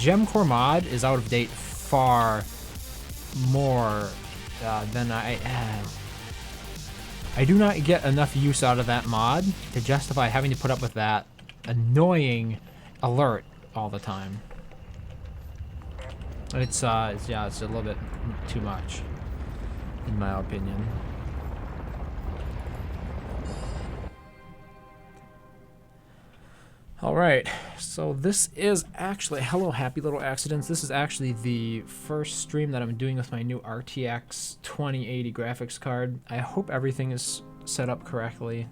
Gemcore mod is out of date far more than I do not get enough use out of that mod to justify having to put up with that annoying alert all the time. It's yeah, it's a little bit too much, in my opinion. Alright, so this is actually, hello happy little accidents, this is actually the first stream that I'm doing with my new RTX 2080 graphics card. I hope everything is set up correctly.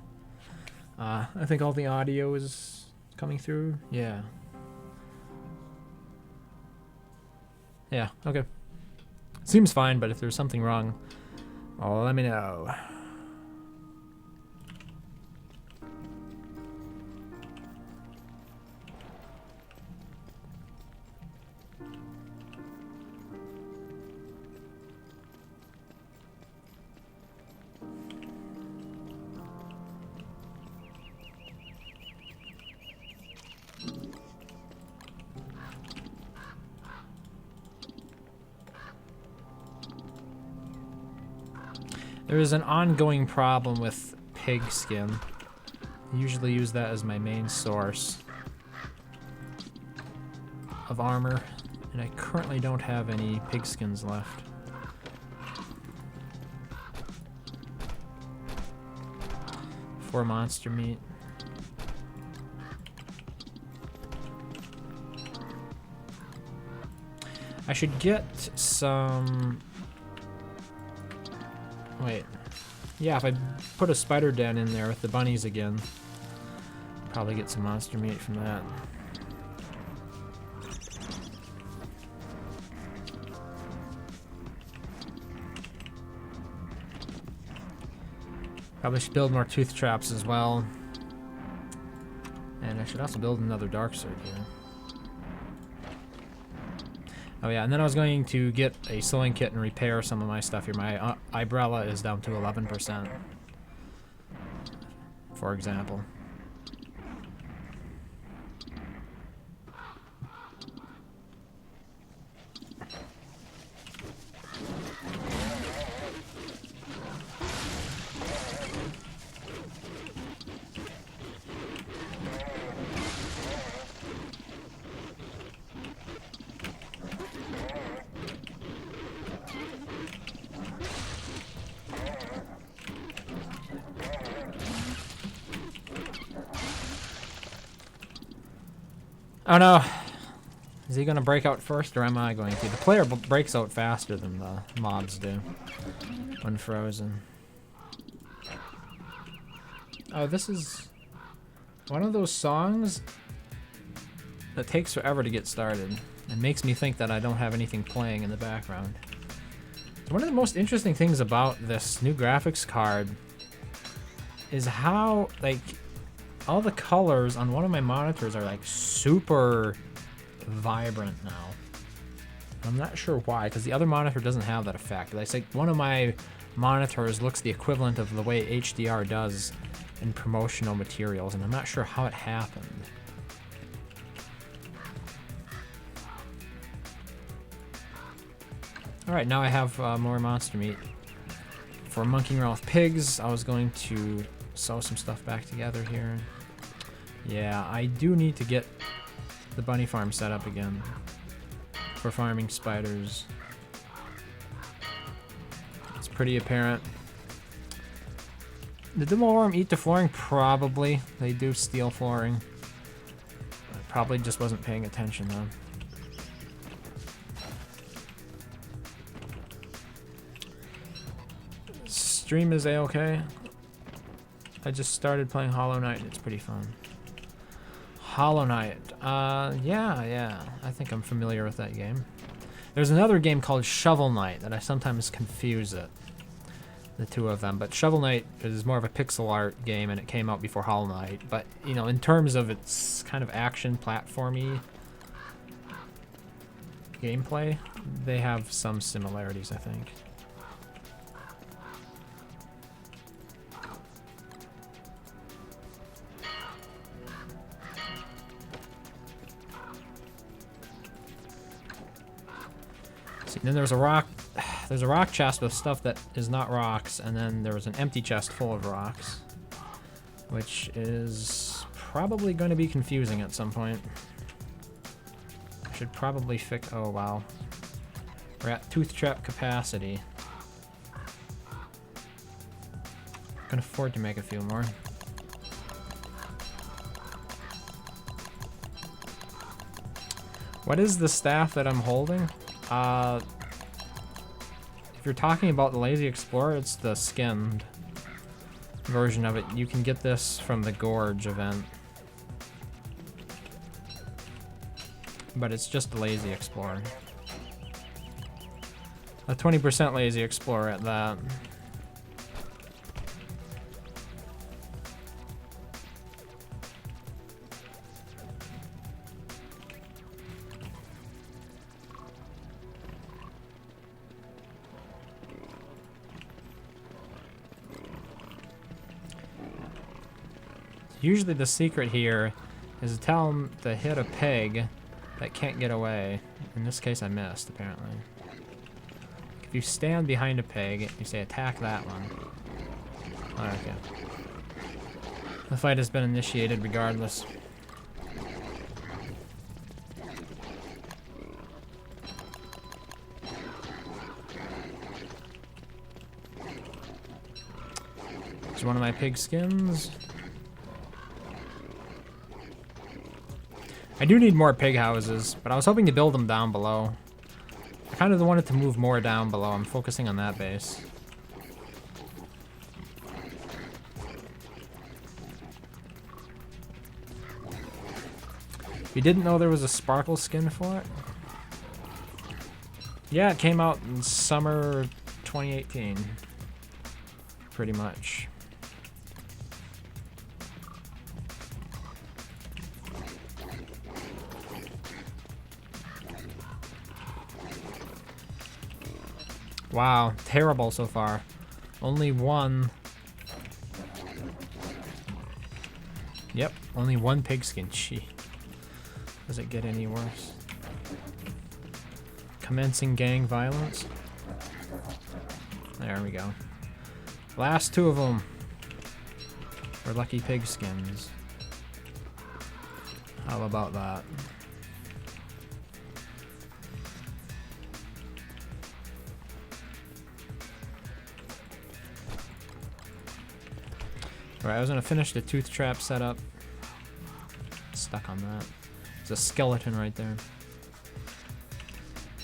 I think all the audio is coming through, yeah. Yeah, okay. Seems fine, but if there's something wrong, oh, let me know. There is an ongoing problem with pigskin. I usually use that as my main source of armor, and I currently don't have any pigskins left. For monster meat. I should get some... Wait. Yeah, if I put a spider den in there with the bunnies again, probably get some monster meat from that. Probably should build more tooth traps as well. And I should also build another dark sword here. Oh yeah, and then I was going to get a sewing kit and repair some of my stuff here. My umbrella is down to 11%, for example. Oh no! Is he gonna break out first, or am I going to? The player breaks out faster than the mobs do when frozen. Oh, this is one of those songs that takes forever to get started. It makes me think that I don't have anything playing in the background. One of the most interesting things about this new graphics card is how, like, all the colors on one of my monitors are like super vibrant now. I'm not sure why, because the other monitor doesn't have that effect. It's like one of my monitors looks the equivalent of the way HDR does in promotional materials, and I'm not sure how it happened. Alright, now I have more monster meat. For monkeying around with pigs, I was going to sew some stuff back together here. Yeah, I do need to get the bunny farm set up again for farming spiders. It's pretty apparent. Did the Moorworm eat the flooring? Probably. They do steal flooring. I probably just wasn't paying attention though. Stream is A-okay. I just started playing Hollow Knight and it's pretty fun. Hollow Knight. Yeah. I think I'm familiar with that game. There's another game called Shovel Knight that I sometimes confuse it. The two of them. But Shovel Knight is more of a pixel art game and it came out before Hollow Knight. But, you know, in terms of its kind of action platformy gameplay, they have some similarities, I think. See, then there's a rock chest with stuff that is not rocks, and then there was an empty chest full of rocks, which is probably going to be confusing at some point. Should probably fix. Oh wow, we're at tooth trap capacity. Can afford to make a few more. What is the staff that I'm holding? If you're talking about the Lazy Explorer, it's the skinned version of it. You can get this from the Gorge event. But it's just the Lazy Explorer. A 20% Lazy Explorer at that. Usually the secret here is to tell them to hit a peg that can't get away. In this case I missed, apparently. If you stand behind a peg, you say attack that one. Oh, okay. The fight has been initiated regardless. It's one of my pig skins. I do need more pig houses, but I was hoping to build them down below. I kind of wanted to move more down below. I'm focusing on that base. You didn't know there was a sparkle skin for it? Yeah, it came out in summer 2018. Pretty much. Wow, terrible so far. Only one. Yep, only one pigskin. Gee. Does it get any worse? Commencing gang violence. There we go. Last two of them were lucky pigskins. How about that? Alright, I was gonna finish the tooth trap setup. Stuck on that. There's a skeleton right there.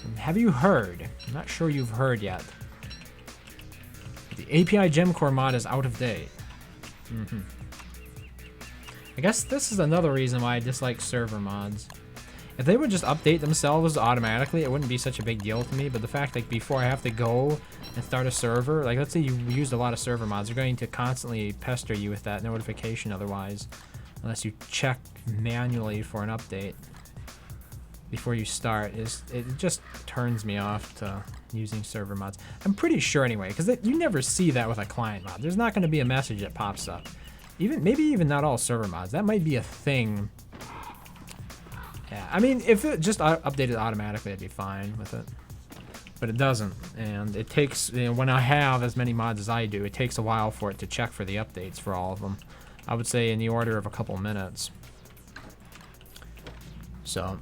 And have you heard? I'm not sure you've heard yet. The API Gemcore mod is out of date. I guess this is another reason why I dislike server mods. If they would just update themselves automatically, it wouldn't be such a big deal to me, but the fact that before I have to go and start a server, like let's say you used a lot of server mods, they're going to constantly pester you with that notification otherwise, unless you check manually for an update before you start. It just turns me off to using server mods. I'm pretty sure anyway, because you never see that with a client mod. There's not going to be a message that pops up. Maybe even not all server mods. That might be a thing. Yeah, I mean, if it just updated automatically, I'd be fine with it. But it doesn't, and it takes, when I have as many mods as I do, it takes a while for it to check for the updates for all of them. I would say in the order of a couple minutes. So.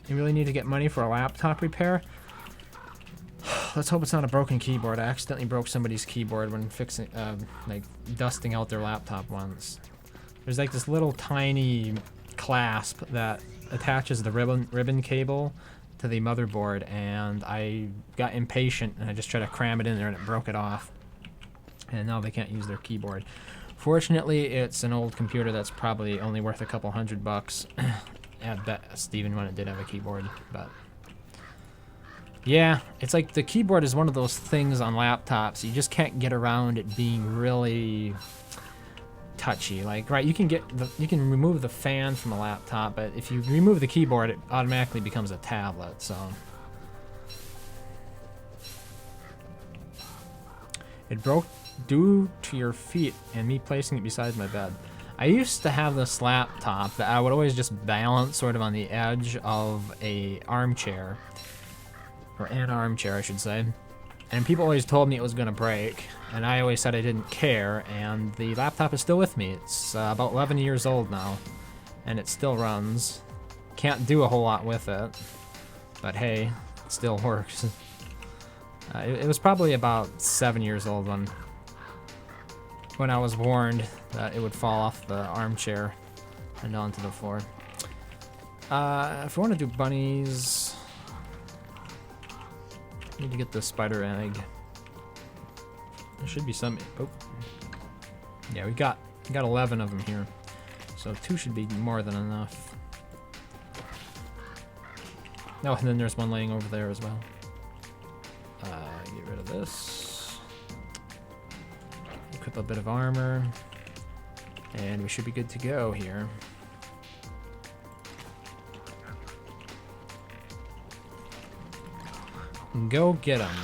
You really need to get money for a laptop repair? Let's hope it's not a broken keyboard. I accidentally broke somebody's keyboard when fixing, like, dusting out their laptop once. There's like this little tiny clasp that attaches the ribbon cable to the motherboard, and I got impatient and I just tried to cram it in there and it broke it off. And now they can't use their keyboard. Fortunately, it's an old computer that's probably only worth a couple $100 at best, even when it did have a keyboard, but. Yeah, it's like the keyboard is one of those things on laptops. You just can't get around it being really touchy. Like, right, you can remove the fan from a laptop, but if you remove the keyboard, it automatically becomes a tablet, so. It broke due to your feet and me placing it beside my bed. I used to have this laptop that I would always just balance sort of on the edge of a armchair. Or an armchair, I should say. And people always told me it was gonna break, and I always said I didn't care, and the laptop is still with me. It's about 11 years old now, and it still runs. Can't do a whole lot with it, but hey, it still works. It was probably about 7 years old when I was warned that it would fall off the armchair and onto the floor. If we want to do bunnies, need to get the spider egg. There should be some. Oh, yeah, we got 11 of them here, so 2 should be more than enough. Oh, and then there's one laying over there as well. Get rid of this. Equip a bit of armor, and we should be good to go here. Go get them.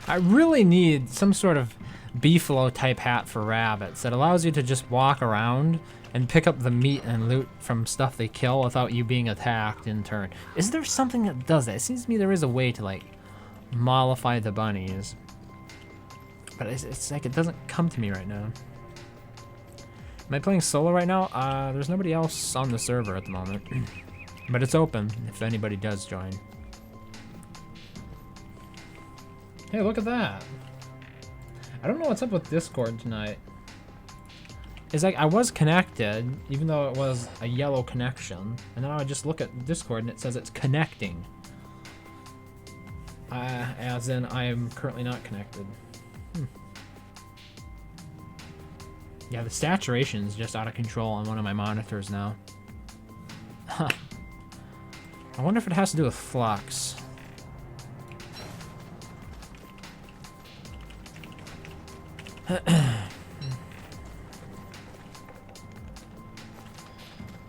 I really need some sort of beefalo type hat for rabbits that allows you to just walk around and pick up the meat and loot from stuff they kill without you being attacked in turn. Is there something that does that? It seems to me there is a way to like mollify the bunnies. But it's like it doesn't come to me right now. Am I playing solo right now? There's nobody else on the server at the moment. But it's open if anybody does join. Hey, look at that. I don't know what's up with Discord tonight. It's like I was connected, even though it was a yellow connection. And then I would just look at Discord and it says it's connecting. As in, I am currently not connected. Yeah, the saturation is just out of control on one of my monitors now. Huh. I wonder if it has to do with flux.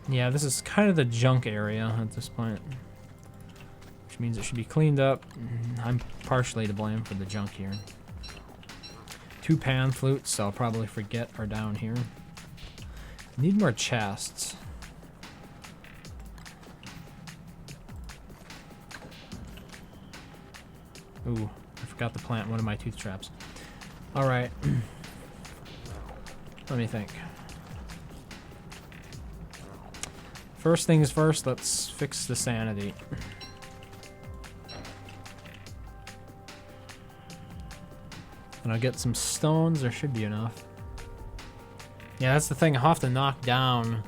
Yeah, this is kind of the junk area at this point, which means it should be cleaned up. I'm partially to blame for the junk here. 2 pan flutes, I'll probably forget, are down here. Need more chests. Ooh, I forgot to plant one of my tooth traps. Alright. Let me think. First things first, let's fix the sanity. And I'll get some stones, there should be enough. Yeah, that's the thing, I'll have to knock down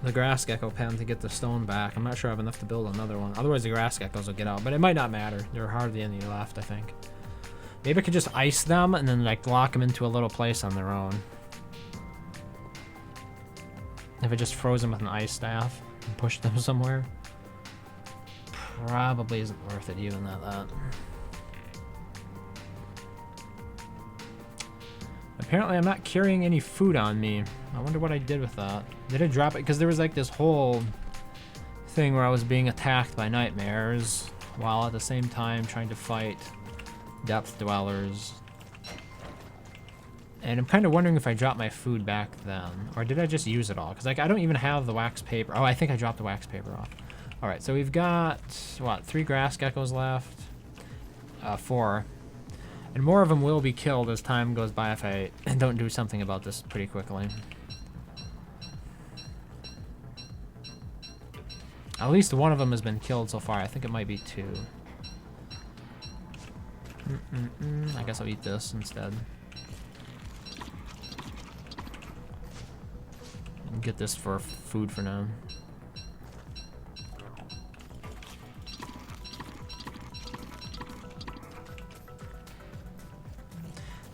the grass gecko pen to get the stone back. I'm not sure I have enough to build another one. Otherwise the grass geckos will get out, but it might not matter. There are hardly any left, I think. Maybe I could just ice them and then like lock them into a little place on their own. If I just froze them with an ice staff and pushed them somewhere. Probably isn't worth it even at that. Apparently I'm not carrying any food on me. I wonder what I did with that. Did I drop it? Because there was like this whole thing where I was being attacked by nightmares while at the same time trying to fight depth dwellers. And I'm kind of wondering if I dropped my food back then. Or did I just use it all? Because like I don't even have the wax paper. Oh, I think I dropped the wax paper off. Alright, so we've got, what, 3 grass geckos left? 4. And more of them will be killed as time goes by if I don't do something about this pretty quickly. At least one of them has been killed so far. I think it might be 2. I guess I'll eat this instead. And get this for food for now.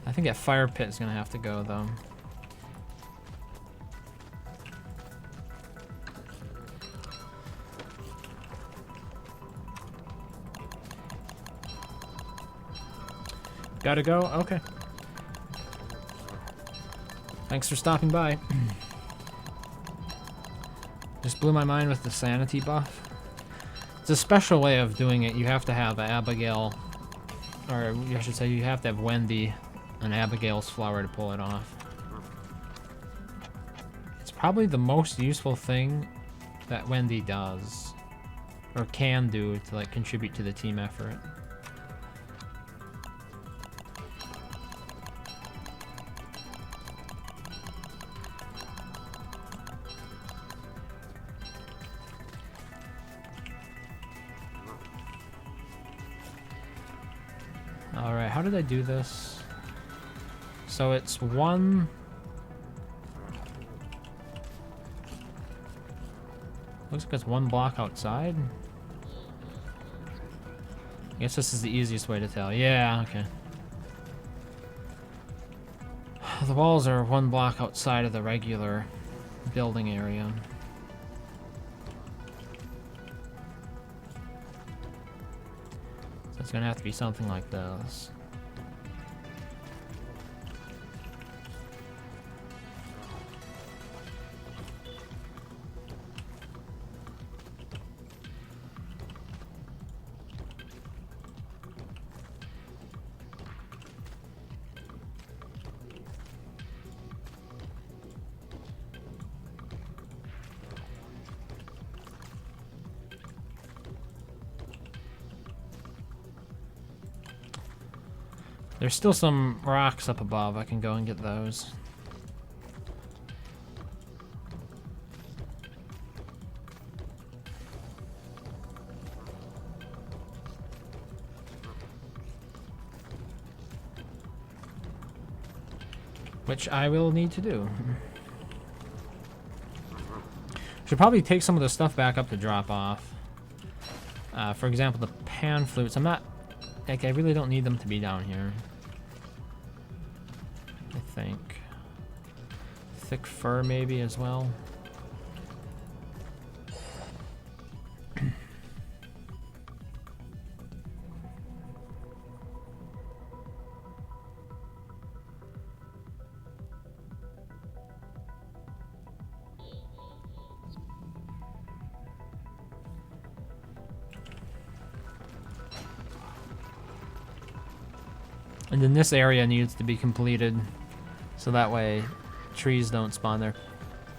I think that fire pit is gonna have to go though. Gotta go? Okay. Thanks for stopping by. Just blew my mind with the sanity buff. It's a special way of doing it. You have to have Abigail, or I should say you have to have Wendy and Abigail's flower to pull it off. It's probably the most useful thing that Wendy does, or can do, to like contribute to the team effort. Alright, how did I do this? So it's one... Looks like it's one block outside. I guess this is the easiest way to tell. Yeah, okay. The walls are one block outside of the regular building area. So it's gonna have to be something like this. There's still some rocks up above. I can go and get those. Which I will need to do. Should probably take some of the stuff back up to drop off. For example, the pan flutes. I'm not... Like, I really don't need them to be down here. I think. Thick fur maybe as well. And then this area needs to be completed, so that way trees don't spawn there.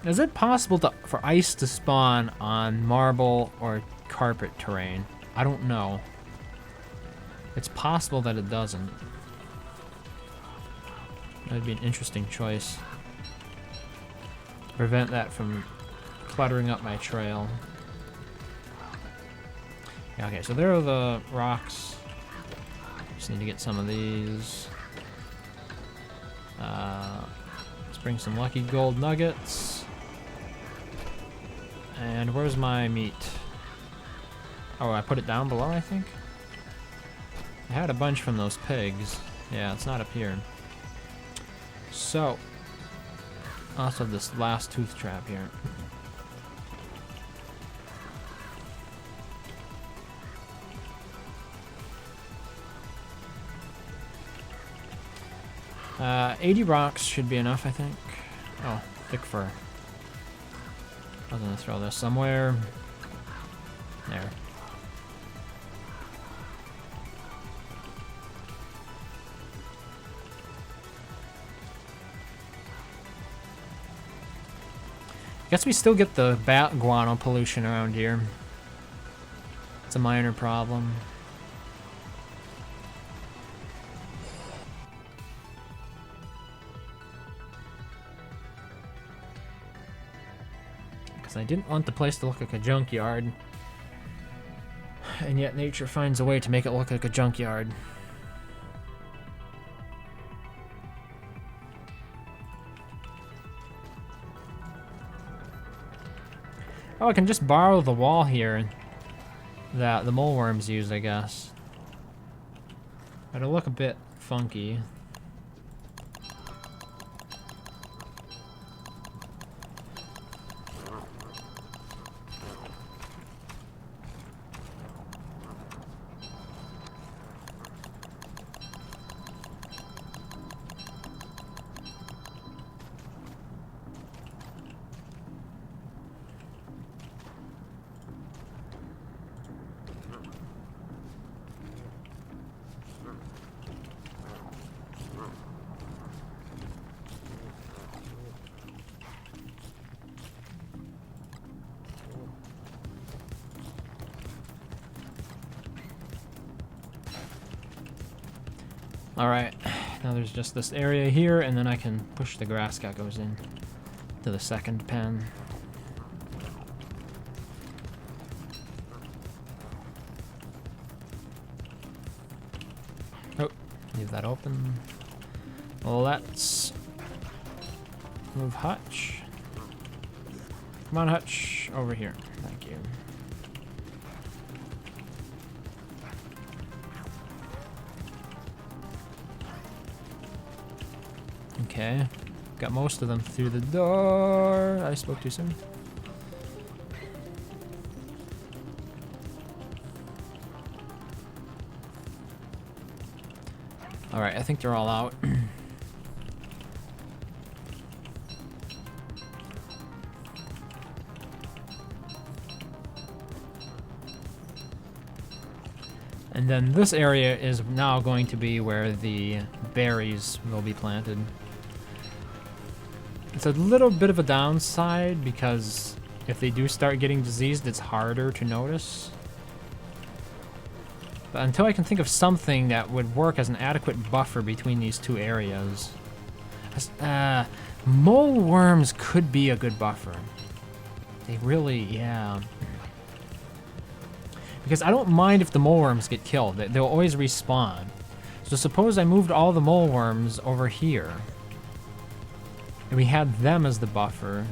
Is it possible for ice to spawn on marble or carpet terrain? I don't know. It's possible that it doesn't. That'd be an interesting choice. Prevent that from cluttering up my trail. Yeah, okay, so there are the rocks. Just need to get some of these. Let's bring some lucky gold nuggets. And where's my meat? Oh, I put it down below, I think? I had a bunch from those pigs. Yeah, it's not up here. So, also this last tooth trap here. Uh, 80 rocks should be enough, I think. Oh, thick fur. I was gonna throw this somewhere. There. Guess we still get the bat guano pollution around here. It's a minor problem. I didn't want the place to look like a junkyard. And yet nature finds a way to make it look like a junkyard. Oh, I can just borrow the wall here that the moleworms use, I guess. It'll look a bit funky. Alright, now there's just this area here, and then I can push the grass geckos in to the second pen. Oh, leave that open. Let's move Hutch. Come on, Hutch, over here. Thank you. Okay, got most of them through the door. I spoke too soon. All right, I think they're all out. And then this area is now going to be where the berries will be planted. It's a little bit of a downside because if they do start getting diseased, it's harder to notice. But until I can think of something that would work as an adequate buffer between these two areas. Mole worms could be a good buffer. They really, yeah. Because I don't mind if the mole worms get killed. They'll always respawn. So suppose I moved all the mole worms over here. And we had them as the buffer.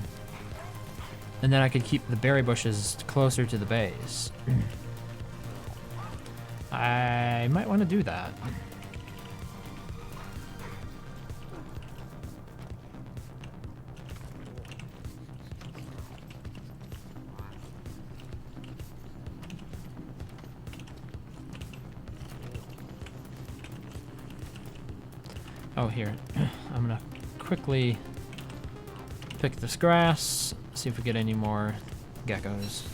And then I could keep the berry bushes closer to the base. I might want to do that. Oh, here. I'm gonna quickly pick this grass, see if we get any more geckos.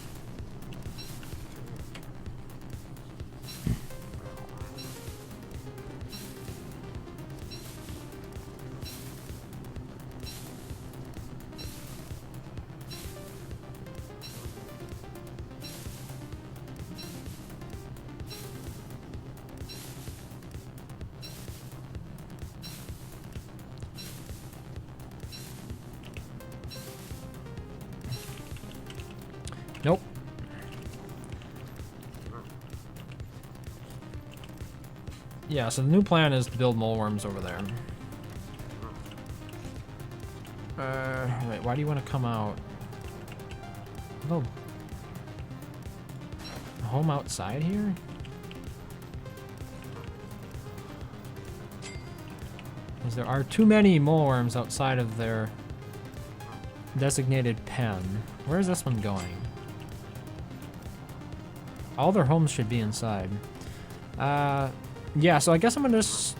Nope. Yeah, so the new plan is to build mole worms over there. Wait, why do you want to come out? No. Home outside here? Because there are too many mole worms outside of their designated pen. Where is this one going? All their homes should be inside. Yeah, so I guess I'm gonna just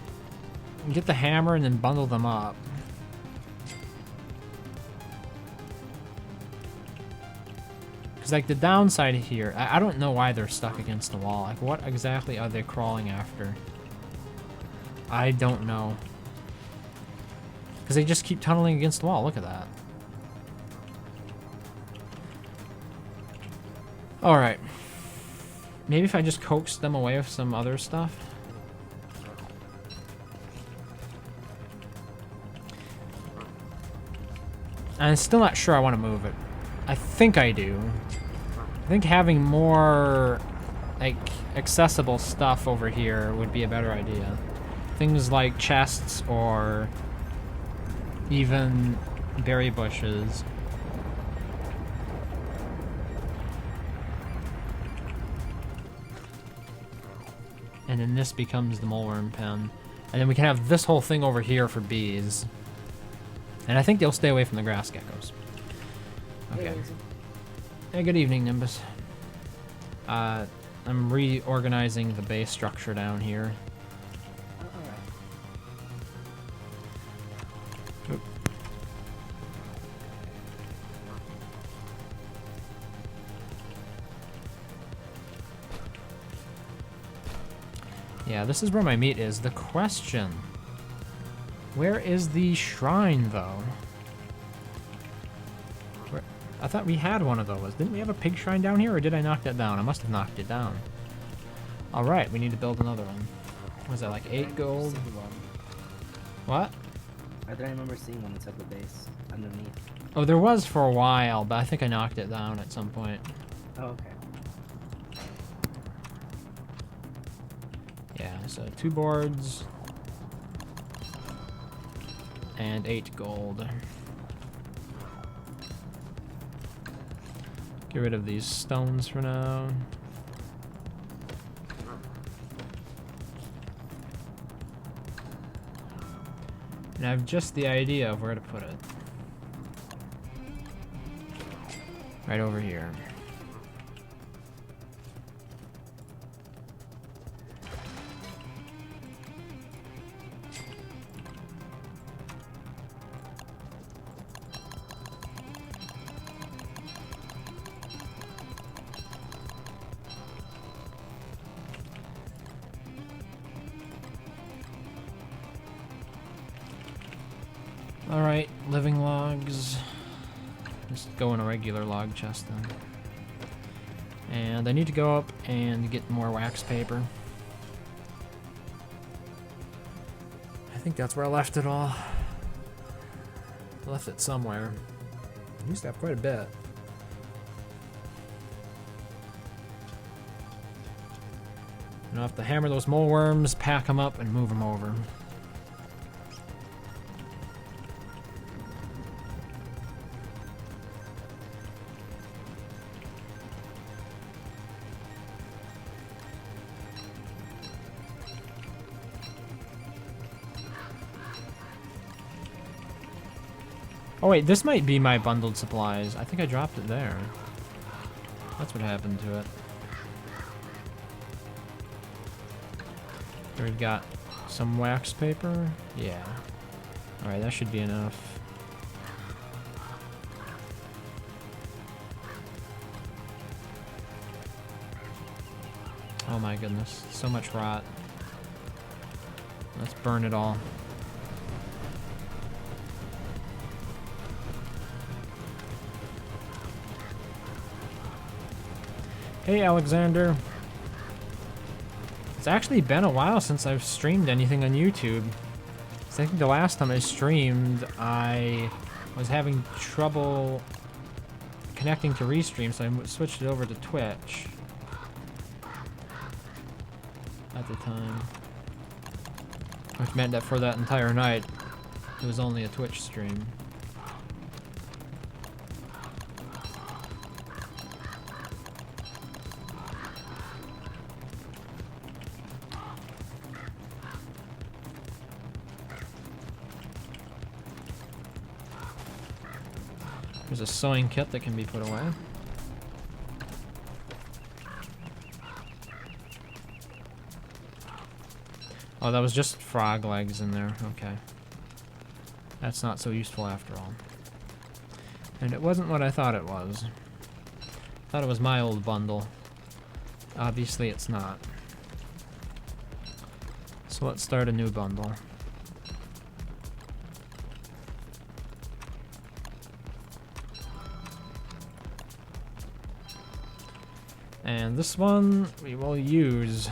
get the hammer and then bundle them up. Because, like, the downside here, I don't know why they're stuck against the wall. Like, what exactly are they crawling after? I don't know. Because they just keep tunneling against the wall. Look at that. Alright. Maybe if I just coax them away with some other stuff. I'm still not sure I want to move it. I think I do. I think having more, like, accessible stuff over here would be a better idea. Things like chests or even berry bushes. And then this becomes the moleworm pen. And then we can have this whole thing over here for bees. And I think they'll stay away from the grass geckos. Okay. Hey, good evening, Nimbus. I'm reorganizing the base structure down here. Oop. Yeah, this is where my meat is. The question. Where is the shrine, though? Where? I thought we had one of those. Didn't we have a pig shrine down here, or did I knock that down? I must have knocked it down. Alright, we need to build another one. Was that like 8 gold? Seeing one. What? I don't remember seeing one inside the base underneath. Oh, there was for a while, but I think I knocked it down at some point. Oh, okay. Yeah, so 2 boards and 8 gold. Get rid of these stones for now. And I have just the idea of where to put it. Right over here. Alright, living logs. Just go in a regular log chest then. And I need to go up and get more wax paper. I think that's where I left it all. I left it somewhere. I used to have quite a bit. And I'll have to hammer those mole worms, pack them up, and move them over. Oh wait, this might be my bundled supplies. I think I dropped it there. That's what happened to it. Here we've got some wax paper. Yeah. Alright, that should be enough. Oh my goodness, so much rot. Let's burn it all. Hey Alexander. It's actually been a while since I've streamed anything on YouTube. I think the last time I streamed, I was having trouble connecting to Restream, so I switched it over to Twitch at the time. Which meant that for that entire night, it was only a Twitch stream. There's a sewing kit that can be put away. Oh, that was just frog legs in there. Okay. That's not so useful after all. And it wasn't what I thought it was. I thought it was my old bundle. Obviously it's not. So let's start a new bundle. And this one we will use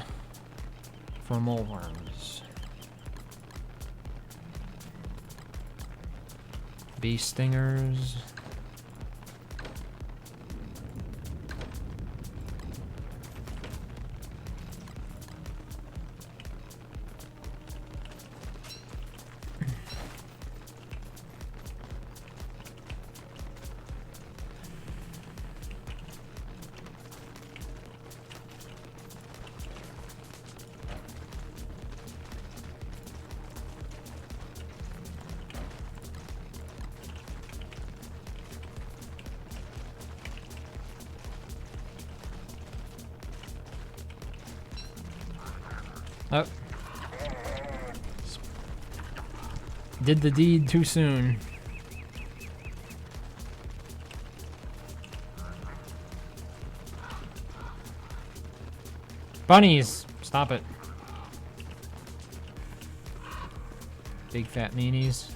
for mole worms. Bee stingers. Oh. Did the deed too soon. Bunnies! Stop it. Big fat meanies.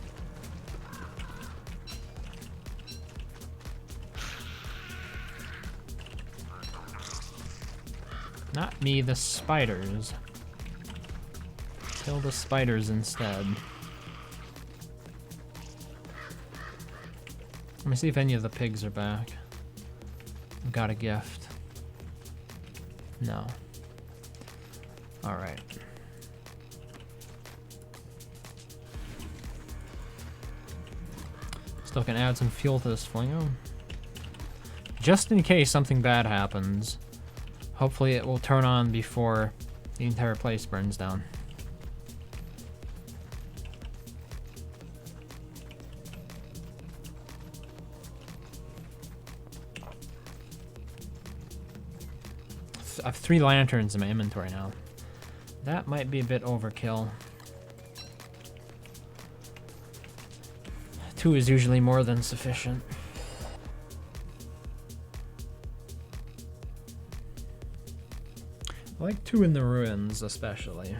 Not me, the spiders. Kill the spiders instead. Let me see if any of the pigs are back. I've got a gift. No. Alright. Still can add some fuel to this flingo. Just in case something bad happens. Hopefully it will turn on before the entire place burns down. I have 3 lanterns in my inventory now. That might be a bit overkill. 2 is usually more than sufficient. I like 2 in the ruins, especially.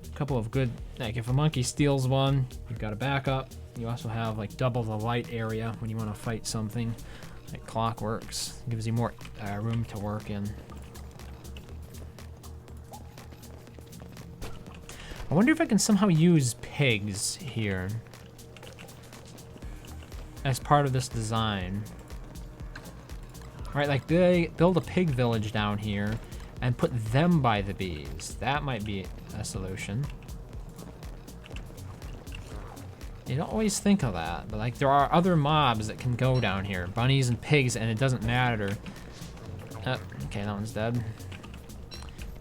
A couple of good, like if a monkey steals one, you've got a backup. You also have like double the light area when you want to fight something. Like clockworks, gives you more room to work in. I wonder if I can somehow use pigs here as part of this design. Right, like they build a pig village down here and put them by the bees. That might be a solution. You don't always think of that, but like there are other mobs that can go down here. Bunnies and pigs, and it doesn't matter. Okay, that one's dead.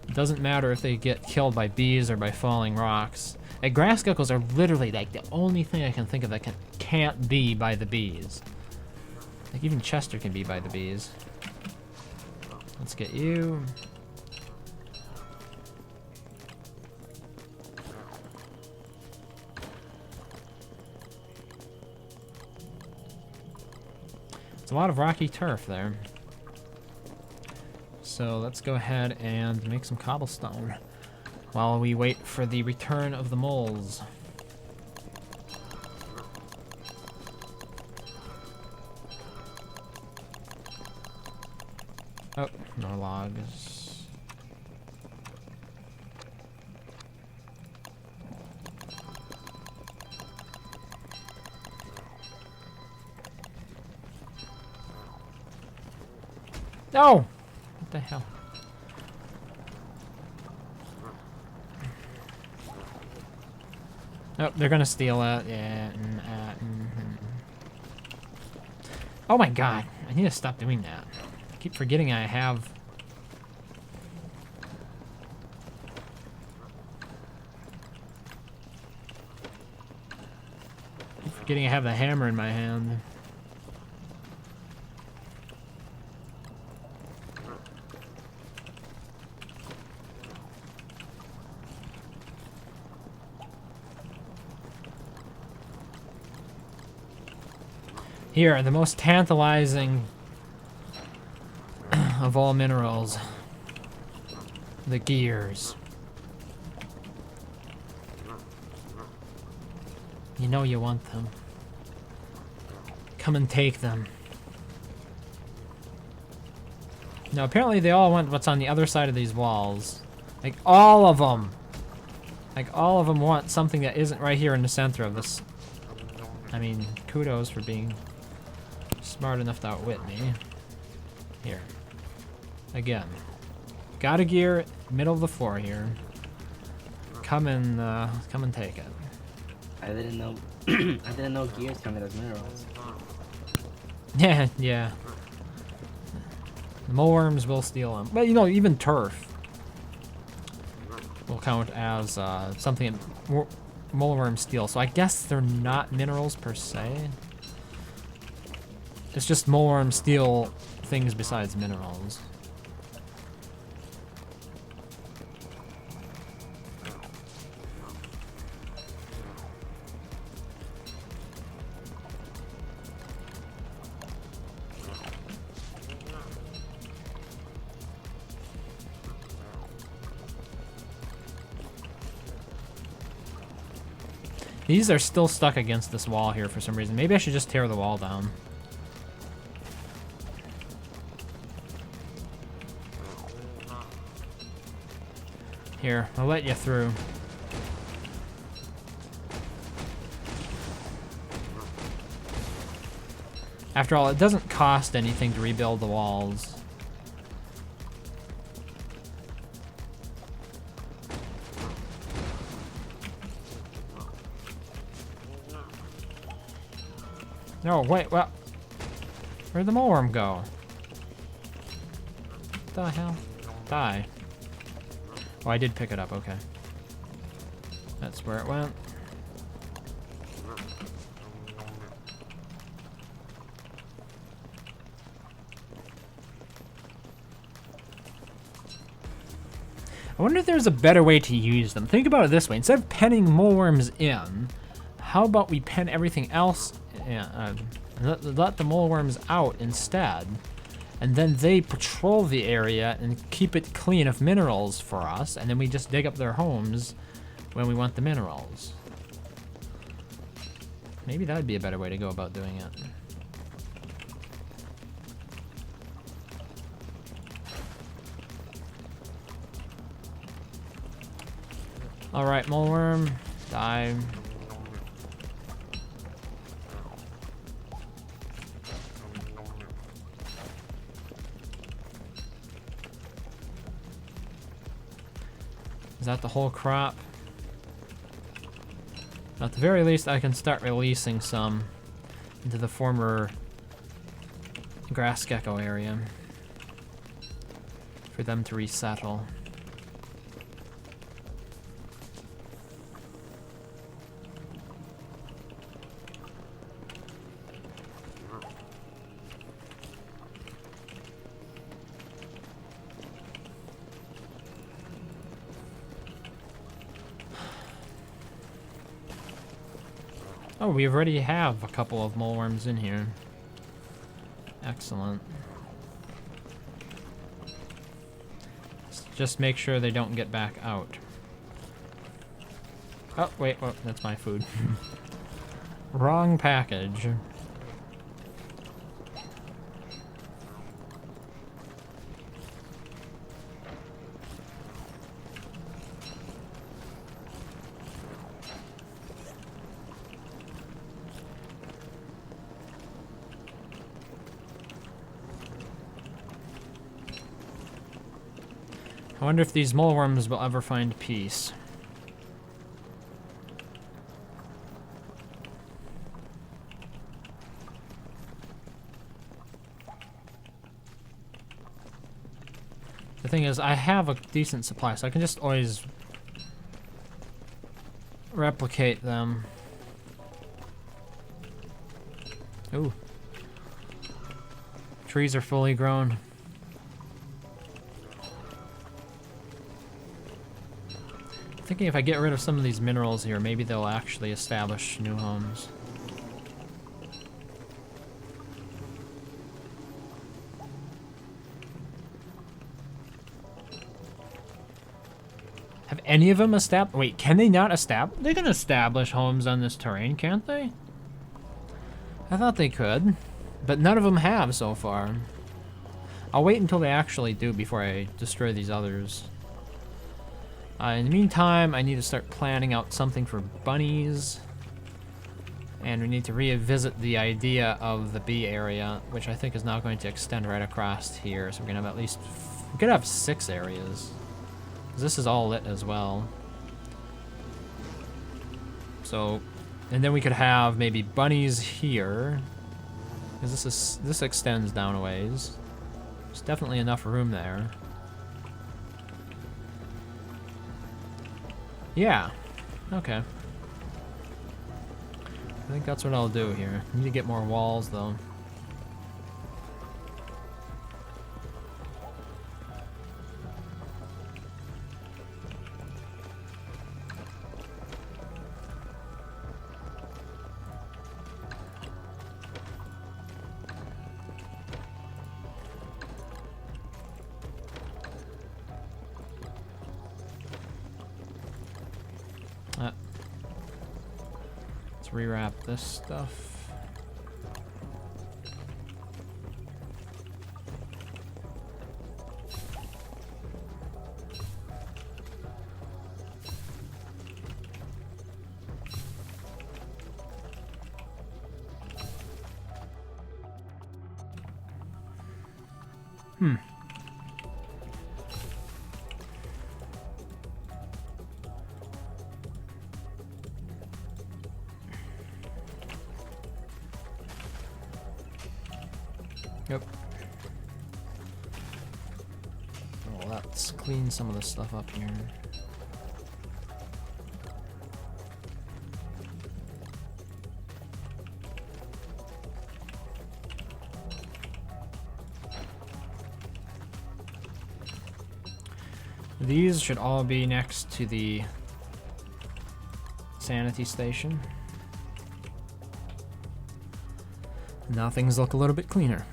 It doesn't matter if they get killed by bees or by falling rocks. Like, grass geckos are literally like the only thing I can think of that can't be by the bees. Like even Chester can be by the bees. Let's get you. It's a lot of rocky turf there. So let's go ahead and make some cobblestone while we wait for the return of the moles. Oh, no logs. No! What the hell? Oh, they're gonna steal it. Yeah. Oh my god. I need to stop doing that. I keep forgetting I have... Forgetting I have the hammer in my hand. Here, the most tantalizing of all minerals. The gears. You know you want them. Come and take them. Now, apparently they all want what's on the other side of these walls. Like, all of them. Like, all of them want something that isn't right here in the center of this. I mean, kudos for being smart enough to outwit me. Here. Again. Got a gear, middle of the floor here. Come and take it. I didn't know. I didn't know gears counted as minerals. Yeah, yeah. The moleworms will steal them, but you know, even turf will count as something that moleworms steal. So I guess they're not minerals per se. It's just moleworms steal things besides minerals. These are still stuck against this wall here for some reason. Maybe I should just tear the wall down. Here, I'll let you through. After all, it doesn't cost anything to rebuild the walls. No, wait, what? Where'd the moleworm go? What the hell? Die. Oh, I did pick it up, okay. That's where it went. I wonder if there's a better way to use them. Think about it this way. Instead of penning moleworms in, how about we pen everything else in, let the moleworms out instead. And then they patrol the area and keep it clean of minerals for us. And then we just dig up their homes when we want the minerals. Maybe that would be a better way to go about doing it. Alright, moleworm, die. Is that the whole crop? At the very least, I can start releasing some into the former grass gecko area for them to resettle. Oh, we already have a couple of moleworms in here. Excellent. Just make sure they don't get back out. Oh, wait, oh, that's my food. Wrong package. I wonder if these moleworms will ever find peace. The thing is, I have a decent supply, so I can just always replicate them. Ooh. Trees are fully grown. Thinking if I get rid of some of these minerals here, maybe they'll actually establish new homes. Have any of them established? Wait, can they not establish? They can establish homes on this terrain, can't they? I thought they could, but none of them have so far. I'll wait until they actually do before I destroy these others. In the meantime, I need to start planning out something for bunnies. And we need to revisit the idea of the bee area, which I think is now going to extend right across here. So we're gonna have at least, we could have 6 areas. 'Cause this is all lit as well. So, and then we could have maybe bunnies here. Because this extends down a ways. There's definitely enough room there. Yeah, okay. I think that's what I'll do here. I need to get more walls though. Rewrap this stuff. Yep. Oh, let's clean some of this stuff up here. These should all be next to the sanity station. Now things look a little bit cleaner.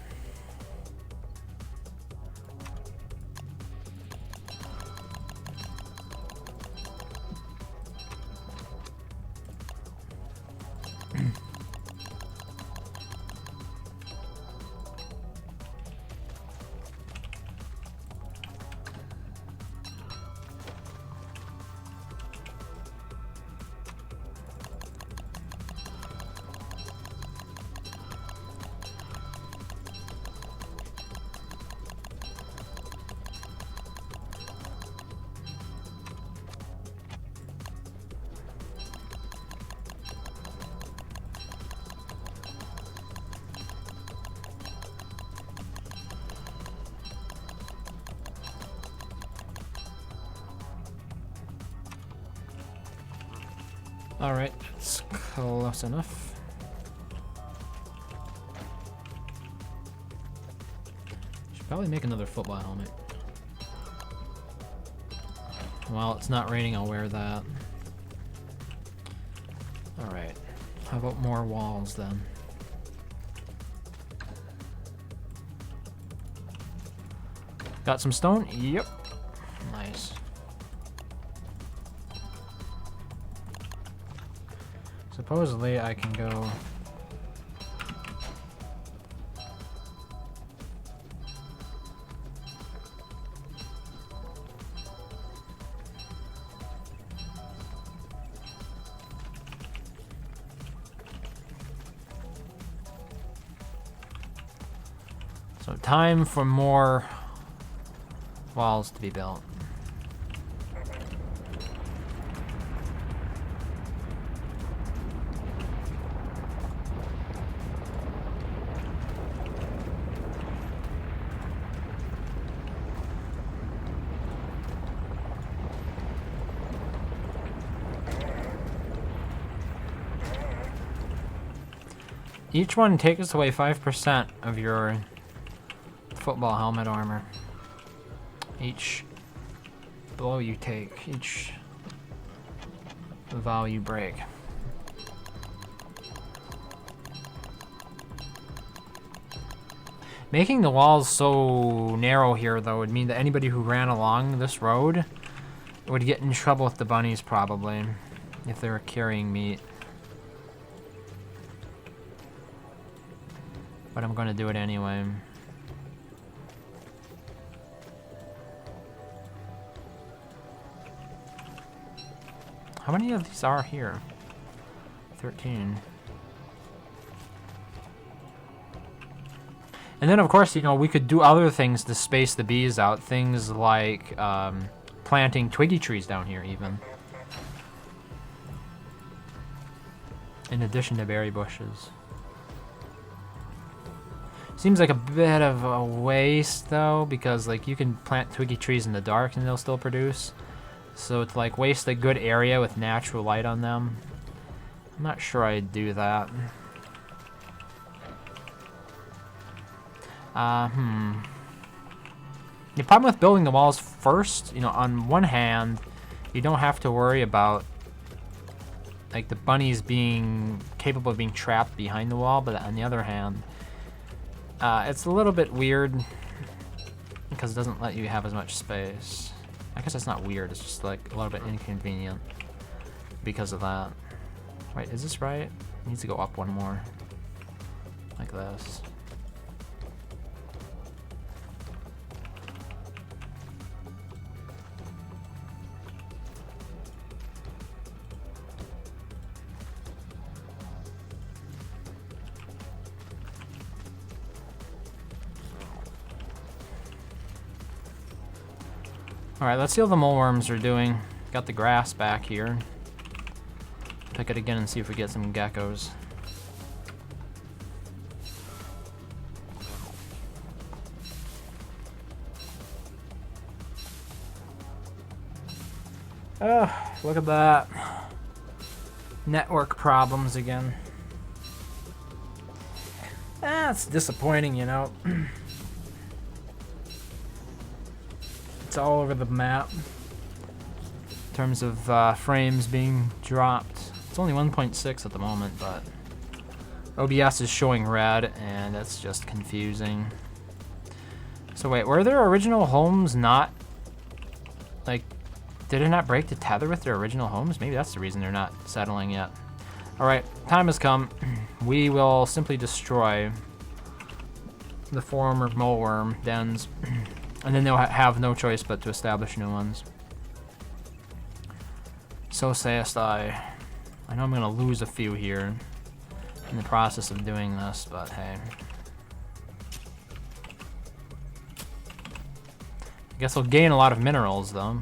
Alright, it's close enough. Should probably make another football helmet. While it's not raining, I'll wear that. Alright, how about more walls then? Got some stone? Yep. Nice. Supposedly I can go... So time for more walls to be built. Each one takes away 5% of your football helmet armor. Each blow you take, each vow you break. Making the walls so narrow here, though, would mean that anybody who ran along this road would get in trouble with the bunnies, probably, if they were carrying meat. But I'm gonna do it anyway. How many of these are here? 13. And then, of course, you know, we could do other things to space the bees out. Things like planting twiggy trees down here, even. In addition to berry bushes. Seems like a bit of a waste, though, because, like, you can plant twiggy trees in the dark and they'll still produce. So it's like waste a good area with natural light on them. I'm not sure I'd do that. The problem with building the walls first, you know, on one hand, you don't have to worry about like the bunnies being capable of being trapped behind the wall, but on the other hand, it's a little bit weird because it doesn't let you have as much space. I guess it's not weird, it's just like a little bit inconvenient because of that. Wait, is this right? It needs to go up one more. Like this. Alright, let's see how the mole worms are doing. Got the grass back here. Pick it again and see if we get some geckos. Oh, look at that. Network problems again. That's disappointing, you know. It's all over the map in terms of frames being dropped. It's only 1.6 at the moment, but OBS is showing red, and that's just confusing. So wait, were their original homes not, like, did it not break the tether with their original homes? Maybe that's the reason they're not settling yet. Alright, time has come. We will simply destroy the former moleworm dens, and then they'll have no choice but to establish new ones. So sayest I. I know I'm gonna lose a few here in the process of doing this, but hey. I guess I'll gain a lot of minerals though.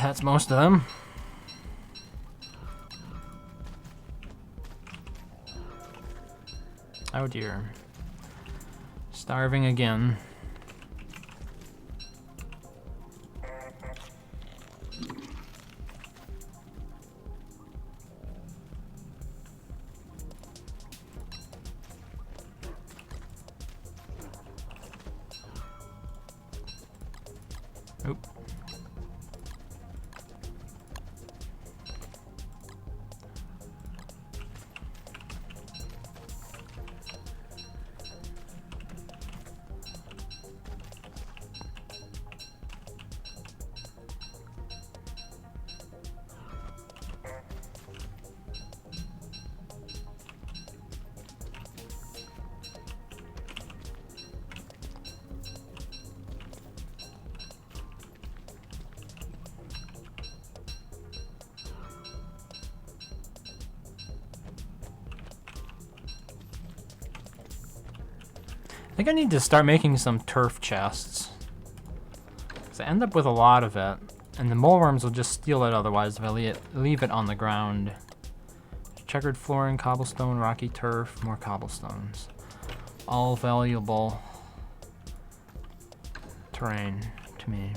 That's most of them. Oh dear. Starving again. Oop. I think I need to start making some turf chests. Because I end up with a lot of it. And the moleworms will just steal it otherwise if I leave it on the ground. Checkered flooring, cobblestone, rocky turf, more cobblestones. All valuable terrain to me.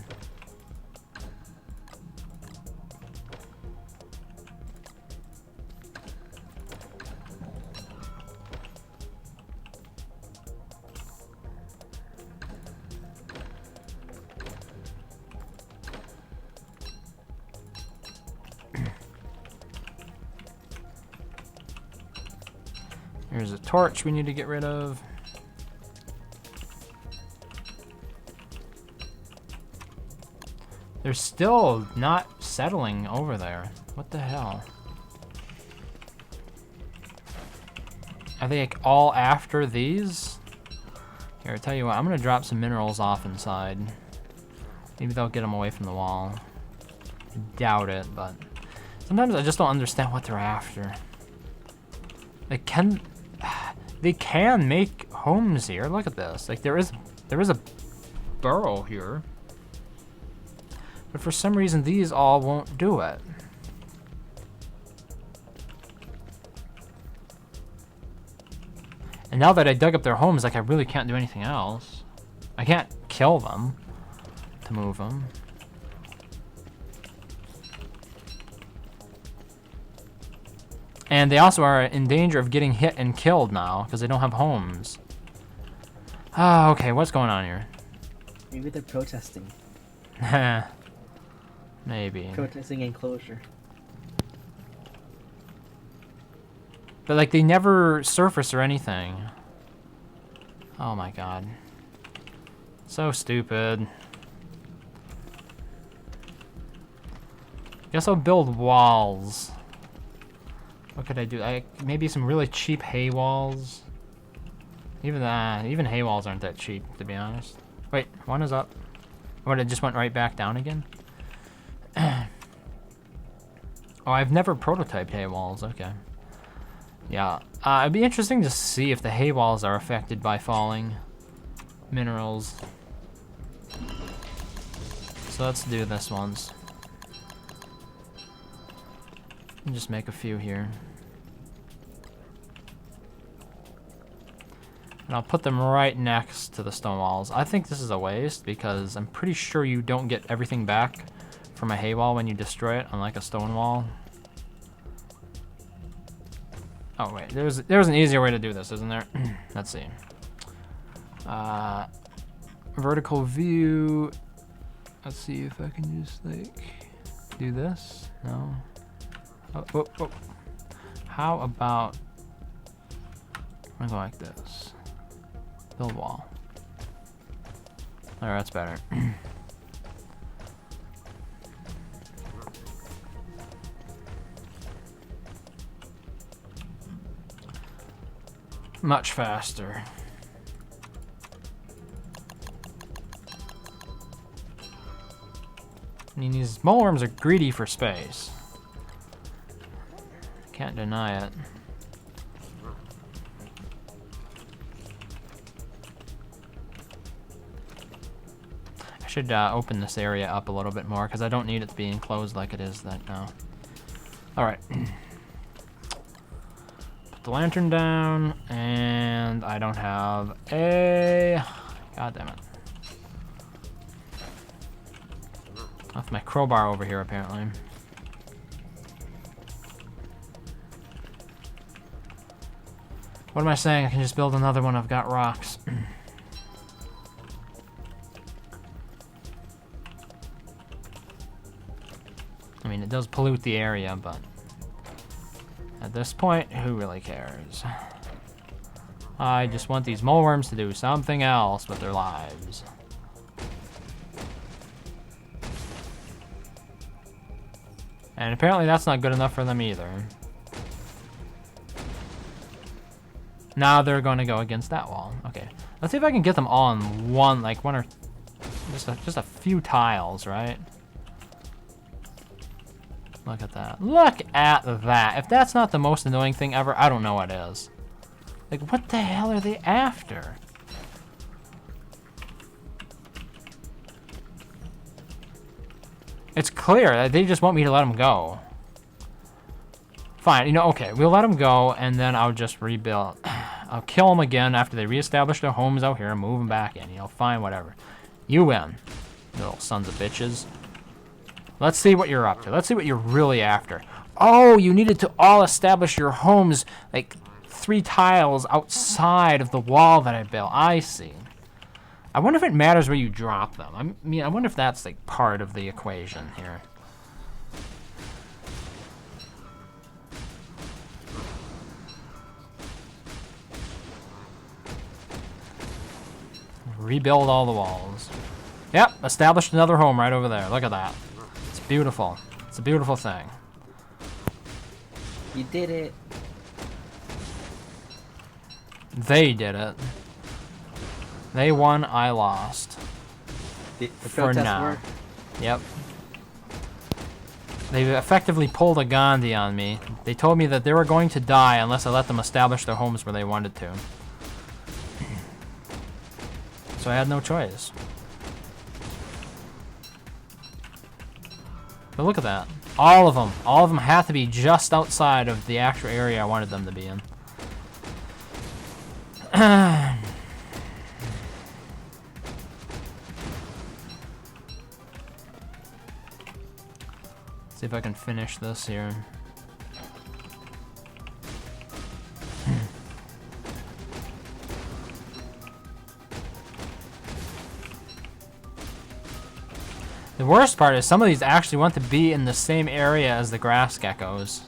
Here's a torch we need to get rid of. They're still not settling over there. What the hell? Are they like all after these? Here, I tell you what, I'm gonna drop some minerals off inside. Maybe they'll get them away from the wall. I doubt it, but sometimes I just don't understand what they're after. They can make homes here. Look at this. Like there is a burrow here. But for some reason these all won't do it. And now that I dug up their homes, like I really can't do anything else. I can't kill them to move them. And they also are in danger of getting hit and killed now because they don't have homes. Ah, okay, what's going on here? Maybe they're protesting. Maybe. Protesting enclosure. But like they never surface or anything. Oh my god. So stupid. Guess I'll build walls. What could I do? Maybe some really cheap hay walls. Even hay walls aren't that cheap, to be honest. Wait, one is up. What, it just went right back down again? Oh, I've never prototyped hay walls. Okay. Yeah, it'd be interesting to see if the hay walls are affected by falling minerals. So let's do this once. And just make a few here. And I'll put them right next to the stone walls. I think this is a waste because I'm pretty sure you don't get everything back from a hay wall when you destroy it, unlike a stone wall. Oh wait, there's an easier way to do this, isn't there? Let's see. Vertical view. Let's see if I can just like do this. No. Oh. How about I'm gonna go like this. Build wall. Alright, that's better. Much faster. I mean, these moleworms are greedy for space. Can't deny it. I should open this area up a little bit more because I don't need it to be enclosed like it is that now. Alright. Put the lantern down, and I don't have a... God damn it. Left my crowbar over here, apparently. What am I saying? I can just build another one. I've got rocks. I mean, it does pollute the area, but at this point, who really cares? I just want these moleworms to do something else with their lives. And apparently that's not good enough for them either. Now they're going to go against that wall. Okay, let's see if I can get them all in one, like one or just a few tiles, right? Look at that. Look at that. If that's not the most annoying thing ever, I don't know what is. Like, what the hell are they after? It's clear that they just want me to let them go. Fine, you know, okay, we'll let them go, and then I'll just rebuild. I'll kill them again after they reestablish their homes out here and move them back in. You know, fine, whatever. You win, little sons of bitches. Let's see what you're up to. Let's see what you're really after. Oh, you needed to all establish your homes like 3 tiles outside of the wall that I built. I see. I wonder if it matters where you drop them. I mean, I wonder if that's like part of the equation here. Rebuild all the walls. Yep, established another home right over there. Look at that. It's beautiful. It's a beautiful thing. You did it. They did it. They won, I lost. The For protest now. work? Yep. They effectively pulled a Gandhi on me. They told me that they were going to die unless I let them establish their homes where they wanted to. So I had no choice. But look at that. All of them have to be just outside of the actual area I wanted them to be in. See if I can finish this here. The worst part is some of these actually want to be in the same area as the grass geckos.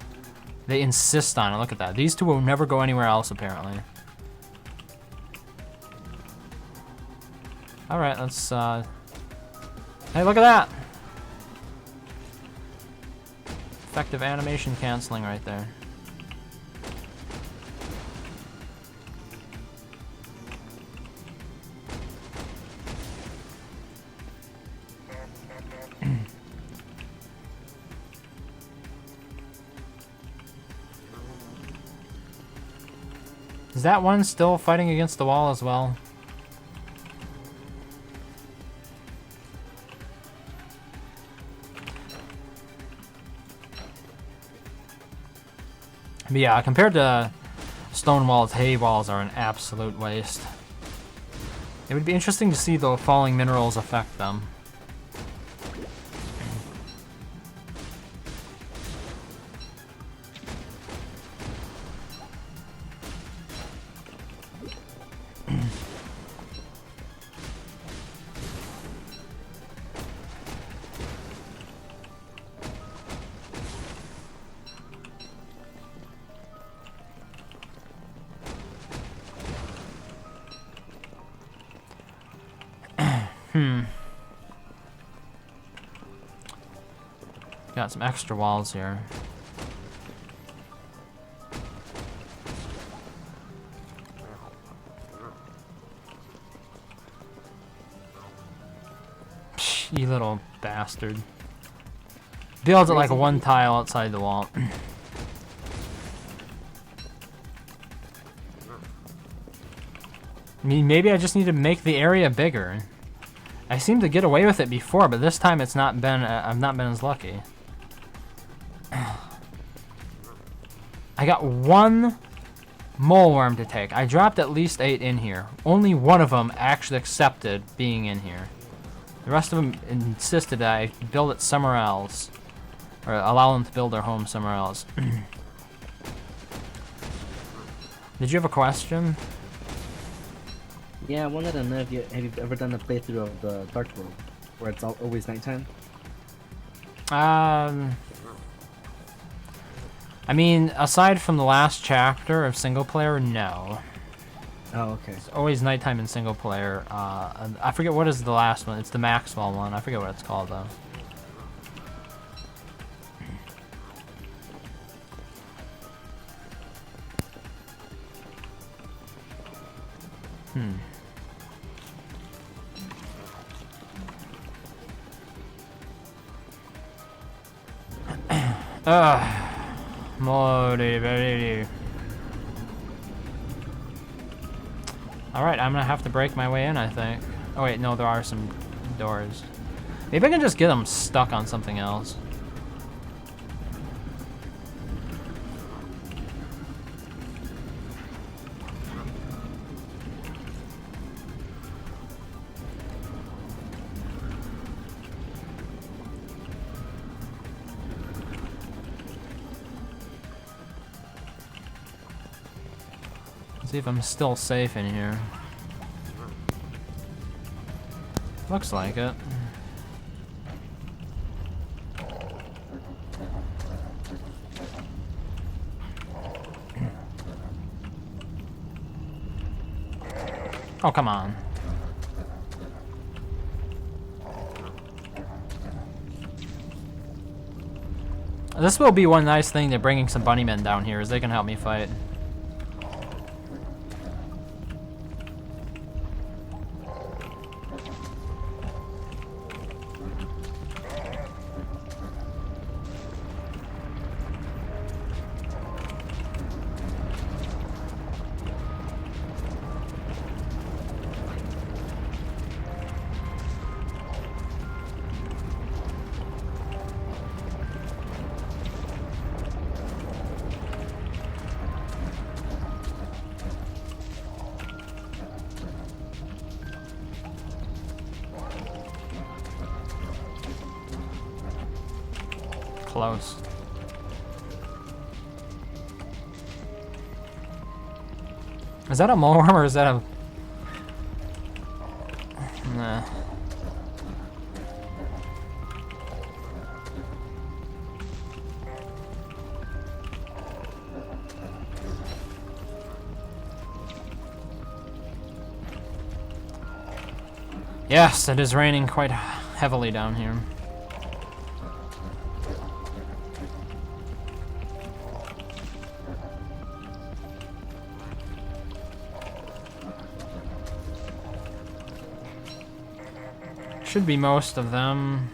They insist on it. Look at that. These two will never go anywhere else, apparently. Alright, let's, Hey, look at that! effective animation canceling right there. Is that one still fighting against the wall as well? But yeah, compared to stone walls, hay walls are an absolute waste. It would be interesting to see the falling minerals affect them. Got some extra walls here. Psh, you little bastard. Builds it like one tile outside the wall. I mean, maybe I just need to make the area bigger. I seemed to get away with it before, but this time it's not been. I've not been as lucky. I got one mole worm to take. I dropped at least 8 in here. Only one of them actually accepted being in here. The rest of them insisted that I build it somewhere else, or allow them to build their home somewhere else. Did you have a question? Yeah, I wanted to know if have you ever done a playthrough of the Dark World, where it's always nighttime? I mean, aside from the last chapter of single player, no. Oh, okay. It's always nighttime in single player. I forget what is the last one. It's the Maxwell one. I forget what it's called though. Alright, I'm gonna have to break my way in, I think. Oh wait, no, there are some doors. Maybe I can just get them stuck on something else. See if I'm still safe in here. Looks like it. Oh, come on. This will be one nice thing to bringing some bunnymen down here, is they can help me fight. Close. Is that a mole worm or is that a... Nah. Yes, it is raining quite heavily down here. Should be most of them.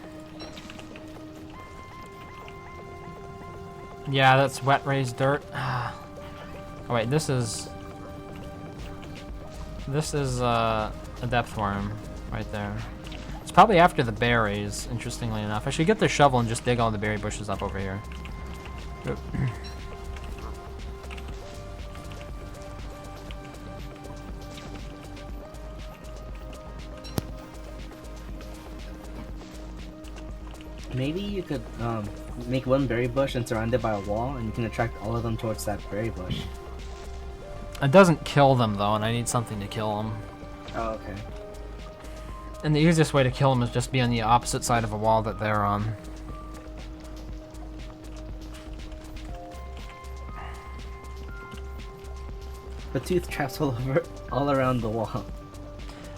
Yeah, that's wet raised dirt. Oh wait, this is a depth worm right there. It's probably after the berries, interestingly enough. I should get the shovel and just dig all the berry bushes up over here. Oop. Maybe you could make one berry bush and surround it by a wall, and you can attract all of them towards that berry bush. It doesn't kill them though, and I need something to kill them. Oh, okay. And the easiest way to kill them is just be on the opposite side of a wall that they're on. The tooth traps all around the wall.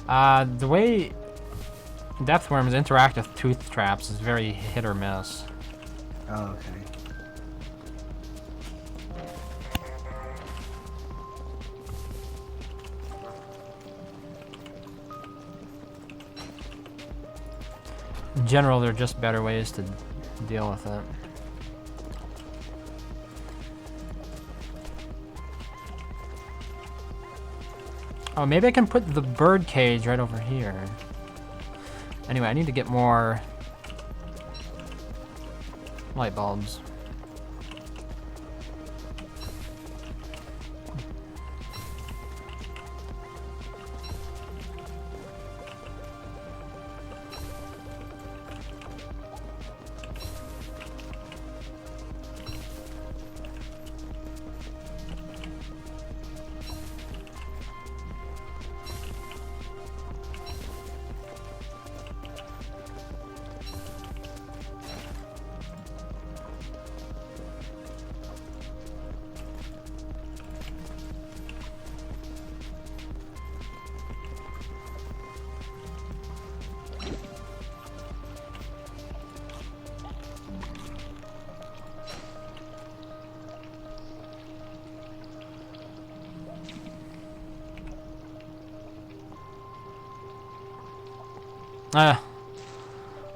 The way depth worms interact with tooth traps is very hit or miss. Oh, okay. In general, there are just better ways to deal with it. Oh, maybe I can put the bird cage right over here. Anyway, I need to get more light bulbs. Ah,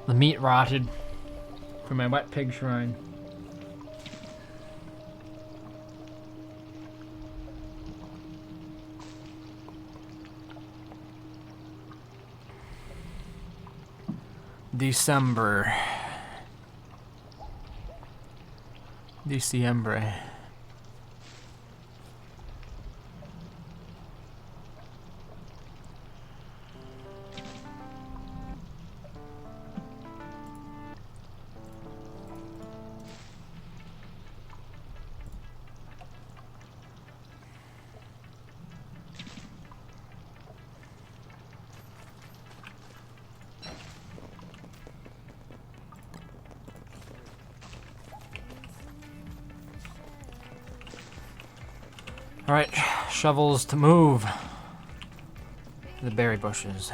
the meat rotted for my wet pig shrine. December. Alright, shovels to move the berry bushes.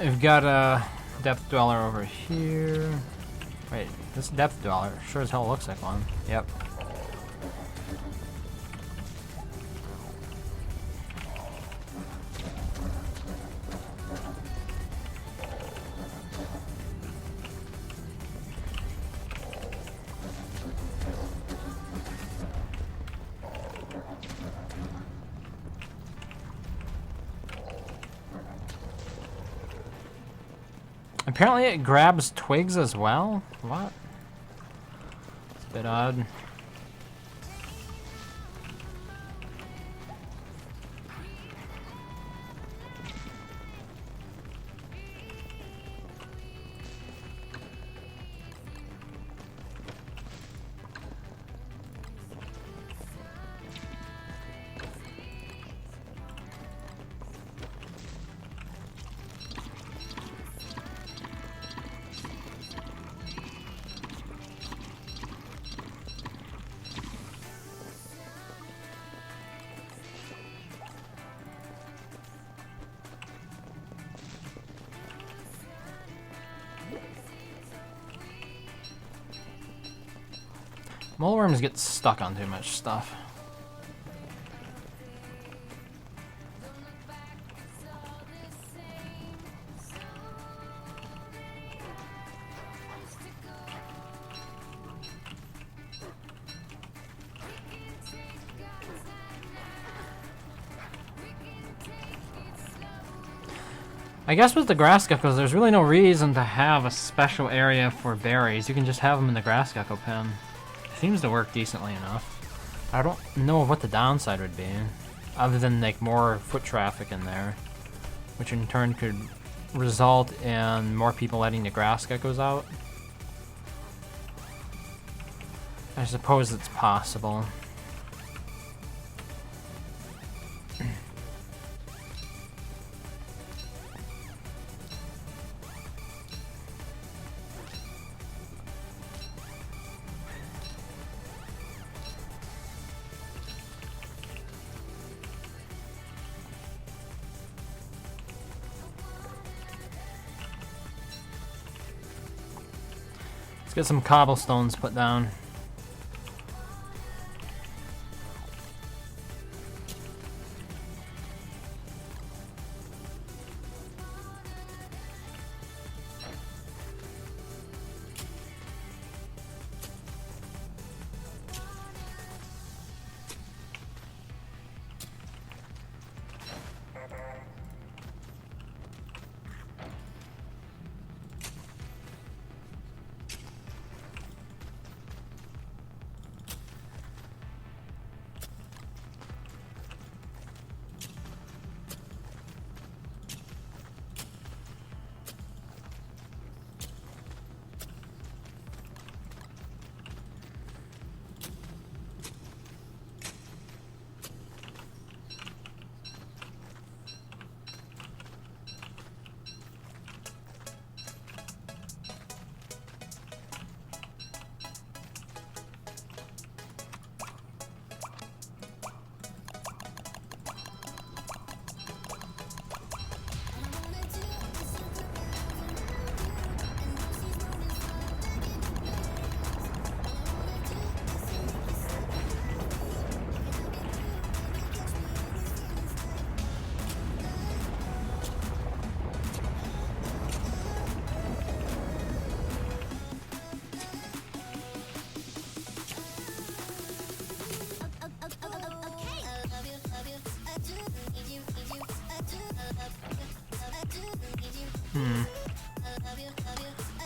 We've got a depth dweller over here. Wait, this depth dweller sure as hell looks like one. Yep. Apparently it grabs twigs as well? What? It's a bit odd. Moleworms get stuck on too much stuff. I guess with the grass geckos, there's really no reason to have a special area for berries. You can just have them in the grass gecko pen. Seems to work decently enough. I don't know what the downside would be, other than like more foot traffic in there, which in turn could result in more people letting the grass geckos out. I suppose it's possible. Let's get some cobblestones put down.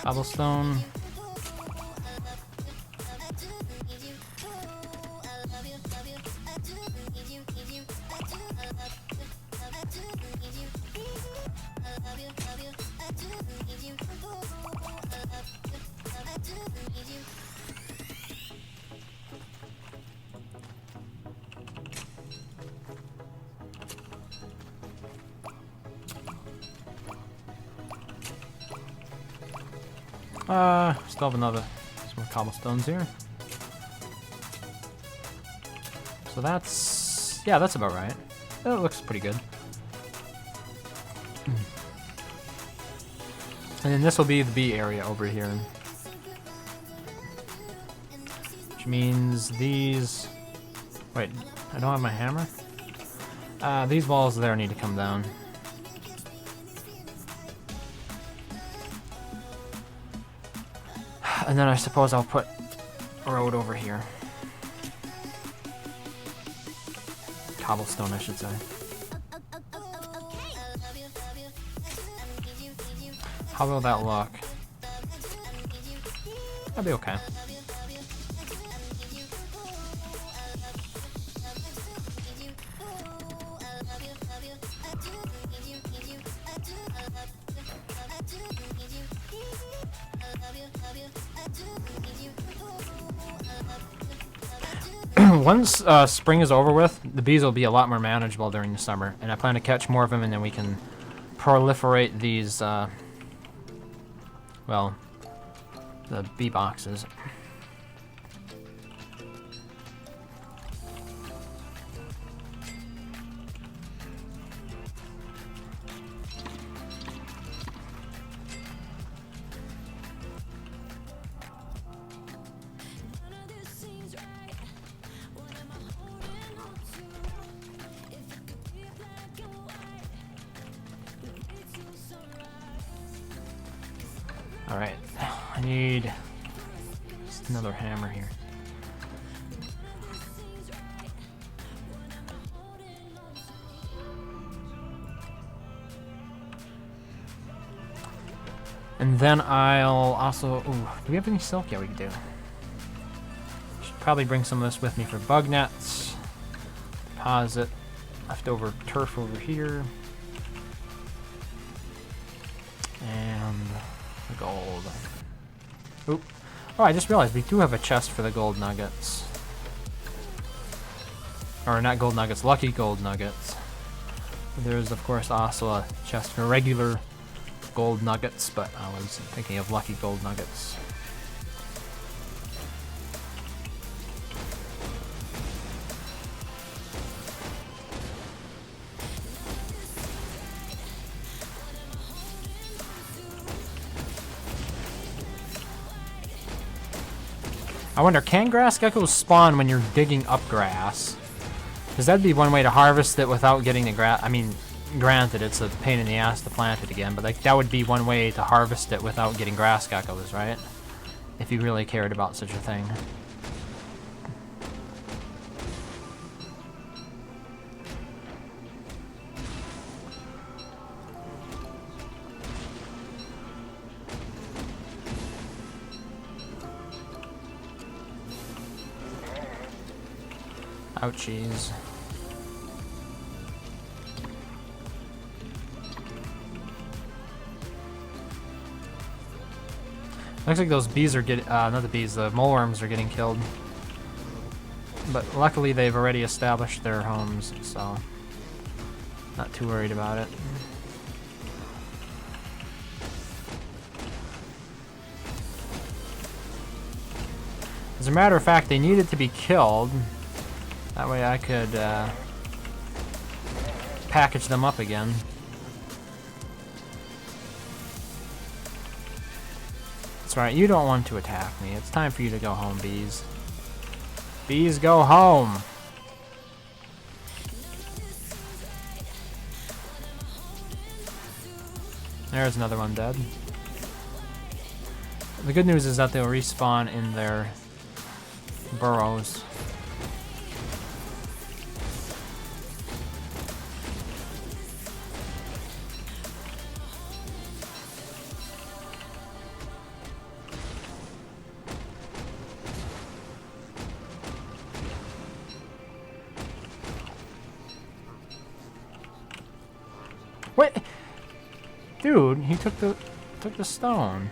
Cobblestone. Still have some more cobblestones here. So that's, yeah, that's about right. That looks pretty good. And then this will be the B area over here. Which means these, wait, I don't have my hammer? These walls there need to come down. And then I suppose I'll put a road over here. Cobblestone, I should say. How will that look? That'll be okay. Once spring is over with, the bees will be a lot more manageable during the summer, and I plan to catch more of them, and then we can proliferate these, well, the bee boxes. Alright, I need just another hammer here. And then I'll also... Ooh, do we have any silk? Yeah, we do. Should probably bring some of this with me for bug nets. Deposit leftover turf over here. And the gold. Oop. Oh, I just realized we do have a chest for the gold nuggets. Or not gold nuggets, lucky gold nuggets. There's, of course, also a chest for regular gold nuggets, but I was thinking of lucky gold nuggets. I wonder, can grass geckos spawn when you're digging up grass? Because that'd be one way to harvest it without getting the grass. I mean, granted, it's a pain in the ass to plant it again, but like that would be one way to harvest it without getting grass geckos, right? If you really cared about such a thing. Ouchies. Looks like those bees are getting, not the bees, the moleworms are getting killed. But luckily they've already established their homes, so not too worried about it. As a matter of fact, they needed to be killed. That way I could package them up again. That's right, you don't want to attack me. It's time for you to go home, bees. Bees, go home! There's another one dead. The good news is that they'll respawn in their burrows. What? Dude, he took the stone.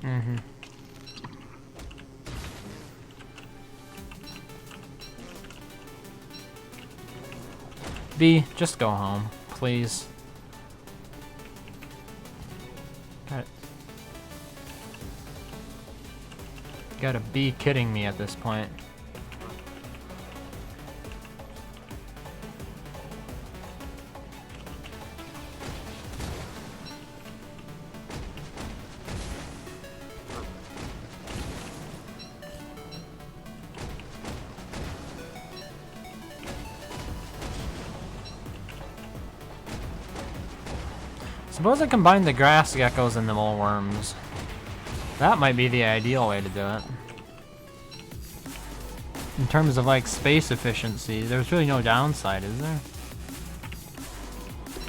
Mm-hmm. B, just go home, please. Gotta be kidding me at this point. Suppose I combine the grass geckos and the moleworms. That might be the ideal way to do it. in terms of like space efficiency, there's really no downside, is there?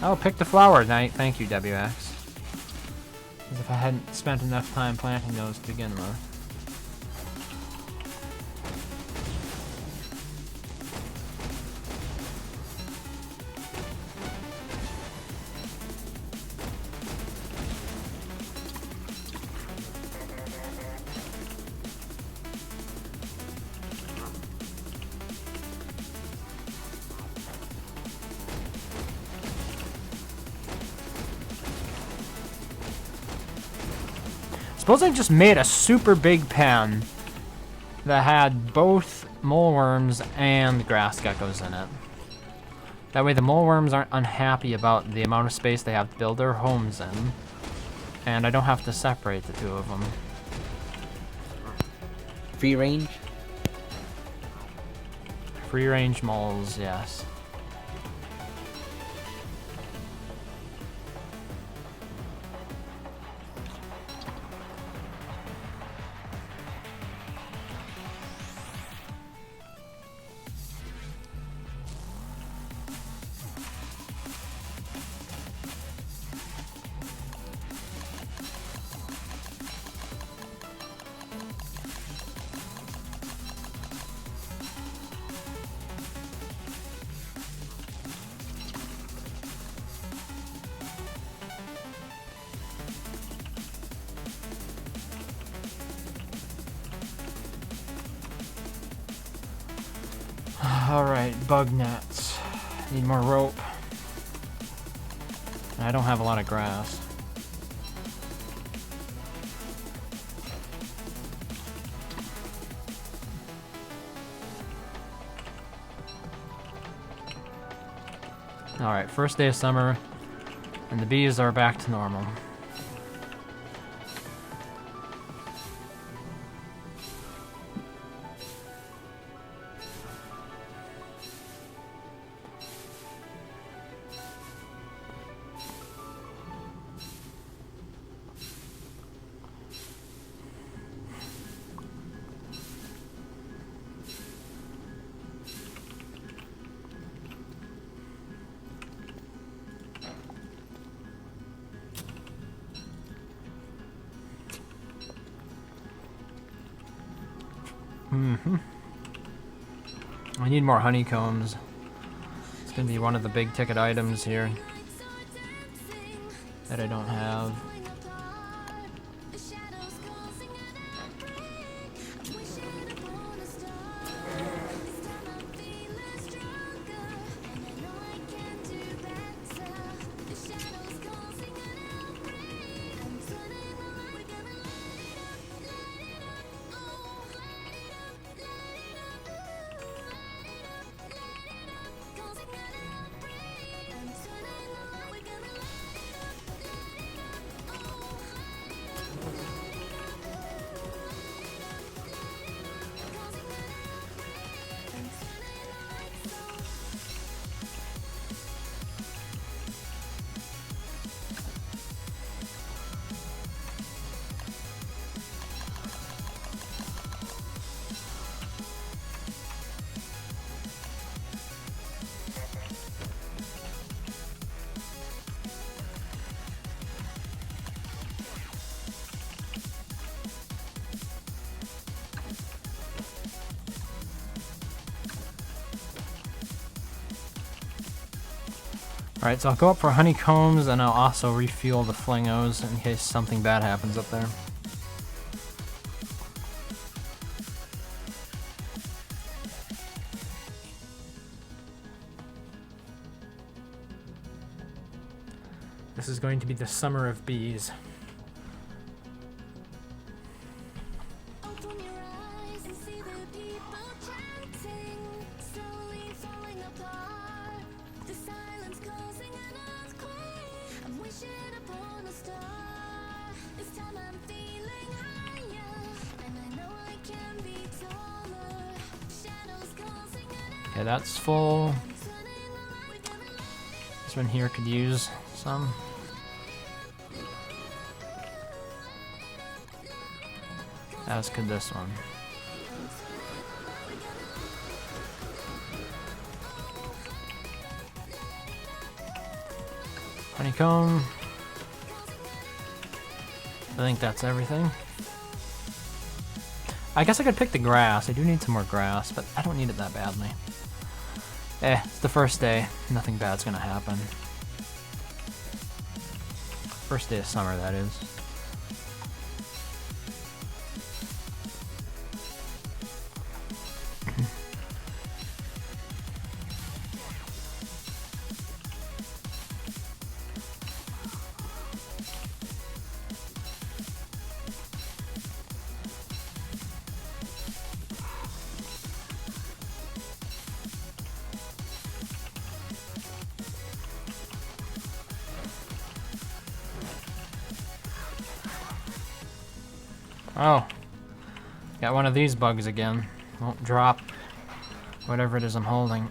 Oh, pick the flower, Knight. Thank you, WX. As if I hadn't spent enough time planting those to begin with. Suppose I just made a super big pen that had both moleworms and grass geckos in it. That way the moleworms aren't unhappy about the amount of space they have to build their homes in. And I don't have to separate the two of them. Free range? Free range moles, yes. Alright, bug nets. Need more rope. And I don't have a lot of grass. Alright, first day of summer, and the bees are back to normal. I need more honeycombs. It's gonna be one of the big ticket items here that I don't have. Alright, so I'll go up for honeycombs, and I'll also refuel the flingos in case something bad happens up there. This is going to be the summer of bees. Okay, that's full. This one here could use some. As could this one. Honeycomb. I think that's everything. I guess I could pick the grass. I do need some more grass, but I don't need it that badly. It's the first day. Nothing bad's gonna happen. First day of summer, that is. Oh, got one of these bugs again. Won't drop whatever it is I'm holding.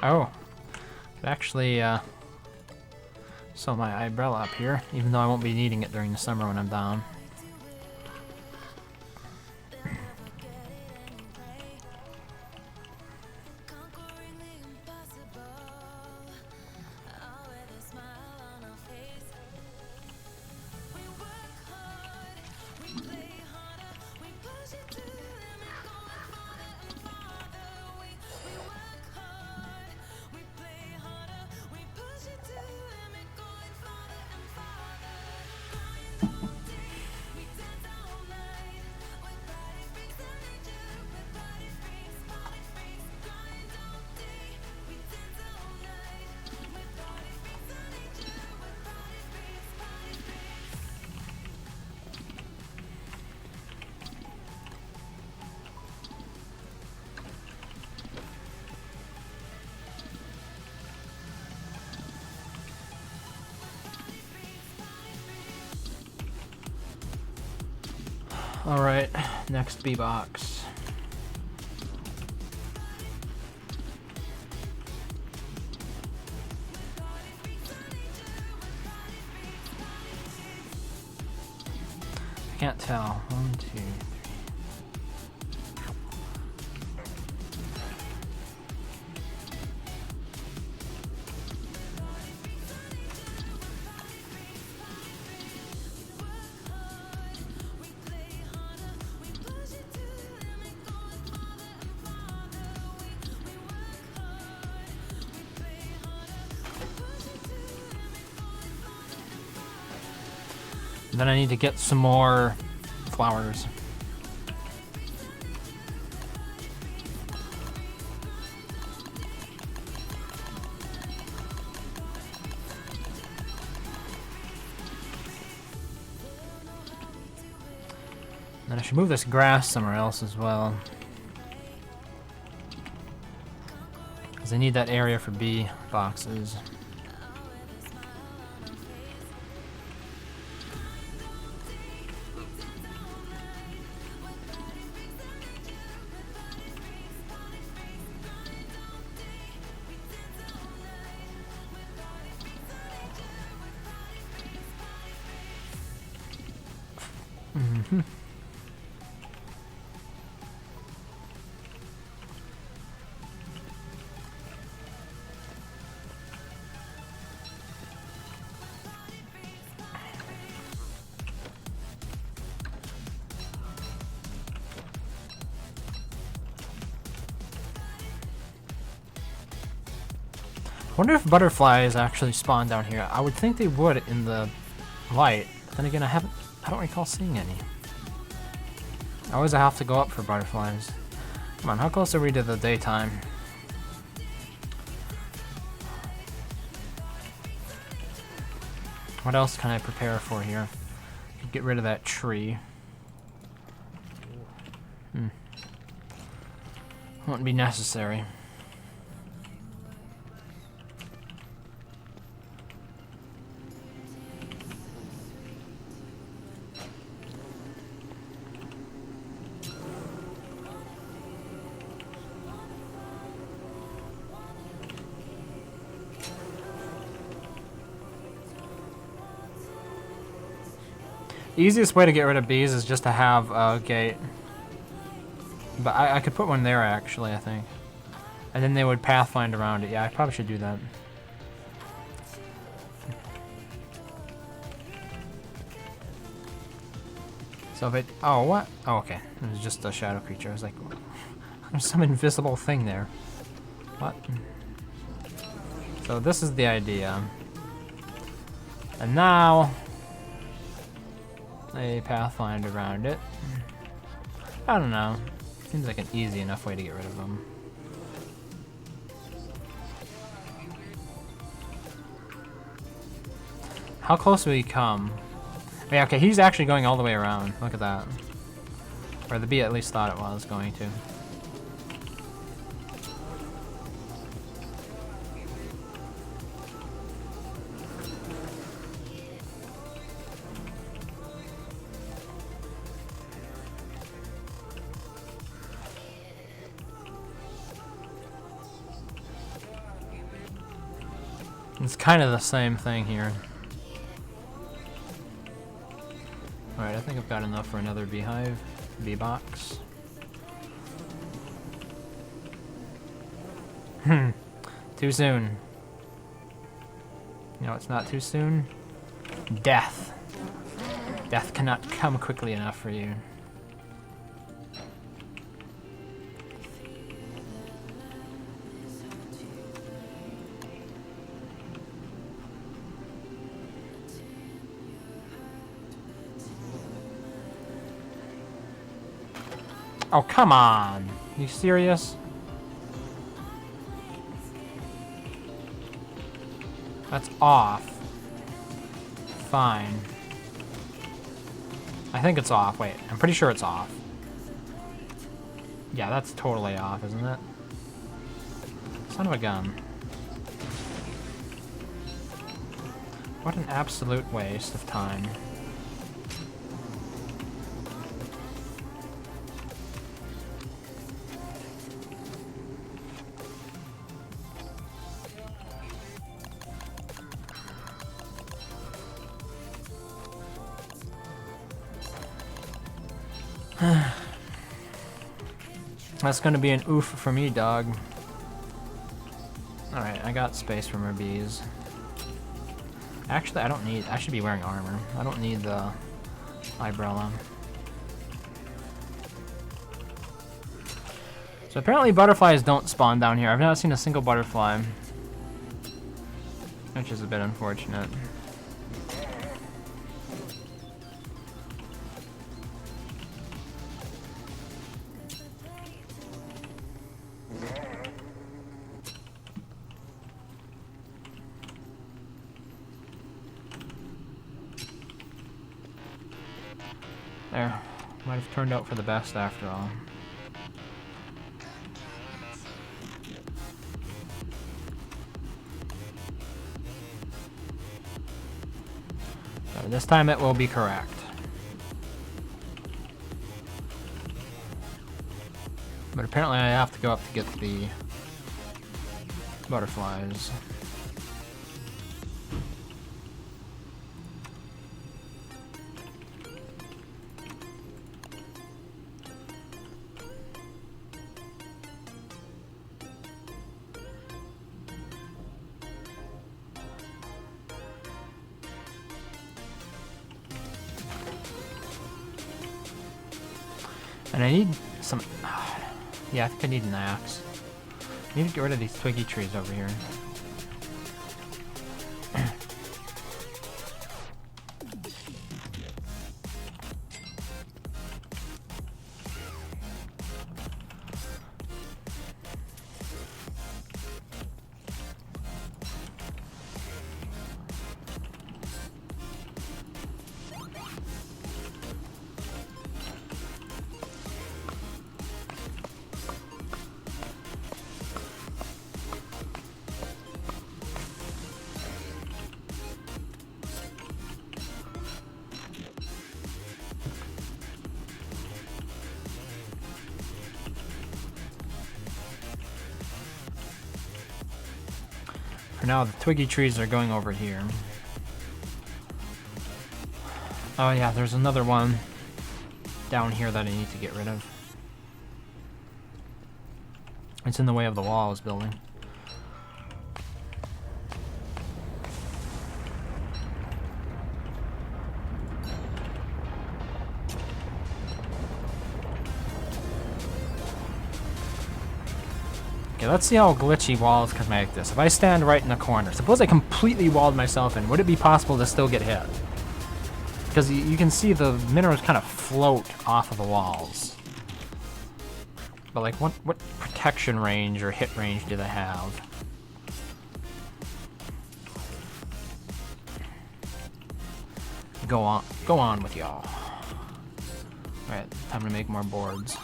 Oh, could actually sew my umbrella up here, even though I won't be needing it during the summer when I'm down. Alright, next bee box. I can't tell. 1, 2, 3. Then I need to get some more flowers. Then I should move this grass somewhere else as well, because I need that area for bee boxes. Mm-hmm. I wonder if butterflies actually spawn down here. I would think they would in the light, but then again, I don't recall seeing any. Always I have to go up for butterflies. Come on, how close are we to the daytime? What else can I prepare for here? Get rid of that tree. Won't be necessary. Easiest way to get rid of bees is just to have a gate. But I could put one there, actually, I think. And then they would pathfind around it. Yeah, I probably should do that. So if it... Oh, what? Oh, okay. It was just a shadow creature. I was like, there's some invisible thing there. What? So this is the idea. And now... they pathfind around it. I don't know. Seems like an easy enough way to get rid of them. How close will he come? Yeah, okay, he's actually going all the way around. Look at that. Or the bee at least thought it was going to. It's kind of the same thing here. Alright, I think I've got enough for another beehive. Bee box. Too soon. You know, it's not too soon. Death. Death cannot come quickly enough for you. Oh, come on. You serious? That's off. Fine. I think it's off. Wait, I'm pretty sure it's off. Yeah, that's totally off, isn't it? Son of a gun. What an absolute waste of time. That's gonna be an oof for me, dog. Alright, I got space for more bees. Actually, I don't need... I should be wearing armor. I don't need the umbrella. So apparently butterflies don't spawn down here. I've not seen a single butterfly. Which is a bit unfortunate. There. Might have turned out for the best after all. So this time it will be correct. But apparently I have to go up to get the butterflies. And I need some... yeah, I think I need an axe. I need to get rid of these twiggy trees over here. For now, the twiggy trees are going over here. Oh yeah, there's another one down here that I need to get rid of. It's in the way of the wall I was building. Okay, let's see how glitchy walls can make this. If I stand right in the corner, suppose I completely walled myself in, would it be possible to still get hit? Because you can see the minerals kind of float off of the walls. But like, what protection range or hit range do they have? Go on with y'all. Alright, time to make more boards.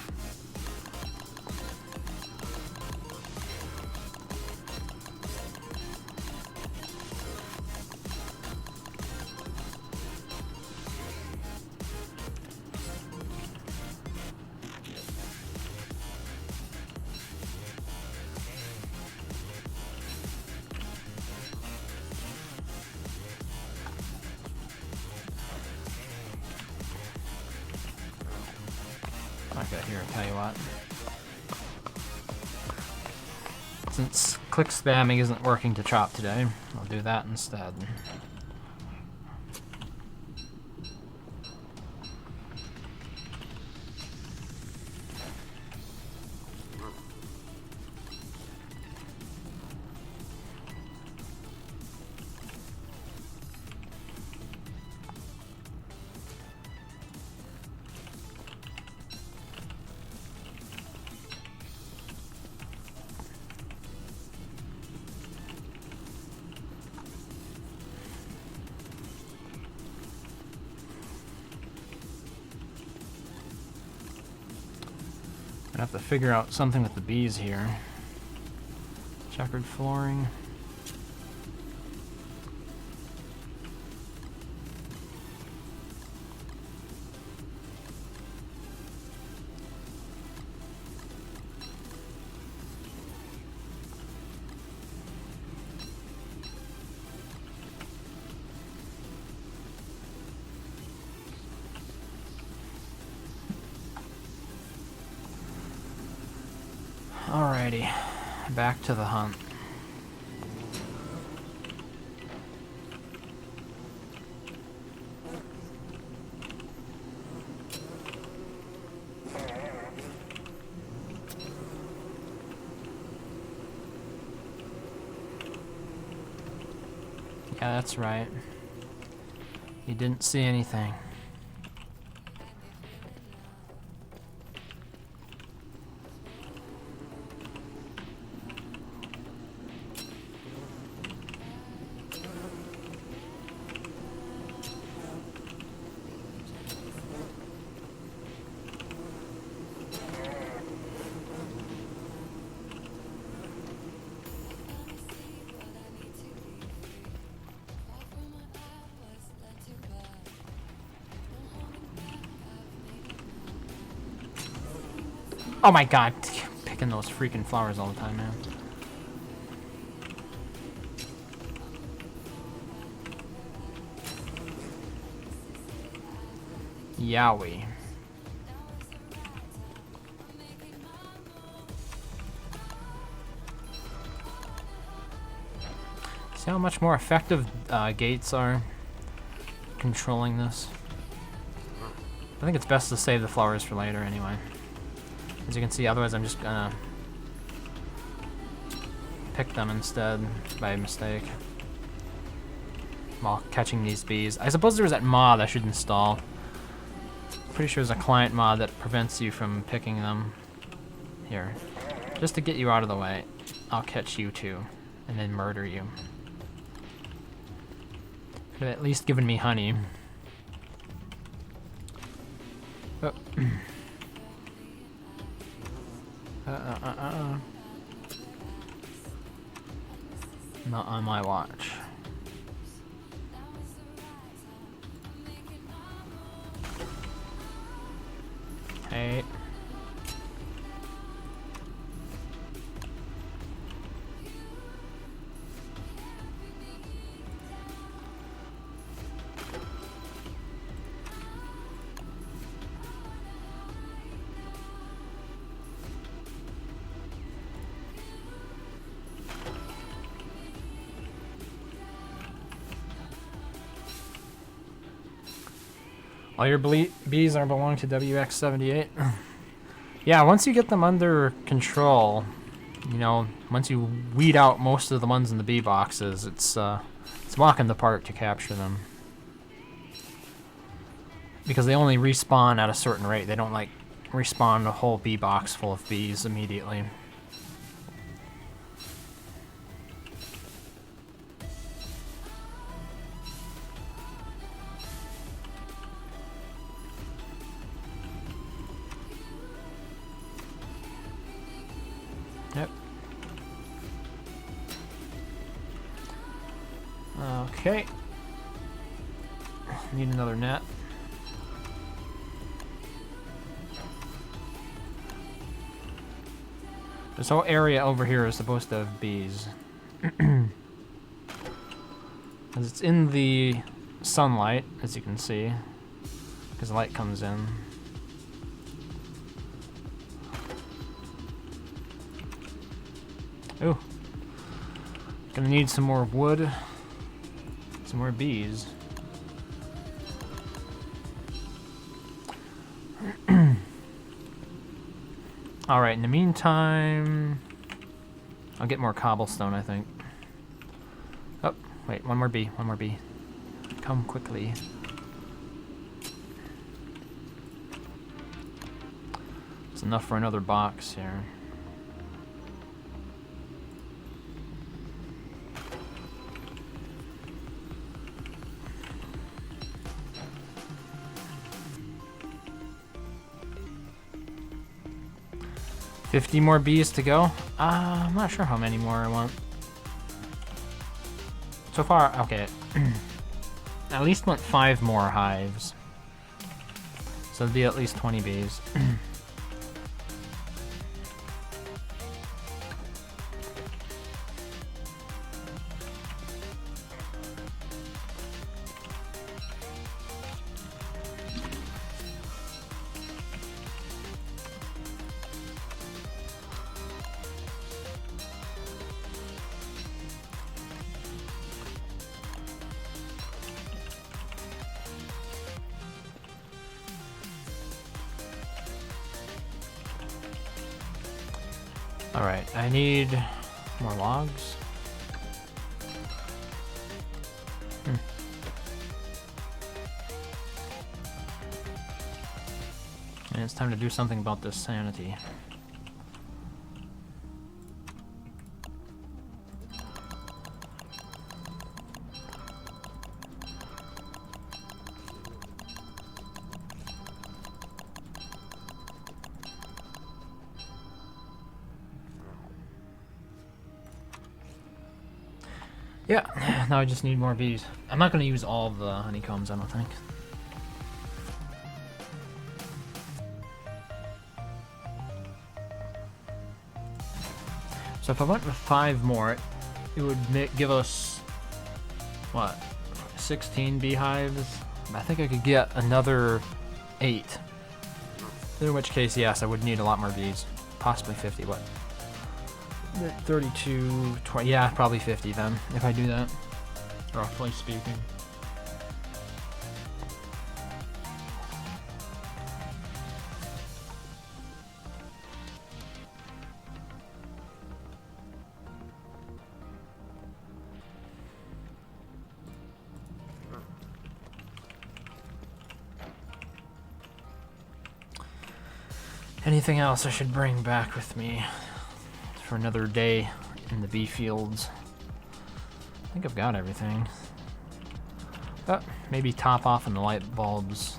Okay, here, I'll tell you what. Since click spamming isn't working to chop today, I'll do that instead. I have to figure out something with the bees here. Checkered flooring. Alrighty, back to the hunt. Yeah, that's right. You didn't see anything. Oh my god, picking those freaking flowers all the time, man. Yowie. See how much more effective gates are controlling this? I think it's best to save the flowers for later anyway. As you can see, otherwise I'm just gonna pick them instead by mistake while catching these bees. I suppose there was that mod I should install. Pretty sure there's a client mod that prevents you from picking them. Here, just to get you out of the way, I'll catch you too, and then murder you. Could have at least given me honey. Oh. Not on my watch. Hey. All your bees are belong to WX78. Yeah, once you get them under control, you know, once you weed out most of the ones in the bee boxes, it's a walk in the park to capture them. Because they only respawn at a certain rate. They don't, like, respawn a whole bee box full of bees immediately. Yep. Okay. Need another net. This whole area over here is supposed to have bees. Because it's in the sunlight, as you can see. Because the light comes in. Ooh. Gonna need some more wood. Some more bees. Alright, in the meantime, I'll get more cobblestone, I think. Oh, wait, one more bee, one more bee. Come quickly. It's enough for another box here. $50 more bees to go. I'm not sure how many more I want. So far, okay. At least want 5 more hives. So it'd be at least 20 bees. Alright, I need more logs. And it's time to do something about this sanity. Yeah, now I just need more bees. I'm not going to use all of the honeycombs, I don't think. So if I went with 5 more, it would give us, what, 16 beehives? I think I could get another 8. In which case, yes, I would need a lot more bees. Possibly 50, what? 32, 20, yeah, probably 50 then, if I do that, roughly speaking. Anything else I should bring back with me for another day in the bee fields? I think I've got everything. Maybe top off on the light bulbs.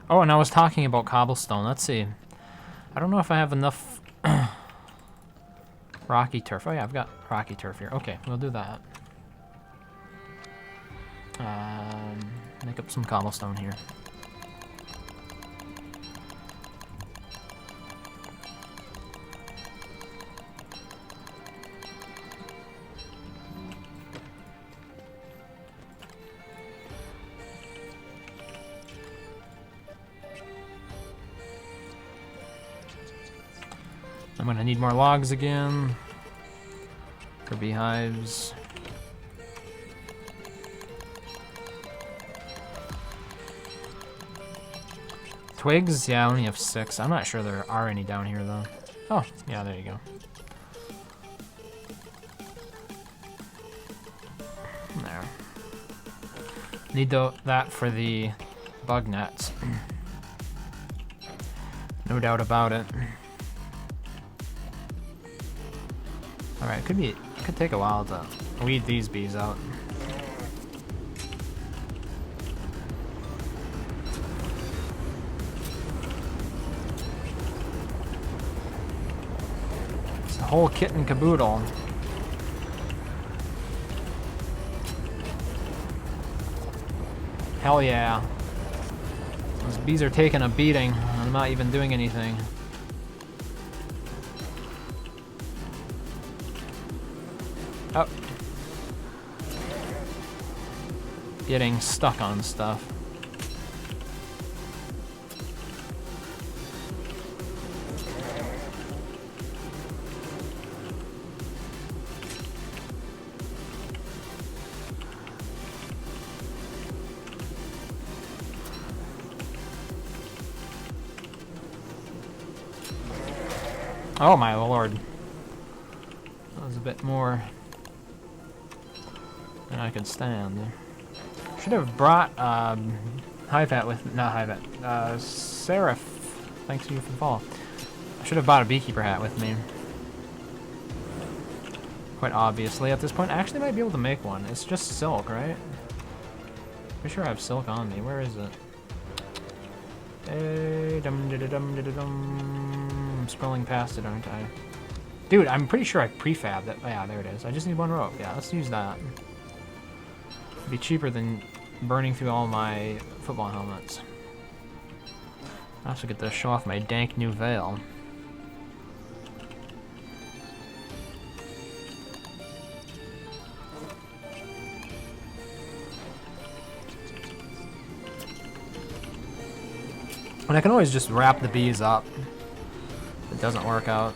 Oh, and I was talking about cobblestone. Let's see. I don't know if I have enough rocky turf. Oh yeah, I've got rocky turf here. Okay, we'll do that. Make up some cobblestone here. I'm gonna need more logs again for beehives. Twigs? Yeah, I only have 6. I'm not sure there are any down here though. Oh, yeah, there you go. There. Need that for the bug nets. No doubt about it. Alright, it could take a while to weed these bees out. It's a whole kit and caboodle. Hell yeah. Those bees are taking a beating. I'm not even doing anything. Oh. Getting stuck on stuff. Oh my lord. That was a bit more than I could stand. Should have brought Hivat with, not Hivat, Seraph. Thanks to you for the follow. I should have bought a beekeeper hat with me. Quite obviously at this point. I actually might be able to make one. It's just silk, right? Pretty sure I have silk on me. Where is it? I'm scrolling past it, aren't I? Dude, I'm pretty sure I prefabbed it. Oh, yeah, there it is. I just need one rope. Yeah, let's use that. It'd be cheaper than burning through all my football helmets. I also get to show off my dank new veil. And I can always just wrap the bees up. It doesn't work out.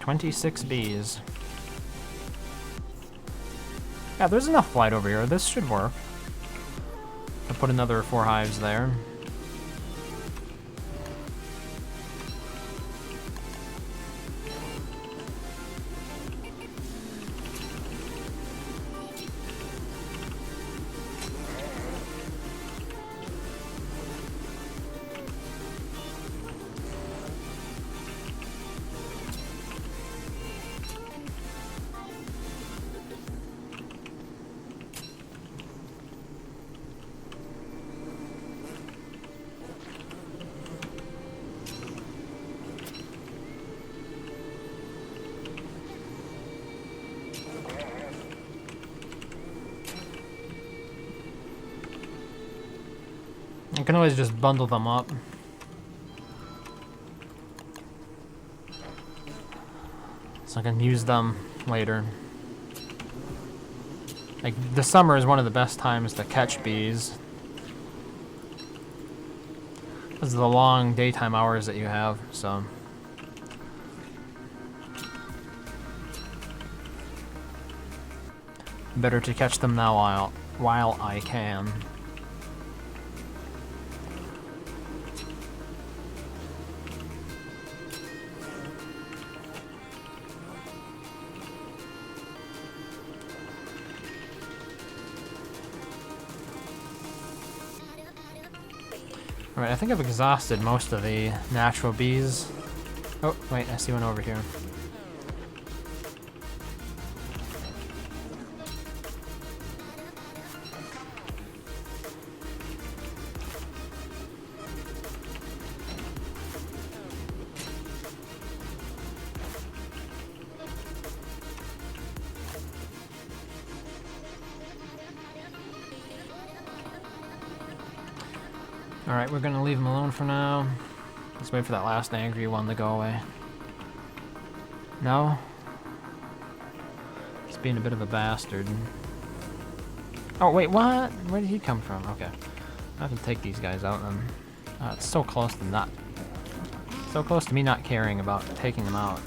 "26 bees. Yeah, there's enough light over here. This should work. I'll put another 4 hives there. I can always just bundle them up. So I can use them later. Like, the summer is one of the best times to catch bees. Because of the long daytime hours that you have, so. Better to catch them now while I can. Alright, I think I've exhausted most of the natural bees. Oh, wait, I see one over here. Alright, we're gonna leave him alone for now. Let's wait for that last angry one to go away. No? He's being a bit of a bastard. Oh, wait, what? Where did he come from? Okay. I have to take these guys out then. It's so close to not... So close to me not caring about taking them out.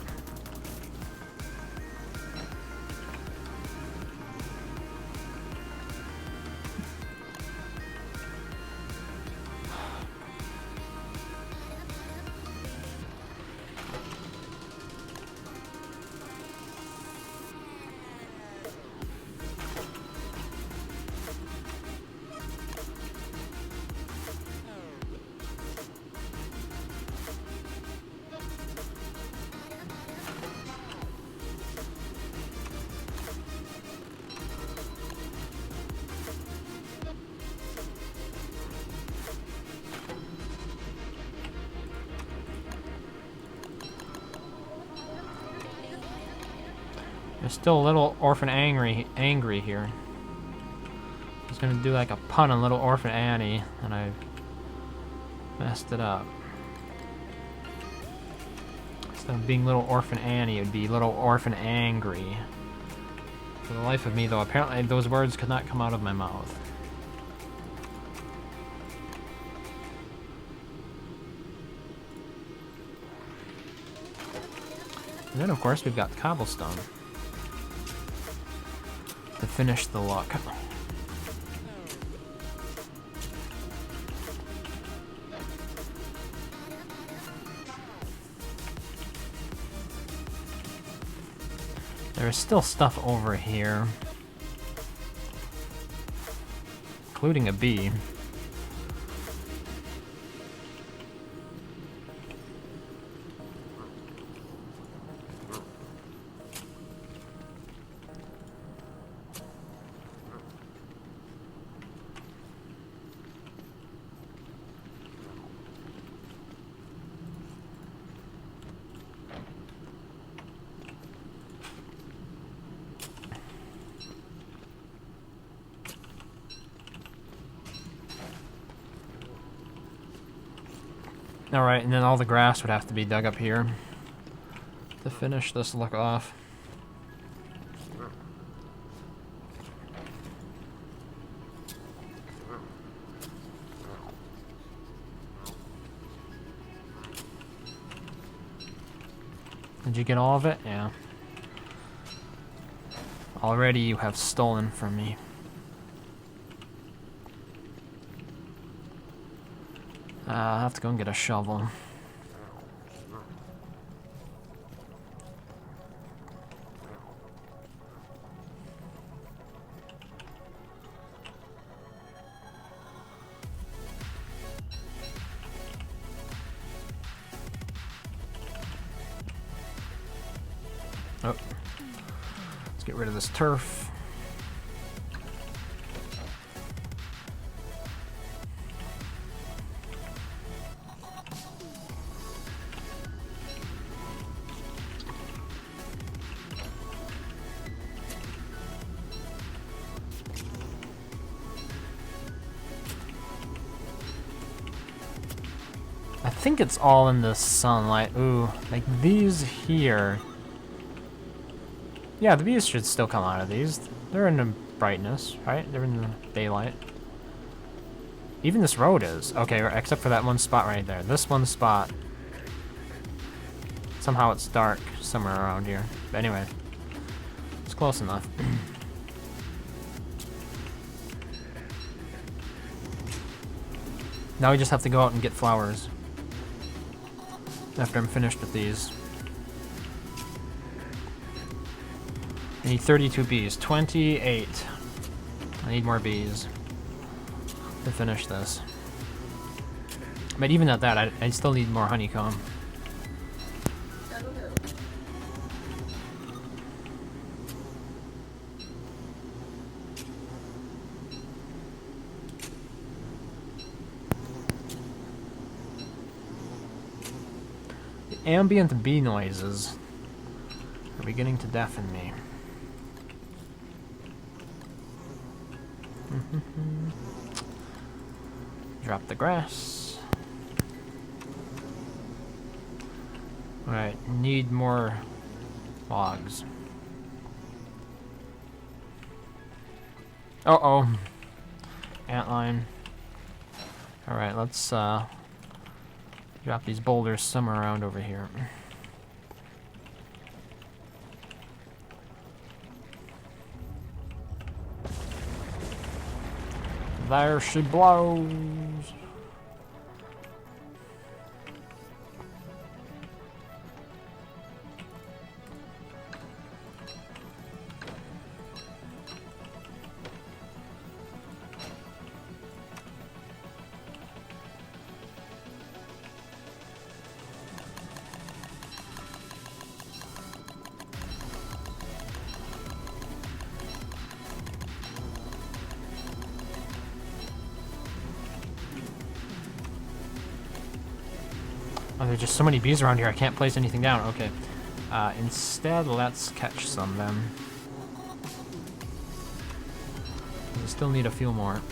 There's still a little Orphan angry here. He's gonna do like a pun on Little Orphan Annie, and I messed it up. Instead of being Little Orphan Annie, it would be Little Orphan Angry. For the life of me, though, apparently those words could not come out of my mouth. And then, of course, we've got Cobblestone to finish the look. There's still stuff over here, including a bee. Alright, and then all the grass would have to be dug up here to finish this look off. Did you get all of it? Yeah. Already you have stolen from me. I'll have to go and get a shovel. Oh. Let's get rid of this turf. I think it's all in the sunlight. Ooh, like these here. Yeah, the bees should still come out of these. They're in the brightness, right? They're in the daylight. Even this road is. Okay, except for that one spot right there. This one spot. Somehow it's dark somewhere around here. But anyway, it's close enough. Now we just have to go out and get flowers. After I'm finished with these. I need 32 bees. 28. I need more bees to finish this. But even at that, I still need more honeycomb. The ambient bee noises are beginning to deafen me. Drop the grass. Alright, need more logs. Uh-oh. Antline. Alright, let's drop these boulders somewhere around over here. There she blows. Oh, there's just so many bees around here, I can't place anything down. Okay. Instead, let's catch some then. We still need a few more.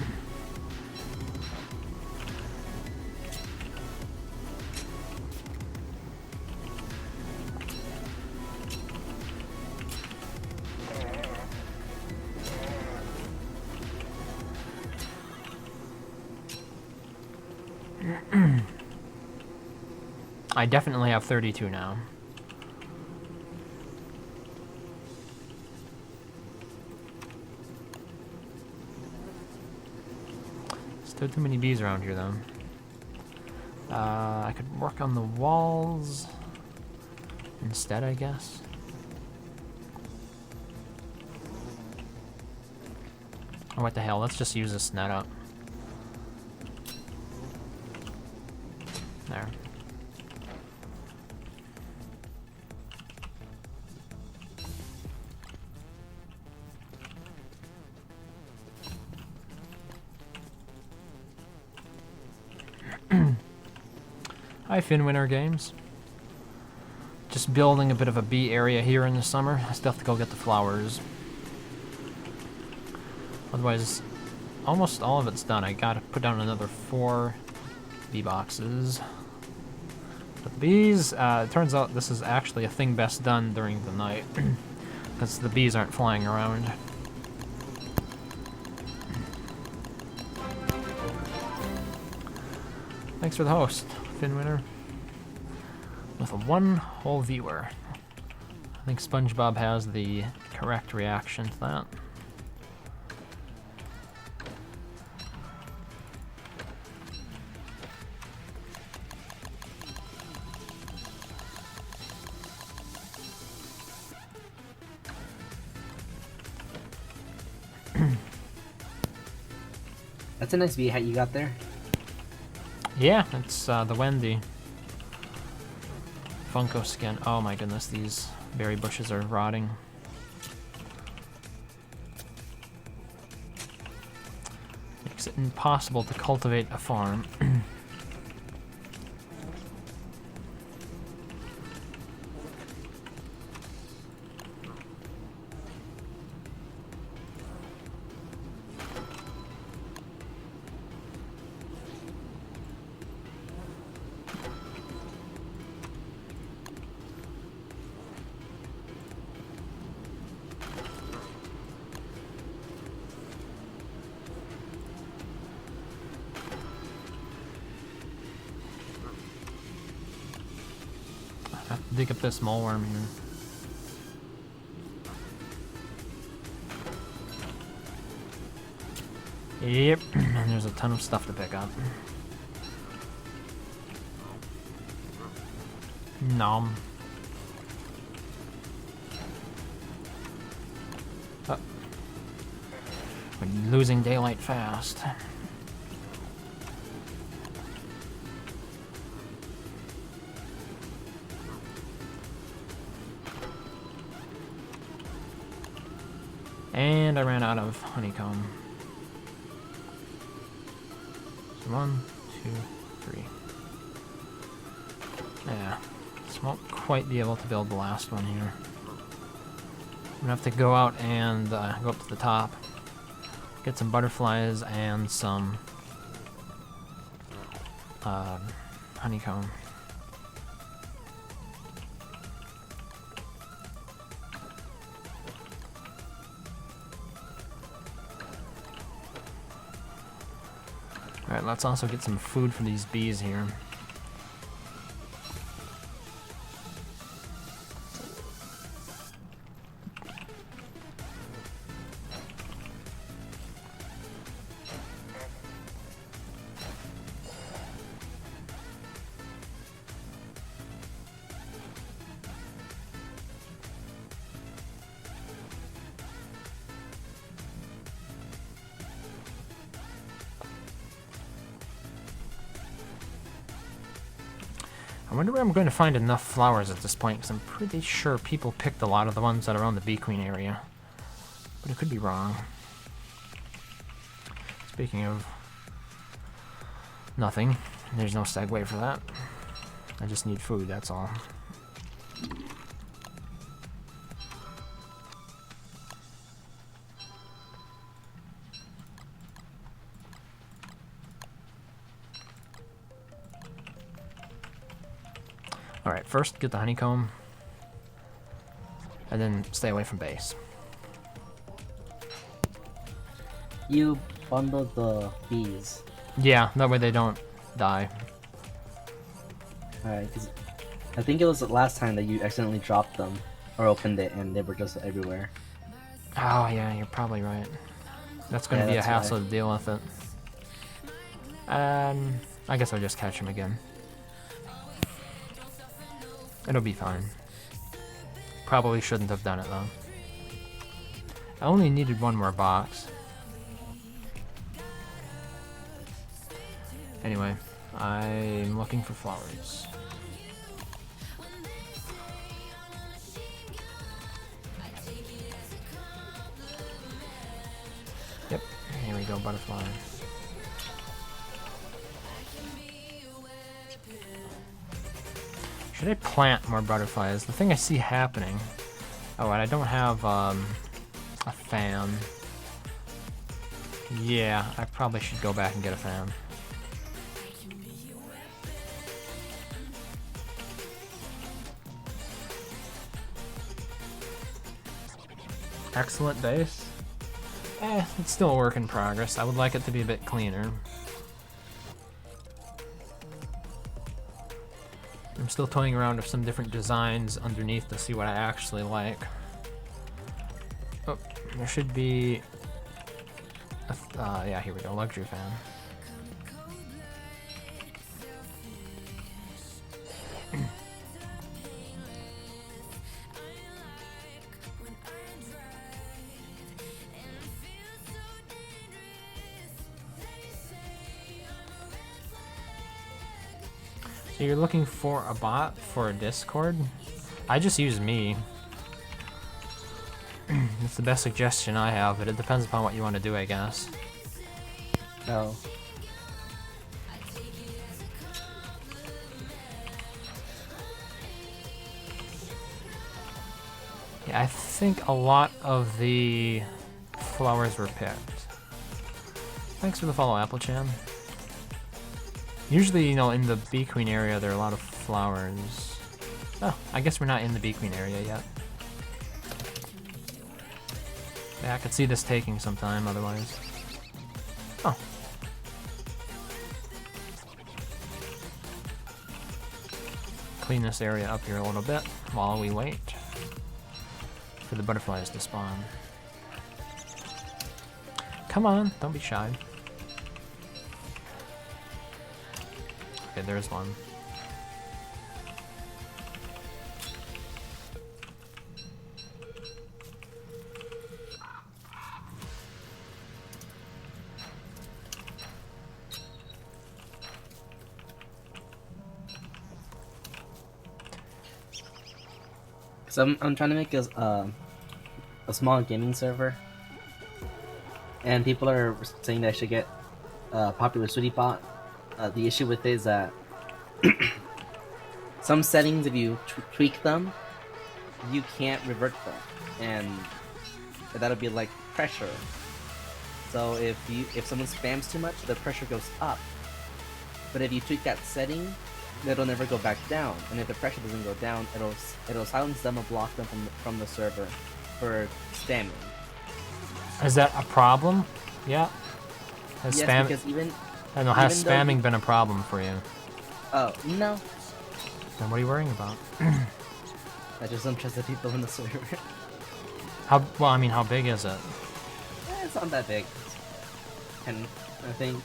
I definitely have 32 now. Still too many bees around here, though. I could work on the walls instead, I guess. Oh, what the hell? Let's just use this net up. There. Hi, Finwinter Games. Just building a bit of a bee area here in the summer. I still have to go get the flowers. Otherwise, almost all of it's done. I gotta put down another 4 bee boxes. But the bees, it turns out this is actually a thing best done during the night. Because the bees aren't flying around. Thanks for the host, Finwinter. With a 1 whole viewer. I think SpongeBob has the correct reaction to that. That's a nice bee hat you got there. Yeah, it's the Wendy. Funko skin. Oh my goodness, these berry bushes are rotting. Makes it impossible to cultivate a farm. Dig up this moleworm here. Yep, and there's a ton of stuff to pick up. Nom. Oh. We're losing daylight fast. And I ran out of honeycomb. So 1, 2, 3. Yeah. This won't quite be able to build the last one here. I'm gonna have to go out and go up to the top. Get some butterflies and some honeycomb. Alright, let's also get some food for these bees here. I wonder where I'm going to find enough flowers at this point, because I'm pretty sure people picked a lot of the ones that are around the Bee Queen area. But it could be wrong. Speaking of nothing, there's no segue for that. I just need food, that's all. Alright, first get the honeycomb, and then stay away from base. You bundled the bees. Yeah, that way they don't die. Alright, 'cause I think it was the last time that you accidentally dropped them or opened it and they were just everywhere. Oh yeah, you're probably right. That's gonna be a that's hassle why. to deal with it. I guess I'll just catch him again. It'll be fine. Probably shouldn't have done it though. I only needed one more box. Anyway, I'm looking for flowers. Yep, here we go, butterfly. Should I plant more butterflies? The thing I see happening... Oh, and I don't have a fan. Yeah, I probably should go back and get a fan. Excellent base. It's still a work in progress. I would like it to be a bit cleaner. I'm still toying around with some different designs underneath to see what I actually like. Oh, there should be... yeah, here we go, luxury fan. So you're looking for a bot for a Discord? I just use me. It's the best suggestion I have, but it depends upon what you want to do, I guess. No. Yeah, I think a lot of the flowers were picked. Thanks for the follow, Applechan. Usually, you know, in the Bee Queen area, there are a lot of flowers. Oh, I guess we're not in the Bee Queen area yet. Yeah, I could see this taking some time otherwise. Oh. Clean this area up here a little bit while we wait for the butterflies to spawn. Come on, don't be shy. Okay, there's one. So I'm trying to make a small gaming server, and people are saying that I should get popular Sweetie Pot. The issue with it is that some settings, if you tweak them, you can't revert them, and that'll be like pressure. So if someone spams too much, the pressure goes up. But if you tweak that setting, it'll never go back down. And if the pressure doesn't go down, it'll silence them or block them from the server for spamming. Is that a problem? Yeah. Has Yes, spam? because even I know. Has even though spamming you- been a problem for you? oh no, Then what are you worrying about? I just don't trust the people in the server. How well? I mean, how big is it? It's not that big. 10, I think.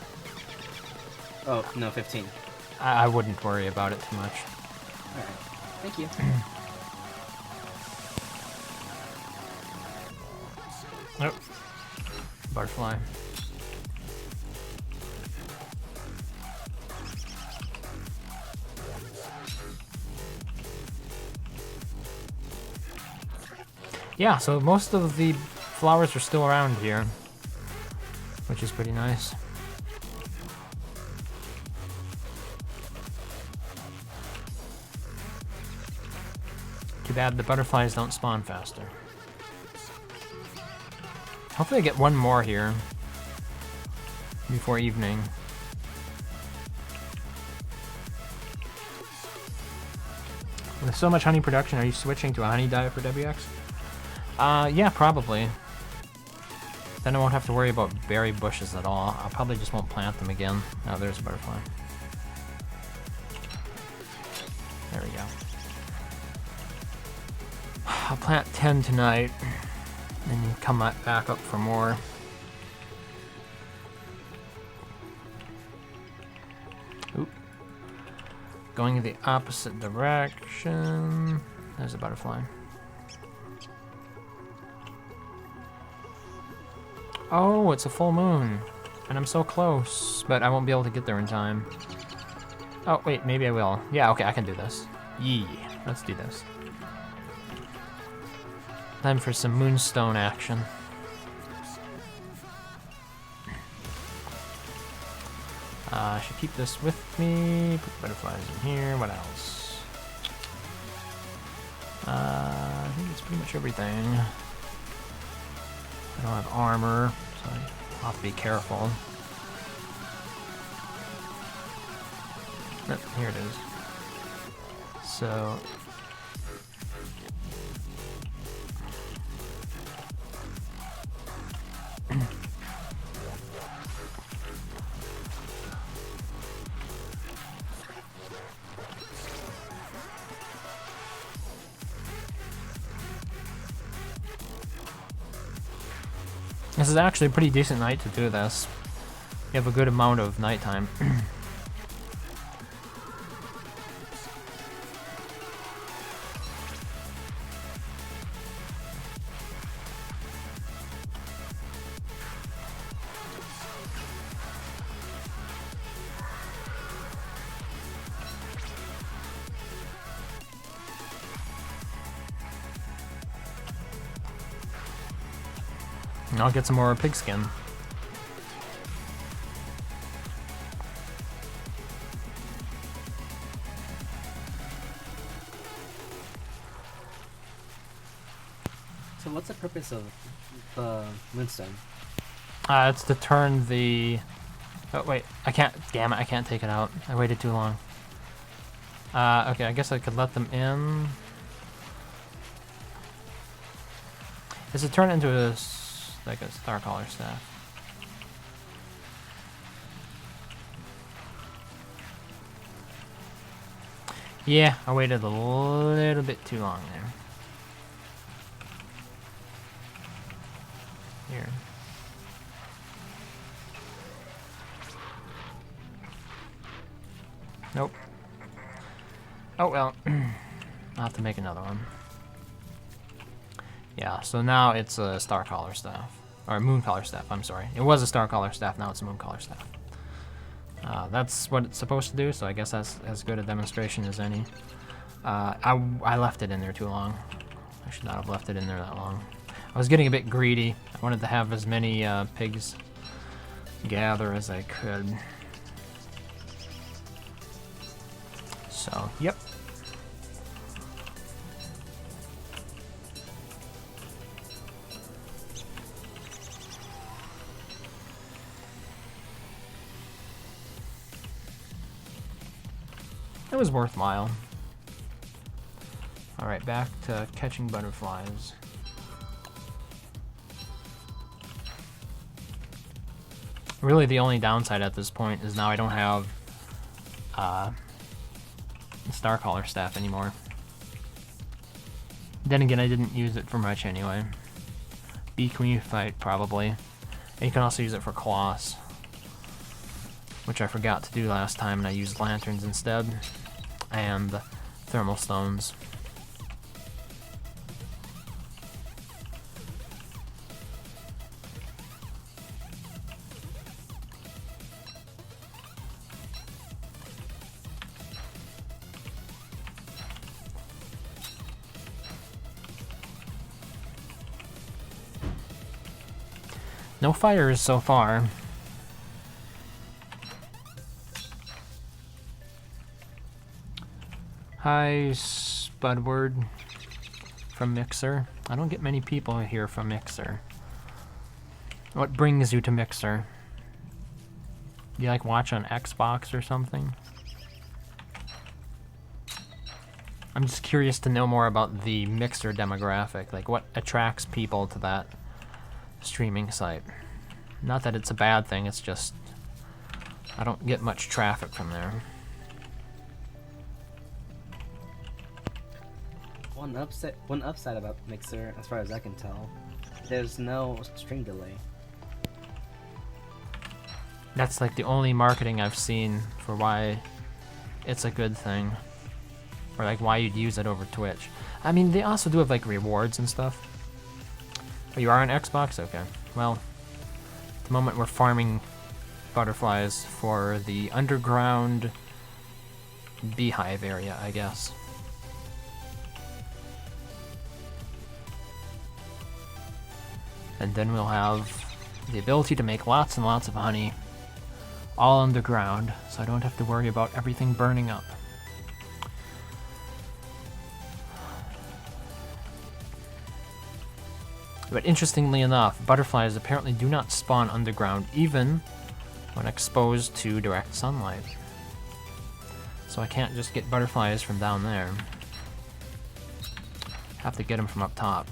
Oh no, 15. I wouldn't worry about it too much. All right, thank you. Nope. Butterfly. Yeah, so most of the flowers are still around here, which is pretty nice. Too bad the butterflies don't spawn faster. Hopefully I get one more here before evening. With so much honey production, are you switching to a honey diet for WX? Yeah, probably. Then I won't have to worry about berry bushes at all. I probably just won't plant them again. Oh, there's a butterfly. There we go. I'll plant 10 tonight, and then come back up for more. Oop. Going in the opposite direction. There's a butterfly. Oh, it's a full moon. And I'm so close, but I won't be able to get there in time. Oh, wait, maybe I will. Yeah, okay, I can do this. Yee, let's do this. Time for some moonstone action. I should keep this with me. Put the butterflies in here. What else? I think it's pretty much everything. I don't have armor, so I'll have to be careful. Oh, here it is. So... This is actually a pretty decent night to do this. You have a good amount of nighttime. And I'll get some more pigskin. So what's the purpose of the moonstone? It's to turn the... Oh, wait. I can't... Damn it, I can't take it out. I waited too long. Okay, I guess I could let them in. Is it turn into a... like a star collar staff? Yeah, I waited a little bit too long there. Here. Nope. Oh well. I'll have to make another one. Yeah, so now it's a star collar staff. Or moon collar staff, I'm sorry. It was a star collar staff, now it's a moon collar staff. That's what it's supposed to do, so I guess that's as good a demonstration as any. I left it in there too long. I should not have left it in there that long. I was getting a bit greedy. I wanted to have as many pigs gather as I could. So, yep. it was worthwhile. Alright, back to catching butterflies. Really, the only downside at this point is now I don't have Starcaller staff anymore. Then again, I didn't use it for much anyway. Beak when you fight, probably. And you can also use it for Colossus, which I forgot to do last time, and I used lanterns instead, and thermal stones. No fires so far. Hi, Spudward from Mixer. I don't get many people here from Mixer. What brings you to Mixer? Do you like watch on Xbox or something? I'm just curious to know more about the Mixer demographic. Like, what attracts people to that streaming site? Not that it's a bad thing, it's just I don't get much traffic from there. One upside about Mixer, as far as I can tell, there's no stream delay. That's like the only marketing I've seen for why it's a good thing, or like why you'd use it over Twitch. I mean, they also do have like rewards and stuff. Oh, you are on Xbox? Okay. Well, at the moment we're farming butterflies for the underground beehive area, I guess. And then we'll have the ability to make lots and lots of honey all underground, so I don't have to worry about everything burning up. But interestingly enough, butterflies apparently do not spawn underground even when exposed to direct sunlight. So I can't just get butterflies from down there. Have to get them from up top.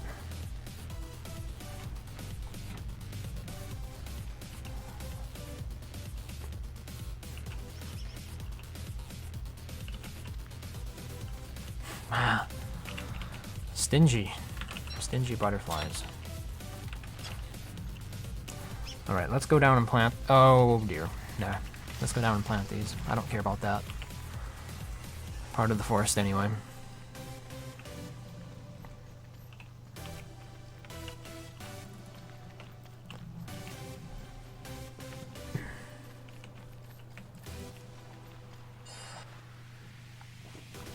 Ah, stingy butterflies. Alright, let's go down and plant... Oh dear. Nah. Let's go down and plant these. I don't care about that. Part of the forest anyway.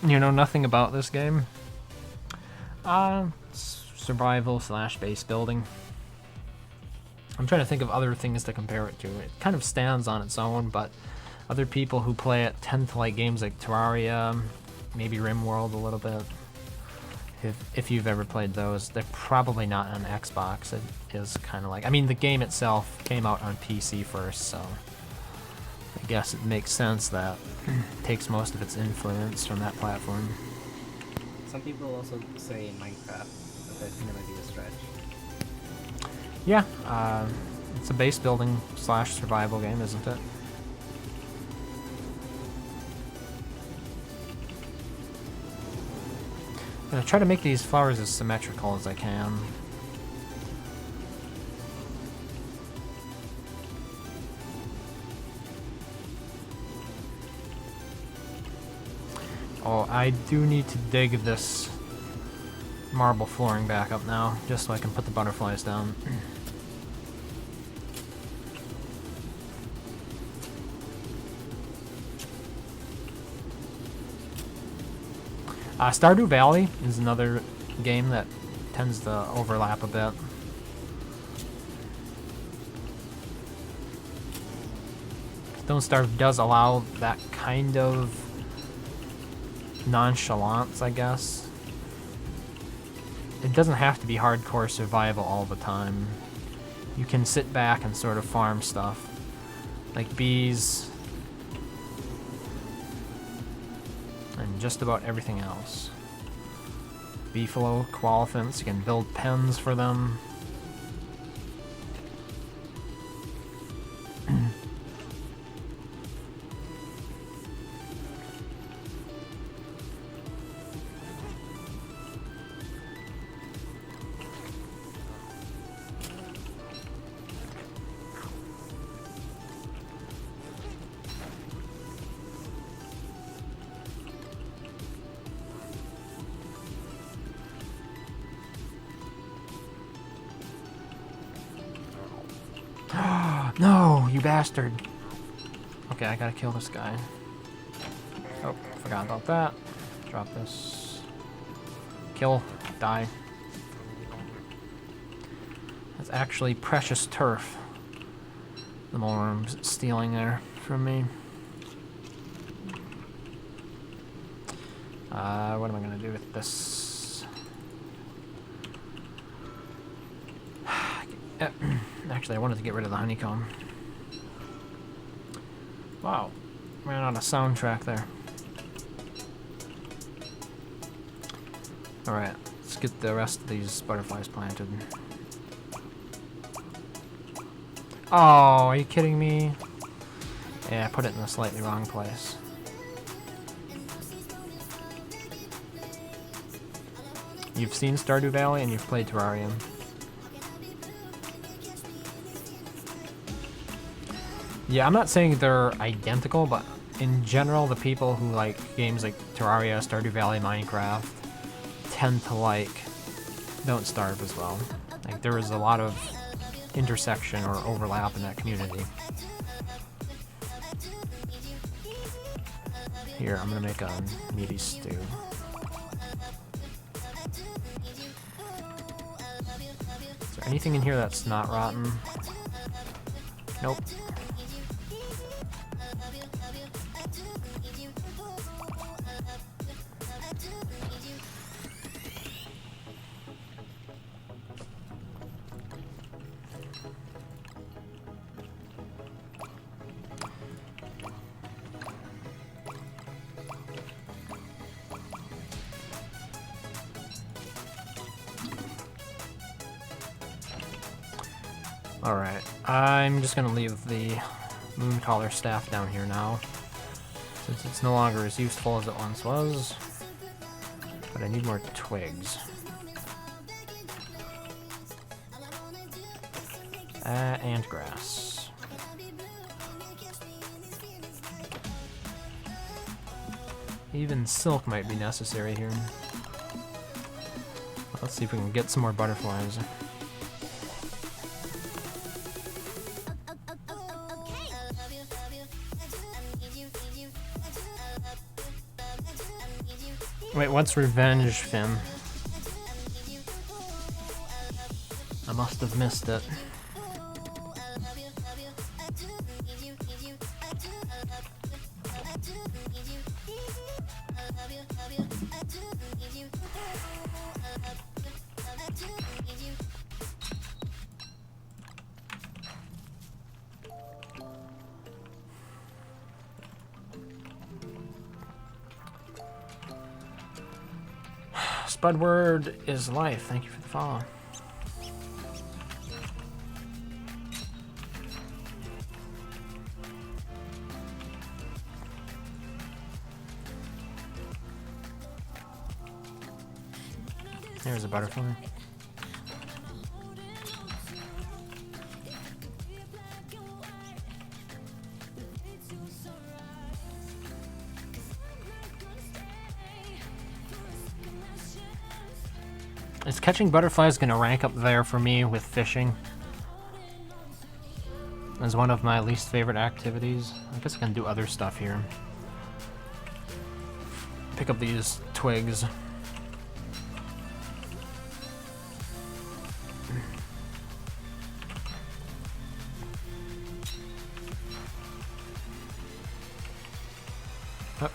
You know nothing about this game? Survival / base building. I'm trying to think of other things to compare it to. It kind of stands on its own, but other people who play it tend to like games like Terraria, maybe RimWorld a little bit. If you've ever played those, they're probably not on Xbox. It is kind of like... I mean, the game itself came out on PC first, so I guess it makes sense that it takes most of its influence from that platform. Some people also say Minecraft, but that can never be a stretch. Yeah, it's a base building / survival game, isn't it? I'm gonna try to make these flowers as symmetrical as I can. Oh, I do need to dig this marble flooring back up now, just so I can put the butterflies down. Stardew Valley is another game that tends to overlap a bit. Don't Starve does allow that kind of nonchalance, I guess. It doesn't have to be hardcore survival all the time. You can sit back and sort of farm stuff. Like bees. just about everything else. Beefalo, Koalefants, you can build pens for them. No, you bastard. Okay, I gotta kill this guy. Oh, forgot about that. Drop this. Kill. Die. That's actually precious turf. The Molarm's stealing there from me. What am I gonna do with this? Actually, I wanted to get rid of the honeycomb. Wow, ran out of soundtrack there. Alright, let's get the rest of these butterflies planted. Oh, are you kidding me? Yeah, I put it in the slightly wrong place. You've seen Stardew Valley and you've played Terraria. Yeah, I'm not saying they're identical, but in general, the people who like games like Terraria, Stardew Valley, Minecraft tend to like Don't Starve as well. Like, there is a lot of intersection or overlap in that community. Here, I'm gonna make a meaty stew. Is there anything in here that's not rotten? Nope. Alright, I'm just gonna leave the Mooncaller staff down here now, since it's no longer as useful as it once was. But I need more twigs. And grass. Even silk might be necessary here. Let's see if we can get some more butterflies. Wait, what's revenge, Finn? I must have missed it. Spudward is life. Thank you for the follow. There's a butterfly. Is catching butterflies gonna rank up there for me with fishing? As one of my least favorite activities. I guess I can do other stuff here. Pick up these twigs. Oh.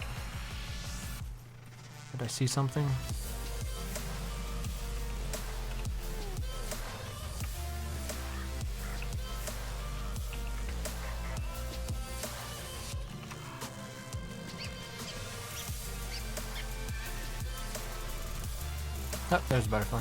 Did I see something? Oh, there's a butterfly.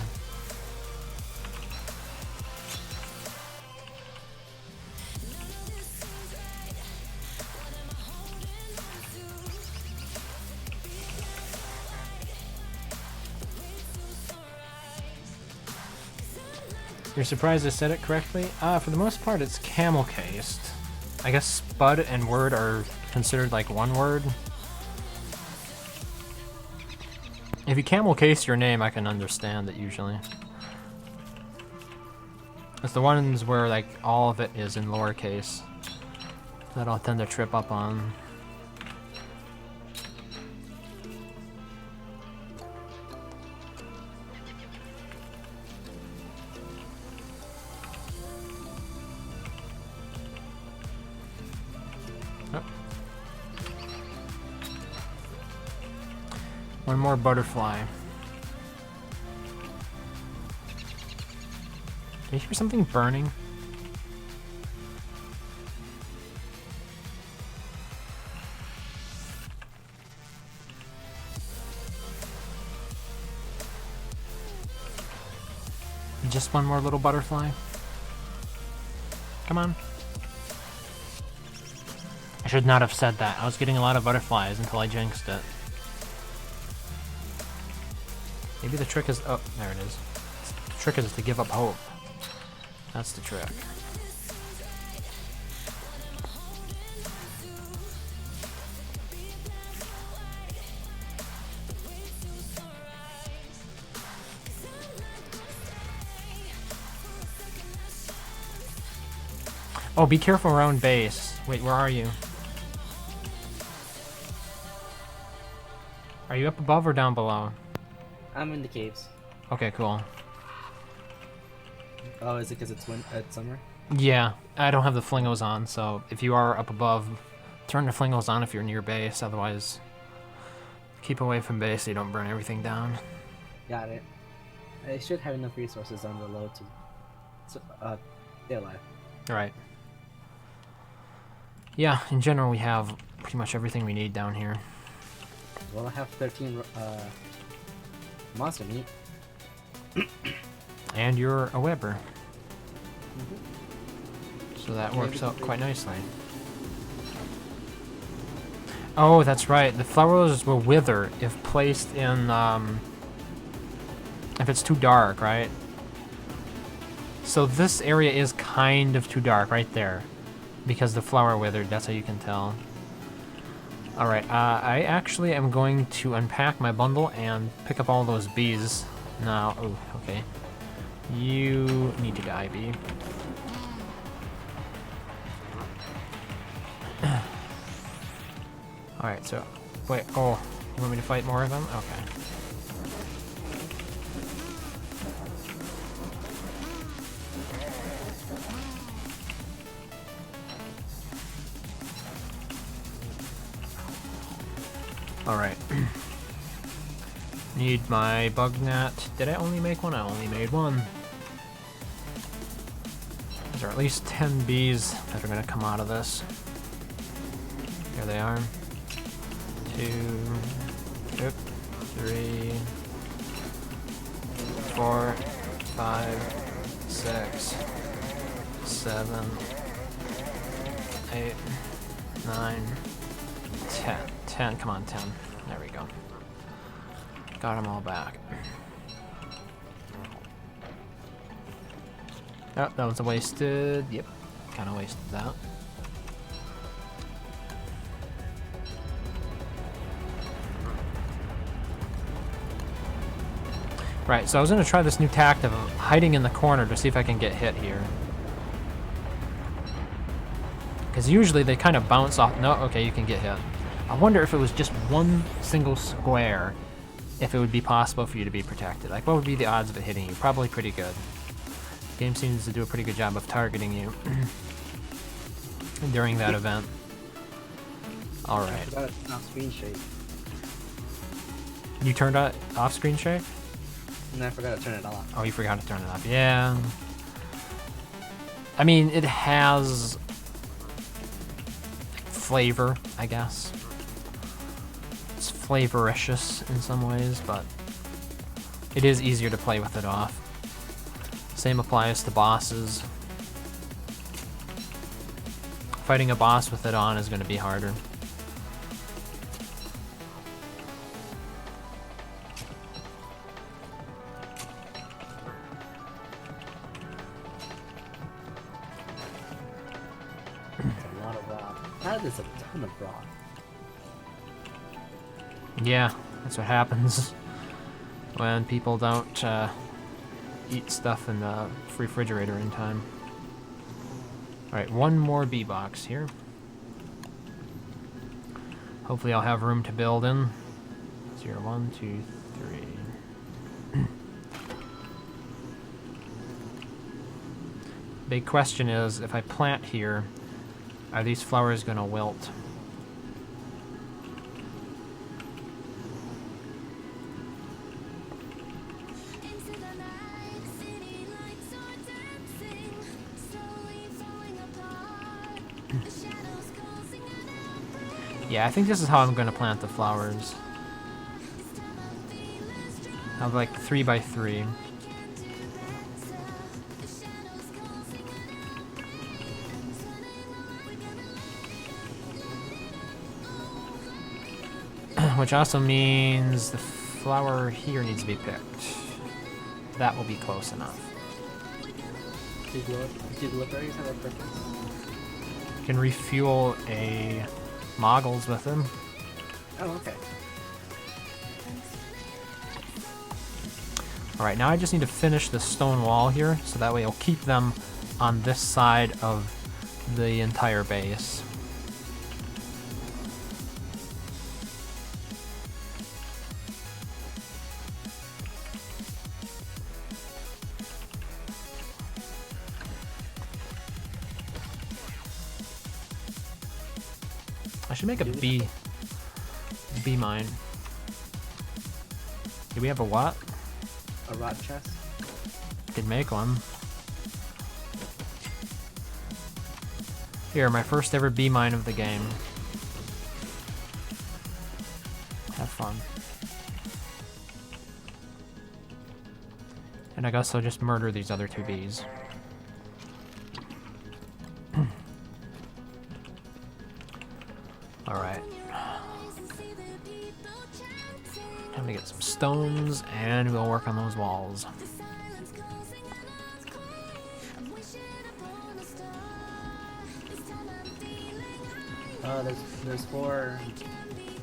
You're surprised I said it correctly? For the most part, it's camel cased. I guess spud and word are considered like one word. If you camel case your name, I can understand it usually. It's the ones where like all of it is in lowercase that I'll tend to trip up on. One more butterfly. Do you hear something burning? Just one more little butterfly. Come on. I should not have said that. I was getting a lot of butterflies until I jinxed it. Maybe the trick is... Oh, there it is. The trick is to give up hope. That's the trick. Oh, be careful around base. Wait, where are you? Are you up above or down below? I'm in the caves. Okay, cool. Oh, is it because it's summer? Yeah, I don't have the flingos on, so if you are up above, turn the flingos on if you're near base, otherwise keep away from base so you don't burn everything down. Got it. I should have enough resources on the low to stay alive. Alright. Yeah, in general we have pretty much everything we need down here. Well, I have 13 monster meat. And you're a Weber. So that works out quite nicely. Oh, that's right. The flowers will wither if placed in, if it's too dark, right? So this area is kind of too dark right there. Because the flower withered, that's how you can tell. Alright, I actually am going to unpack my bundle and pick up all those bees now. Oh, okay. You need to die, bee. Alright, so... Wait, oh, you want me to fight more of them? Okay. Alright. Need my bug net. Did I only make one? I only made one. There are at least 10 bees that are going to come out of this. Here they are. 2, 3, 4, 5, 6, 7, 8, 9, 10. 10, come on, 10. There we go. Got them all back. Oh, that was a wasted. Yep, kind of wasted that. Right, so I was going to try this new tact of hiding in the corner to see if I can get hit here. Because usually they kind of bounce off. No, okay, you can get hit. I wonder if it was just one single square, if it would be possible for you to be protected. Like, what would be the odds of it hitting you? Probably pretty good. The game seems to do a pretty good job of targeting you during that event. Alright. I forgot it's not screen shake. You turned off screen share? And I forgot to turn it off. Oh, you forgot to turn it off. Yeah. I mean, it has flavor, I guess. It's flavoricious in some ways, but it is easier to play with it off. Same applies to bosses. Fighting a boss with it on is going to be harder. A lot of broth. That is a ton of broth. Yeah, that's what happens when people don't eat stuff in the refrigerator in time. Alright, one more bee box here. Hopefully I'll have room to build in. 0, 1, 2, 3. Big question is, if I plant here, are these flowers gonna wilt? Yeah, I think this is how I'm going to plant the flowers. Have like 3 by 3. Which also means the flower here needs to be picked. That will be close enough. Do blueberries have a purpose? You can refuel a Moggles with them. Oh, okay. Alright, now I just need to finish the stone wall here, so that way I'll keep them on this side of the entire base. I should make a bee mine. Do we have a what? A rot chest? Could make one. Here, my first ever bee mine of the game. Have fun. And I guess I'll just murder these other 2 bees. Alright. Time to get some stones, and we'll work on those walls. There's 4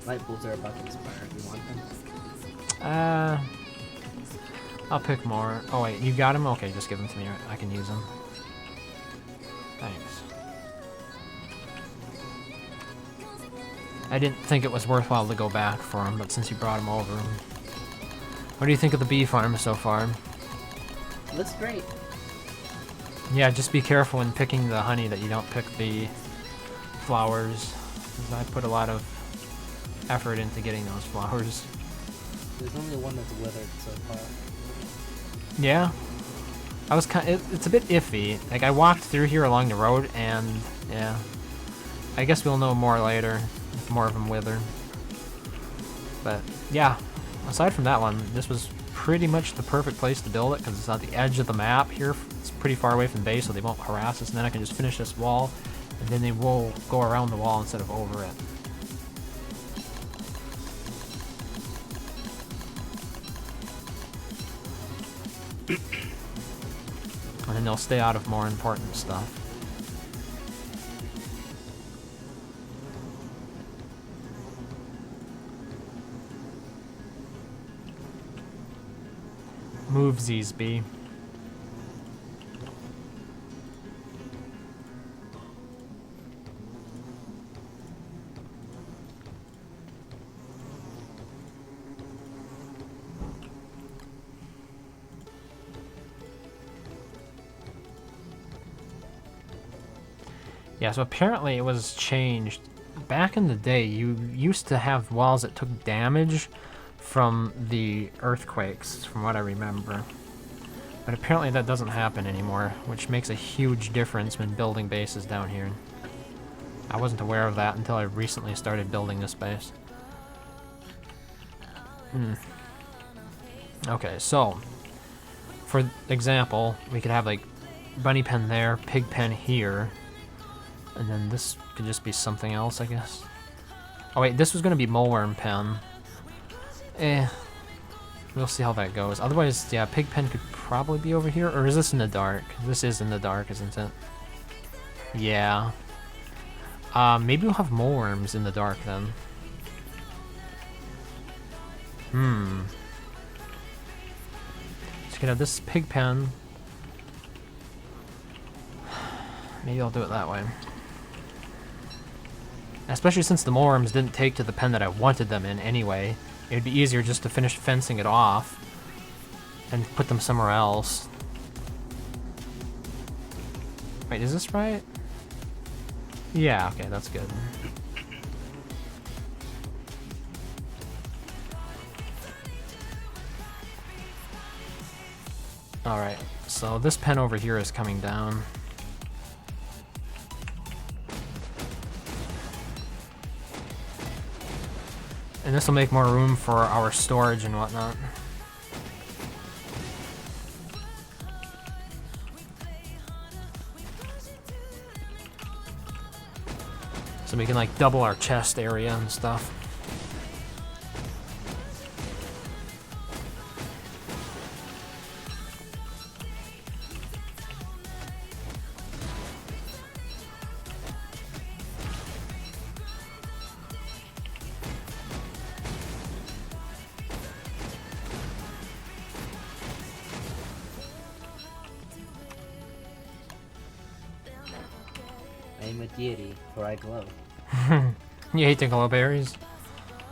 light bulbs that are about to expire. Do you want them? I'll pick more. Oh wait, you got them? Okay, just give them to me. I can use them. Thanks. I didn't think it was worthwhile to go back for them, but since you brought them over... What do you think of the bee farm so far? Looks great. Yeah, just be careful when picking the honey that you don't pick the flowers. 'Cause I put a lot of effort into getting those flowers. There's only one that's withered so far. Yeah. I was it's a bit iffy. Like, I walked through here along the road, and yeah. I guess we'll know more later if more of them wither. But yeah, aside from that one, this was pretty much the perfect place to build it because it's on the edge of the map here. It's pretty far away from the base, so they won't harass us, and then I can just finish this wall, and then they will go around the wall instead of over it. And then they'll stay out of more important stuff. Move Z's B. Yeah, so apparently it was changed. Back in the day, you used to have walls that took damage from the earthquakes, from what I remember. But apparently that doesn't happen anymore, which makes a huge difference when building bases down here. I wasn't aware of that until I recently started building this base. Okay, so for example, we could have like bunny pen there, pig pen here, and then this could just be something else, I guess. Oh wait, this was gonna be moleworm pen. We'll see how that goes. Otherwise, yeah, pig pen could probably be over here, or is this in the dark? This is in the dark, isn't it? Yeah. Maybe we'll have moleworms in the dark then. So you can have this pig pen. Maybe I'll do it that way. Especially since the moleworms didn't take to the pen that I wanted them in anyway. It would be easier just to finish fencing it off and put them somewhere else. Wait, is this right? Yeah, okay, that's good. Alright, so this pen over here is coming down. And this will make more room for our storage and whatnot. So we can like double our chest area and stuff. I am a deity, for I glow. You hate the glow berries?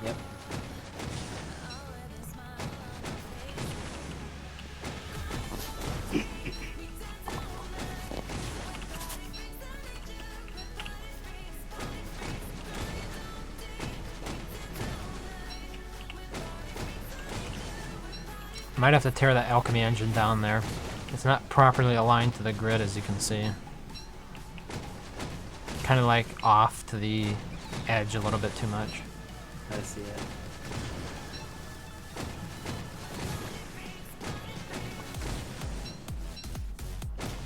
Yep. Might have to tear that alchemy engine down there. It's not properly aligned to the grid, as you can see. Kind of like off to the edge a little bit too much. I see it.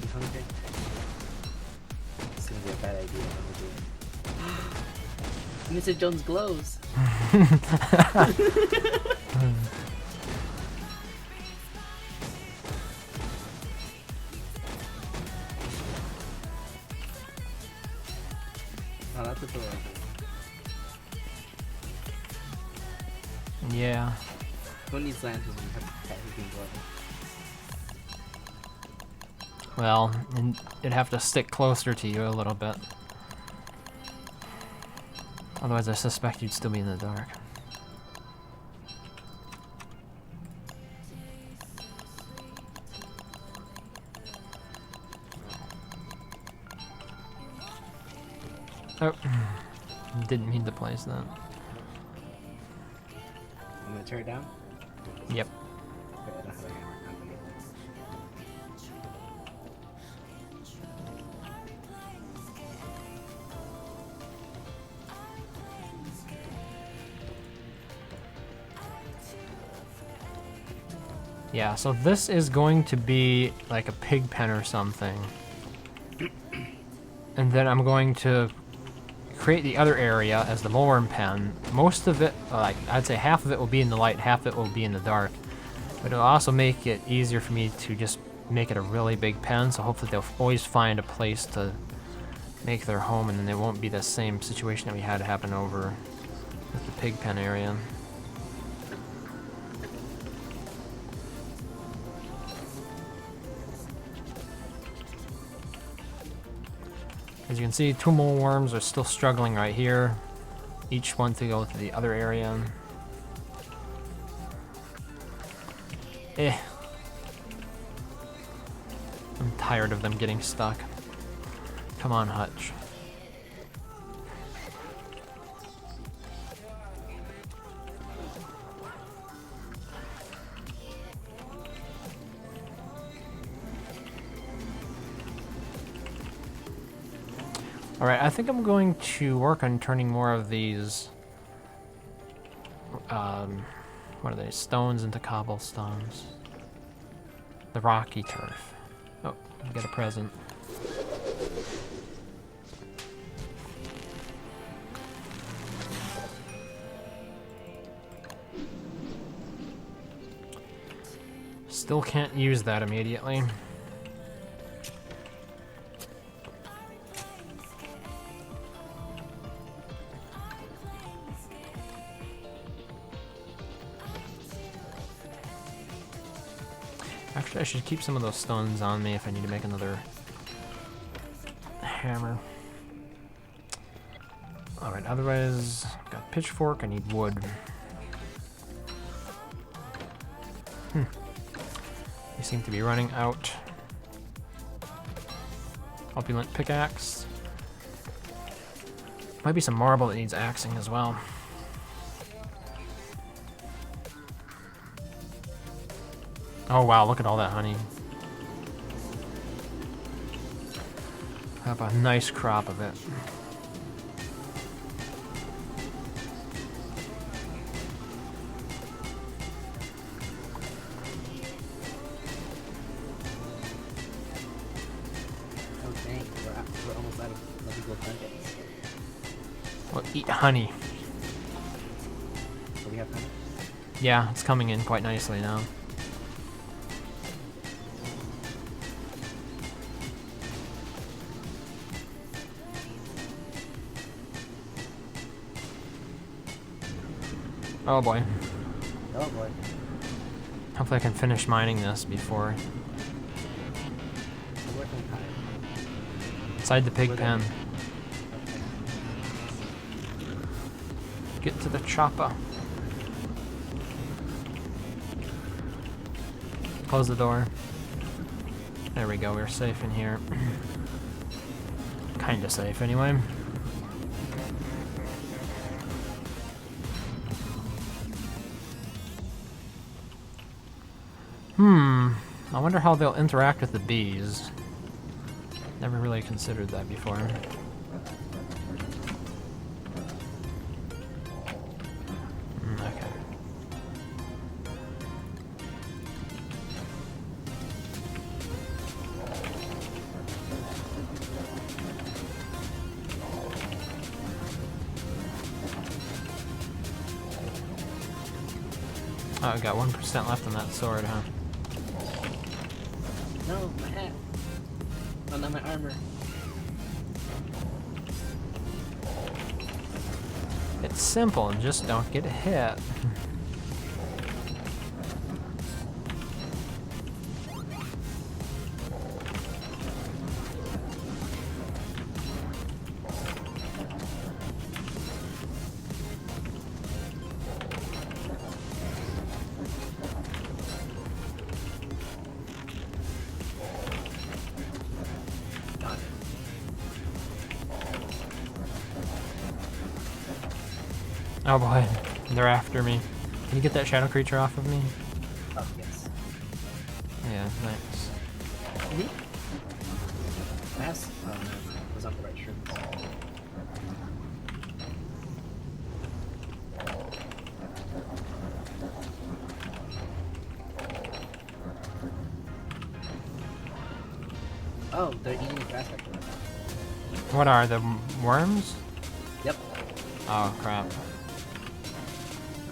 You hungry? This is gonna be a bad idea. Mr. Jones glows. Oh, that's a door. Yeah. Who needs lanterns when you have everything glowing? Well, and it'd have to stick closer to you a little bit. Otherwise, I suspect you'd still be in the dark. Oh, didn't mean to place that. I'm gonna tear it down? Yep. Okay, I don't have a hammer. I'm gonna get this. Yeah, so this is going to be like a pig pen or something. And then I'm going to create the other area as the moleworm pen. Most of it, like I'd say half of it will be in the light, half of it will be in the dark. But it'll also make it easier for me to just make it a really big pen, so hopefully they'll always find a place to make their home, and then it won't be the same situation that we had happen over with the pig pen area. As you can see, two mole worms are still struggling right here. Each one to go to the other area. I'm tired of them getting stuck. Come on, Hutch. Alright, I think I'm going to work on turning more of these What are they? Stones into cobblestones. The rocky turf. Oh, I got a present. Still can't use that immediately. Actually, I should keep some of those stones on me if I need to make another hammer. Alright, otherwise, got pitchfork, I need wood. They seem to be running out. Opulent pickaxe. Might be some marble that needs axing as well. Oh wow, look at all that honey. Have a nice crop of it. Oh dang, we're almost out of lovely gold nuggets. Well, eat honey. So we have honey. Yeah, it's coming in quite nicely now. Oh boy. Oh boy. Hopefully I can finish mining this before. We're working hard. Inside the pig Where pen. Okay. Get to the chopper. Close the door. There we go, we're safe in here. Kinda safe anyway. I wonder how they'll interact with the bees. Never really considered that before. Okay. Oh, I got 1% left on that sword, huh? No, my hat. Oh, not my armor. It's simple, just don't get hit. Got it. Oh boy, they're after me. Can you get that shadow creature off of me? Oh, yes. Yeah, thanks. Pass? Oh, no. Was on the right shrooms. Oh, they're eating the grass vector. What are the worms? Yep. Oh crap.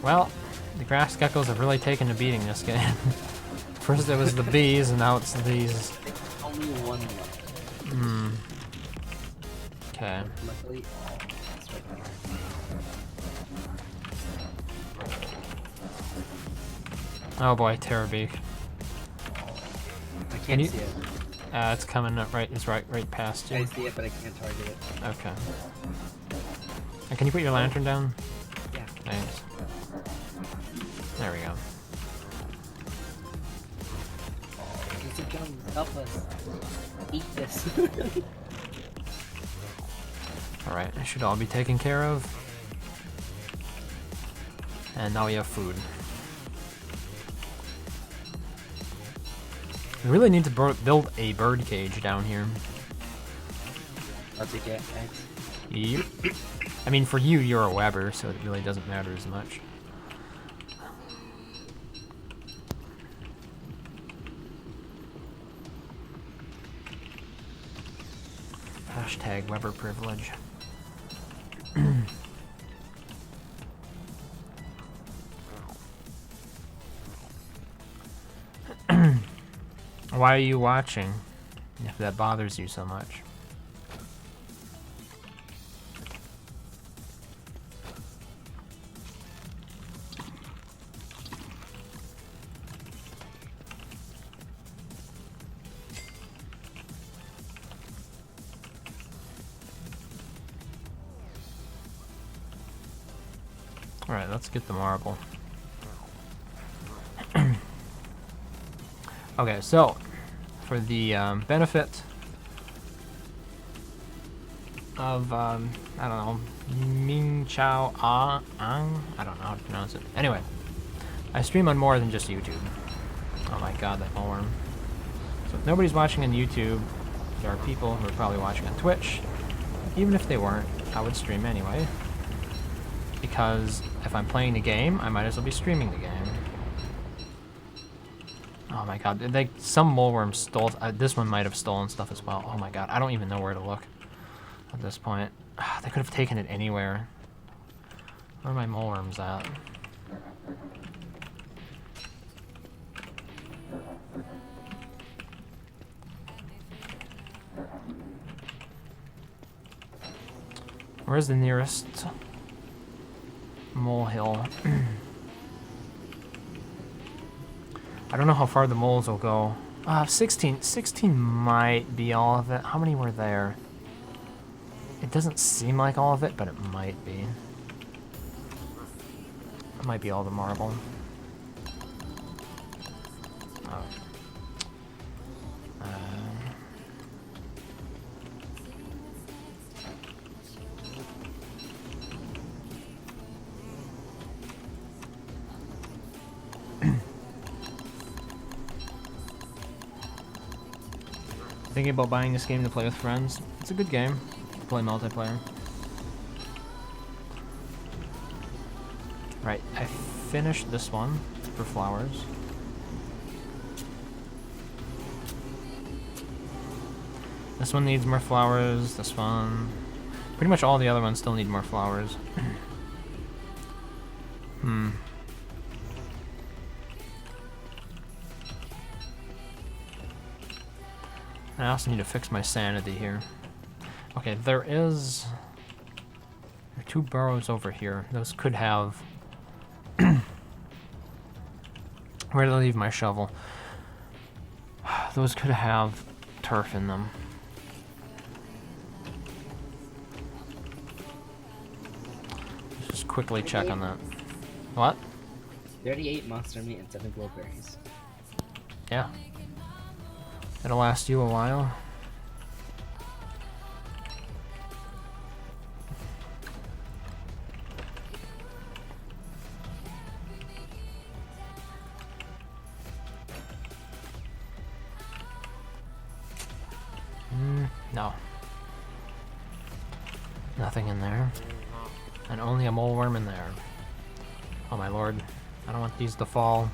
Well, the grass geckos have really taken a beating this game. First it was the bees, and now it's these. Only one left. Okay. Luckily, it's right there. Oh boy, Terrorbeak. I Can can't you- see it. It's coming up right. It's right past I you. see it, but I can't target it. Okay. And can you put your lantern down? Yeah. Thanks. There we go. Mr. Jones, help us. Eat this. All right, it should all be taken care of. And now we have food. We really need to build a bird cage down here. I'll take it, eggs. Yep. I mean, for you, you're a Weber, so it really doesn't matter as much. Hashtag Weber privilege. Why are you watching if that bothers you so much? Alright, let's get the marble. Okay, so for the benefit of, I don't know, Ming Chao Ang? I don't know how to pronounce it. Anyway, I stream on more than just YouTube. Oh my god, that alarm. So if nobody's watching on YouTube, there are people who are probably watching on Twitch. Even if they weren't, I would stream anyway. Because if I'm playing the game, I might as well be streaming the game. Oh my god, some moleworm stole, this one might have stolen stuff as well. Oh my god, I don't even know where to look at this point. They could have taken it anywhere. Where are my moleworms at? Where's the nearest molehill? I don't know how far the moles will go. 16 might be all of it. How many were there? It doesn't seem like all of it, but it might be. It might be all the marble. Oh. Thinking about buying this game to play with friends. It's a good game to play multiplayer. Right, I finished this one for flowers. This one needs more flowers, this one... Pretty much all the other ones still need more flowers. I also need to fix my sanity here. Okay, there are 2 burrows over here. Those could have... Where did I leave my shovel? Those could have turf in them. Let's just quickly check on that. What? 38 monster meat and 7 glowberries. Yeah. It'll last you a while. No. Nothing in there. And only a moleworm in there. Oh my lord. I don't want these to fall.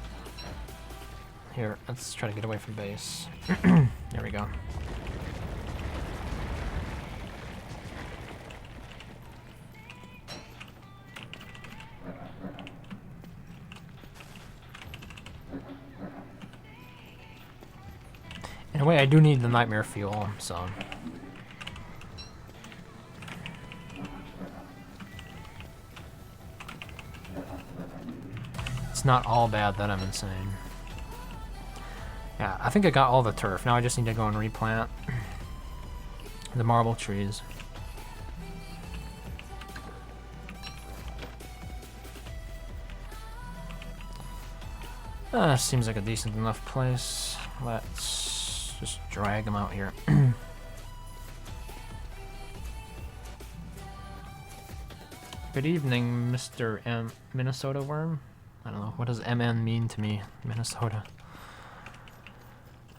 Here, let's try to get away from base. There we go. In a way, I do need the nightmare fuel, so... It's not all bad that I'm insane. Yeah, I think I got all the turf. Now I just need to go and replant the marble trees. Seems like a decent enough place. Let's just drag them out here. Good evening, Mr. Minnesota Worm. I don't know, what does MN mean to me, Minnesota?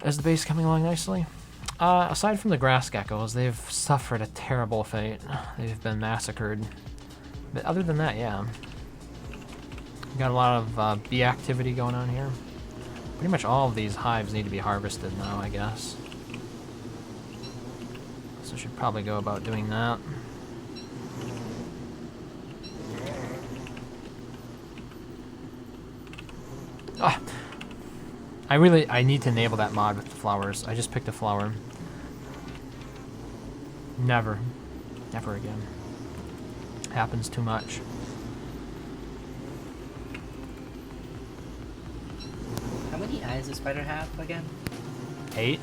Is the base coming along nicely? Aside from the grass geckos, they've suffered a terrible fate. They've been massacred. But other than that, yeah. Got a lot of bee activity going on here. Pretty much all of these hives need to be harvested now, I guess. So should probably go about doing that. Ah! I need to enable that mod with the flowers. I just picked a flower. Never. Never again. Happens too much. How many eyes does Spider have again? 8.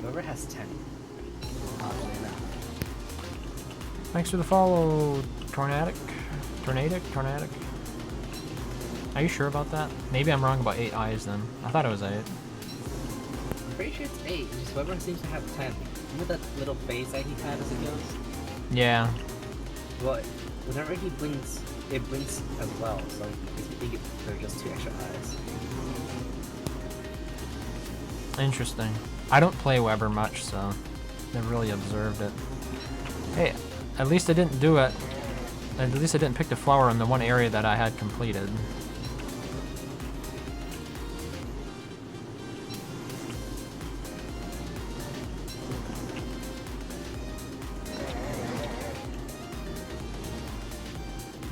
Whoever has 10. Oddly enough. Thanks for the follow, Tornadic. Tornadic. Are you sure about that? Maybe I'm wrong about 8 eyes then. I thought it was 8. I'm pretty sure it's 8. Just whoever seems to have 10. Remember that little face that he had as a ghost? Yeah. Well, whenever he blinks, it blinks as well, so I think they're just 2 extra eyes. Interesting. I don't play Weber much, so never really observed it. Hey, at least I didn't do it. At least I didn't pick the flower in the one area that I had completed.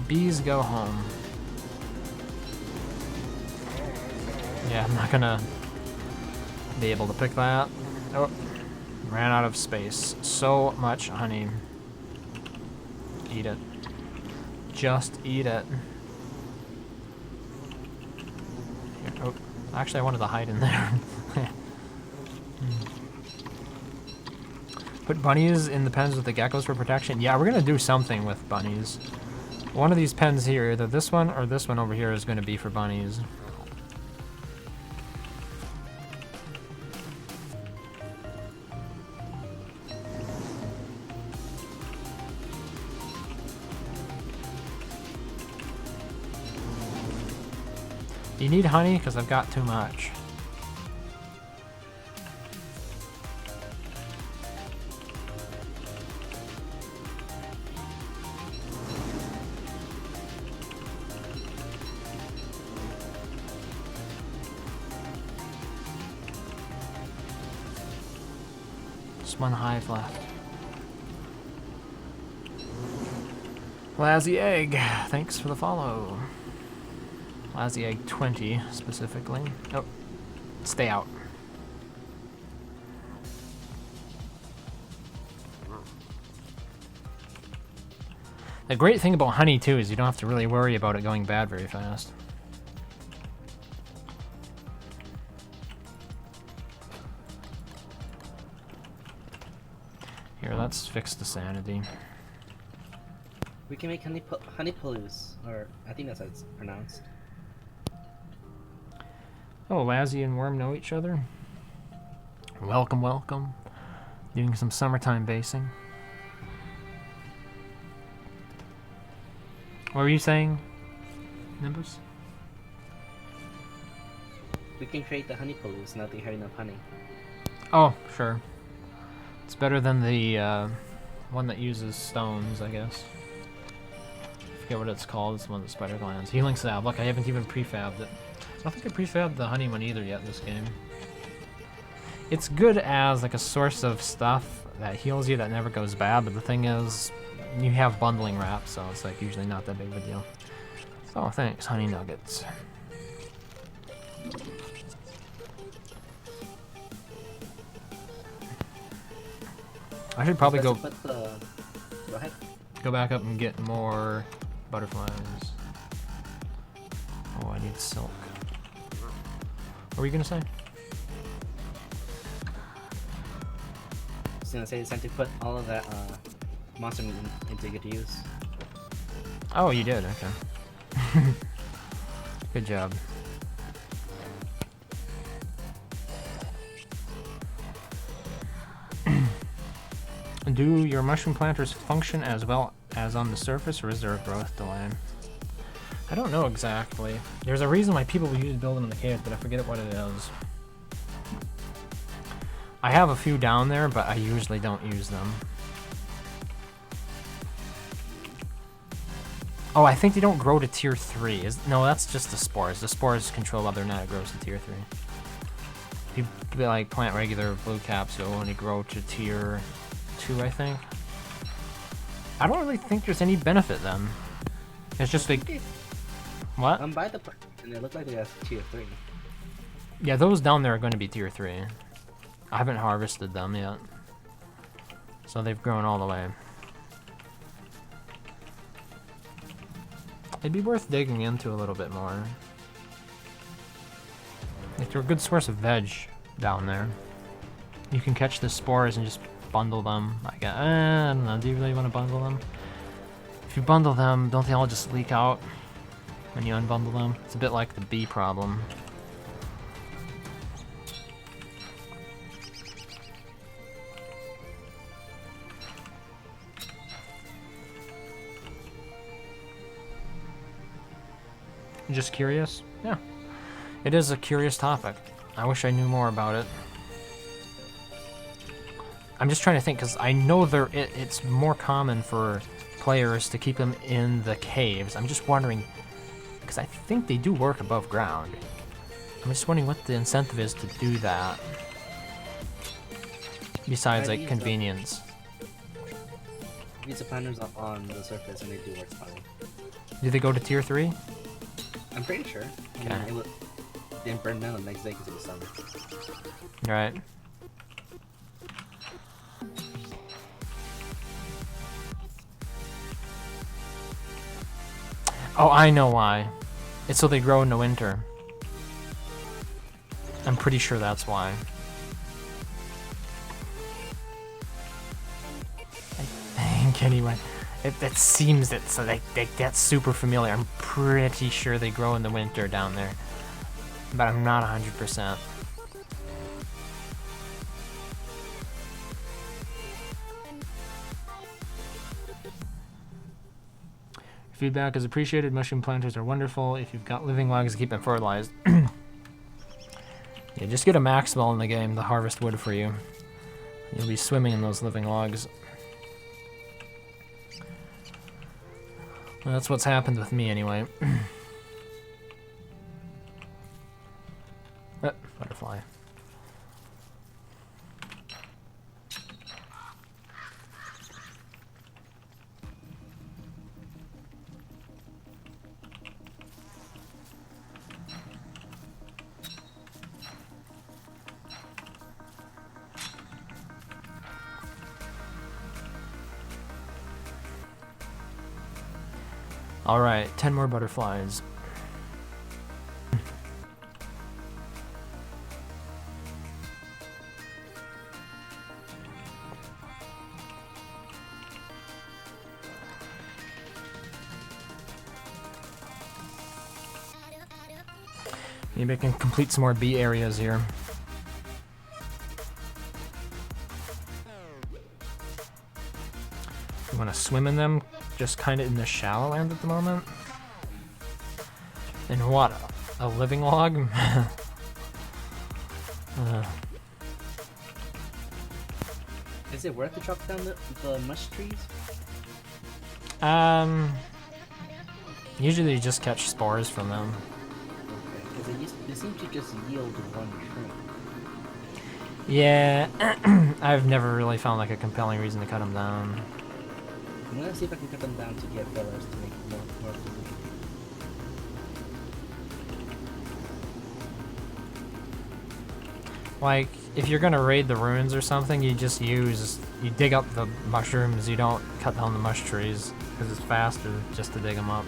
Bees go home. Yeah, I'm not gonna be able to pick that. Oh, ran out of space. So much honey. Eat it. Just eat it. Here, oh, actually I wanted to hide in there. Put bunnies in the pens with the geckos for protection. Yeah, we're gonna do something with bunnies. One of these pens here, either this one or this one over here, is gonna be for bunnies. Do you need honey? Because I've got too much. Just one hive left. Lazzy Egg, thanks for the follow. Lazzy Egg 20 specifically. Oh, stay out. The great thing about honey too is you don't have to really worry about it going bad very fast. Here, let's fix the sanity. We can make honey palouse, or I think that's how it's pronounced. Oh, Lazzy and Worm know each other. Welcome, welcome. Doing some summertime basing. What were you saying, Nimbus? We can create the honey palouse now that you have enough honey. Oh, sure. It's better than the one that uses stones, I guess. I forget what it's called. It's one of the spider glands. Healing salve. Look, I haven't even prefabbed it. I don't think I prefabbed the honey one either yet in this game. It's good as like a source of stuff that heals you that never goes bad, but the thing is, you have bundling wraps, so it's like usually not that big of a deal. Oh, thanks, honey nuggets. I should probably go ahead. Go back up and get more butterflies. Oh, I need silk. What were you gonna say? I was gonna say it's time to put all of that monster meat into good use. Oh, you did, okay. Good job. Do your mushroom planters function as well as on the surface, or is there a growth delay? I don't know exactly. There's a reason why people usually build them in the cave, but I forget what it is. I have a few down there, but I usually don't use them. Oh, I think they don't grow to tier 3. No, that's just the spores. The spores control whether or not it grows to tier 3. If you like plant regular blue caps, it'll only grow to tier 2, I think. I don't really think there's any benefit then. It's just like, what? I'm by the and they look like they got tier 3. Yeah, those down there are going to be tier 3. I haven't harvested them yet. So they've grown all the way. It'd be worth digging into a little bit more. Like, they're a good source of veg down there. You can catch the spores and just bundle them. I don't know, do you really want to bundle them? If you bundle them, don't they all just leak out when you unbundle them? It's a bit like the bee problem. Just curious? Yeah. It is a curious topic. I wish I knew more about it. I'm just trying to think, because I know it's more common for players to keep them in the caves. I'm just wondering, because I think they do work above ground. I'm just wondering what the incentive is to do that. Besides, like, convenience. These are planners up on the surface and they do work fine. Do they go to tier 3? I'm pretty sure. Okay. I mean, it didn't burn down the next day because it was summer. Right. Oh, I know why. It's so they grow in the winter. I'm pretty sure that's why. I think anyway. It seems that's like that's super familiar. I'm pretty sure they grow in the winter down there, but I'm not 100%. Feedback is appreciated. Mushroom planters are wonderful. If you've got living logs, keep them fertilized. Yeah, just get a Maxwell in the game to harvest wood for you. You'll be swimming in those living logs. Well, that's what's happened with me anyway. Butterfly. Alright, 10 more butterflies. Maybe I can complete some more bee areas here. You want to swim in them? Just kind of in the shallow end at the moment. And what? A living log? Is it worth to chop down the mush trees? Usually you just catch spores from them. Okay, because they seem to just yield one tree. Yeah, I've never really found like a compelling reason to cut them down. I'm gonna see if I can cut them down to get fillers to make more food. Like, if you're gonna raid the ruins or something, you dig up the mushrooms, you don't cut down the mush trees, because it's faster just to dig them up.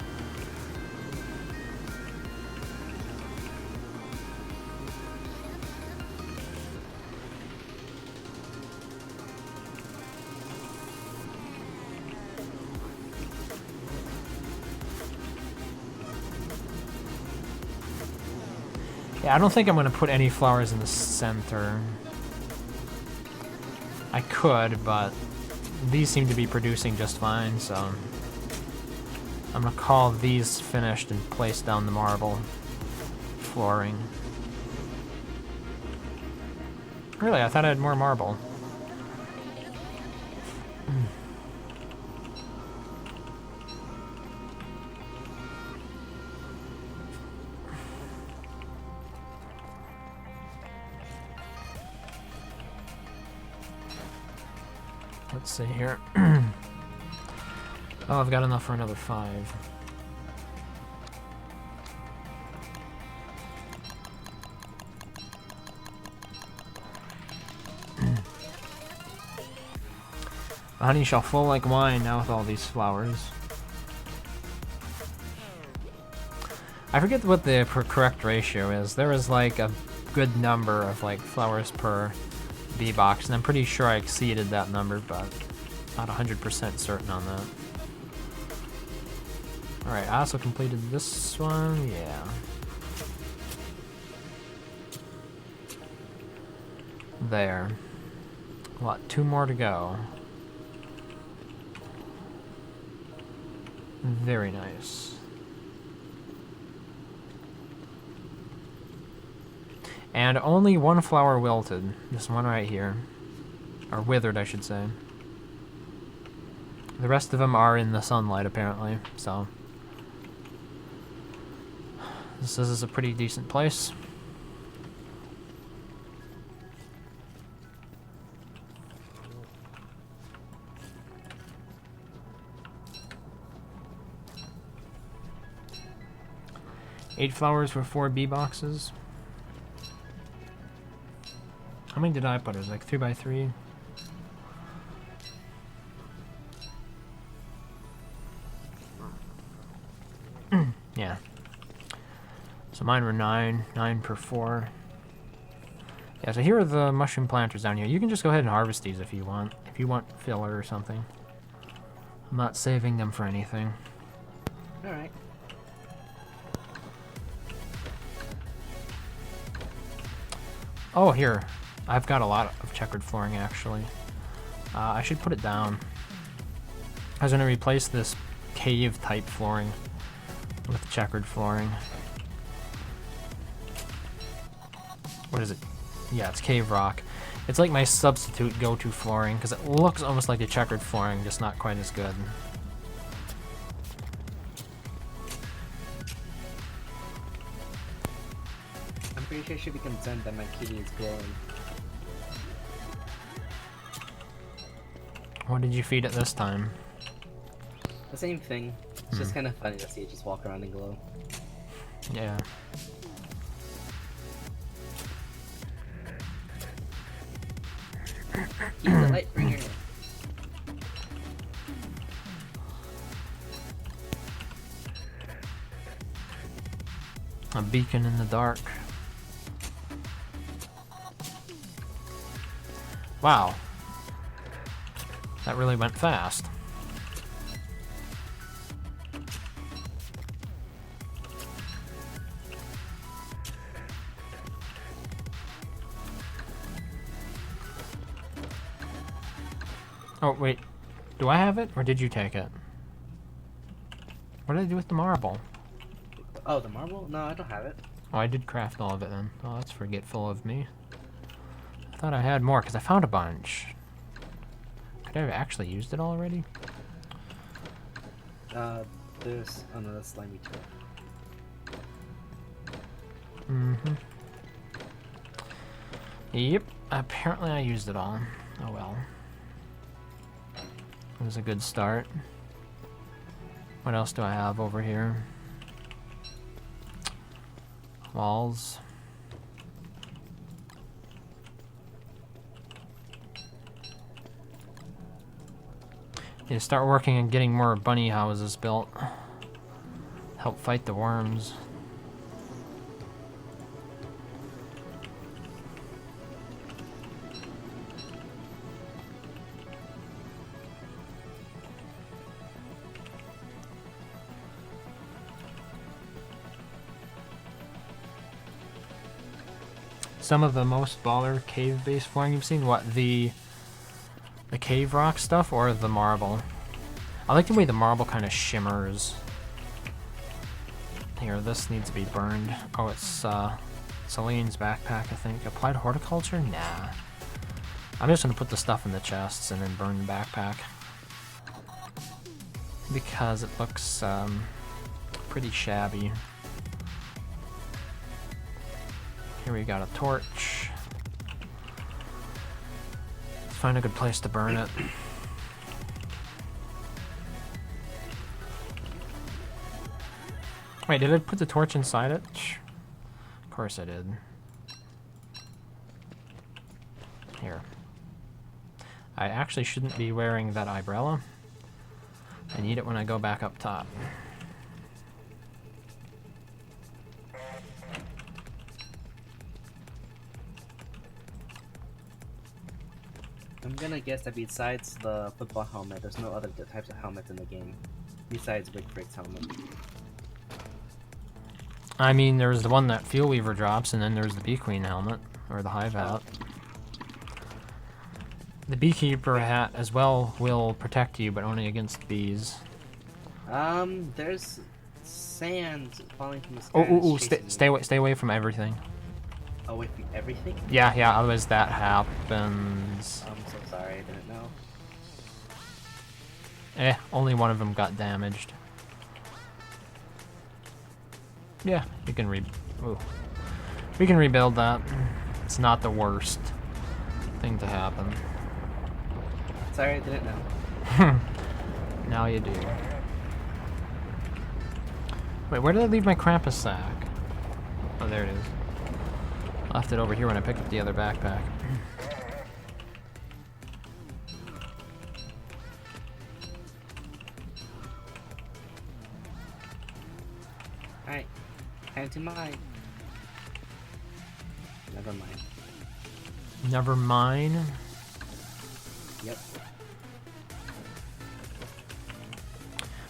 Yeah, I don't think I'm going to put any flowers in the center. I could, but these seem to be producing just fine, so I'm going to call these finished and place down the marble flooring. Really, I thought I had more marble. let's see here. Oh, I've got enough for another 5. Honey shall flow like wine now with all these flowers. I forget what the correct ratio is. There is like a good number of like flowers per bee box, and I'm pretty sure I exceeded that number, but not 100% certain on that. Alright, I also completed this one, yeah. There. What, 2 more to go. Very nice. And only 1 flower wilted. This one right here. Or withered, I should say. The rest of them are in the sunlight, apparently, so. This is a pretty decent place. Eight flowers for 4 bee boxes. How many did I put? It was like 3x3. Yeah. So mine were 9 per 4. Yeah, so here are the mushroom planters down here. You can just go ahead and harvest these if you want. If you want filler or something. I'm not saving them for anything. Alright. Oh, here. I've got a lot of checkered flooring, actually. I should put it down. I was going to replace this cave-type flooring with checkered flooring. What is it? Yeah, it's cave rock. It's like my substitute go-to flooring, because it looks almost like a checkered flooring, just not quite as good. I'm pretty sure I should be concerned that my kitty is glowing. What did you feed it this time? The same thing. It's just kind of funny to see it just walk around and glow. Yeah. He's the light bringer. A beacon in the dark. Wow. That really went fast. Oh, wait. Do I have it, or did you take it? What did I do with the marble? Oh, the marble? No, I don't have it. Oh, I did craft all of it then. Oh, that's forgetful of me. I thought I had more, because I found a bunch. Could I have actually used it already? There's... Oh no, that's slimy too. Mm-hmm. Yep, apparently I used it all. Oh well. It was a good start. What else do I have over here? Walls. Need to start working on getting more bunny houses built. Help fight the worms. Some of the most baller cave-based flooring you've seen? What, the cave rock stuff or the marble? I like the way the marble kind of shimmers. Here, this needs to be burned. Oh, it's Celine's backpack, I think. Applied horticulture? Nah. I'm just gonna put the stuff in the chests and then burn the backpack. Because it looks pretty shabby. Here we got a torch. Let's find a good place to burn it. Wait, did I put the torch inside it? Of course I did. Here. I actually shouldn't be wearing that umbrella. I need it when I go back up top. I'm gonna guess that besides the football helmet, there's no other types of helmets in the game. Besides Rick Frick's helmet. I mean, there's the one that Fuel Weaver drops, and then there's the Bee Queen helmet, or the Hive hat. The Beekeeper hat as well will protect you, but only against bees. There's sand falling from the sky. Oh, stay away from everything. Away from everything? Yeah, otherwise that happens. I'm so sorry, I didn't know. Only one of them got damaged. Yeah, you can we can rebuild that. It's not the worst thing to happen. Sorry, I didn't know. Now you do. Wait, where did I leave my Krampus sack? Oh, there it is. I left it over here when I picked up the other backpack. Alright, time to mine. Never mind. Never mind. Yep.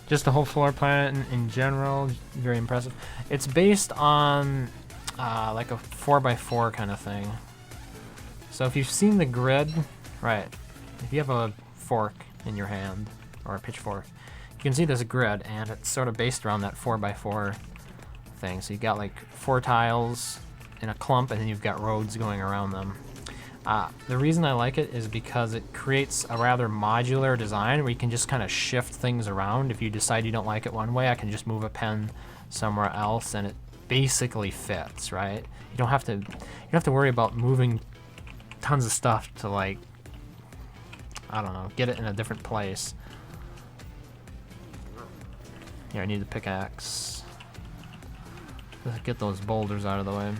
Just the whole floor plan in general, very impressive. It's based on like a 4x4 kind of thing. So if you've seen the grid, right, if you have a fork in your hand, or a pitchfork, you can see there's a grid, and it's sort of based around that 4x4 thing. So you've got like 4 tiles in a clump, and then you've got roads going around them. The reason I like it is because it creates a rather modular design where you can just kind of shift things around. If you decide you don't like it one way, I can just move a pen somewhere else, and it basically fits, right? You don't have to worry about moving tons of stuff to, like, I don't know, get it in a different place. Here, I need the pickaxe. Let's get those boulders out of the way.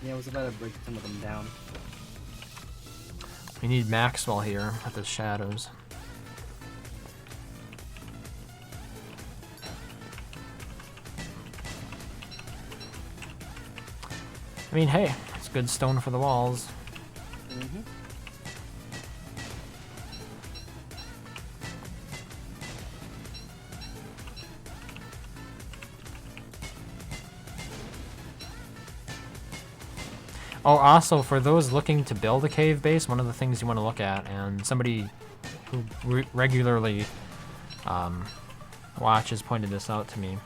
Yeah, I was about to break some of them down. We need Maxwell here at the shadows. I mean, hey, it's good stone for the walls. Mm-hmm. Oh, also, for those looking to build a cave base, one of the things you want to look at, and somebody who regularly watches pointed this out to me.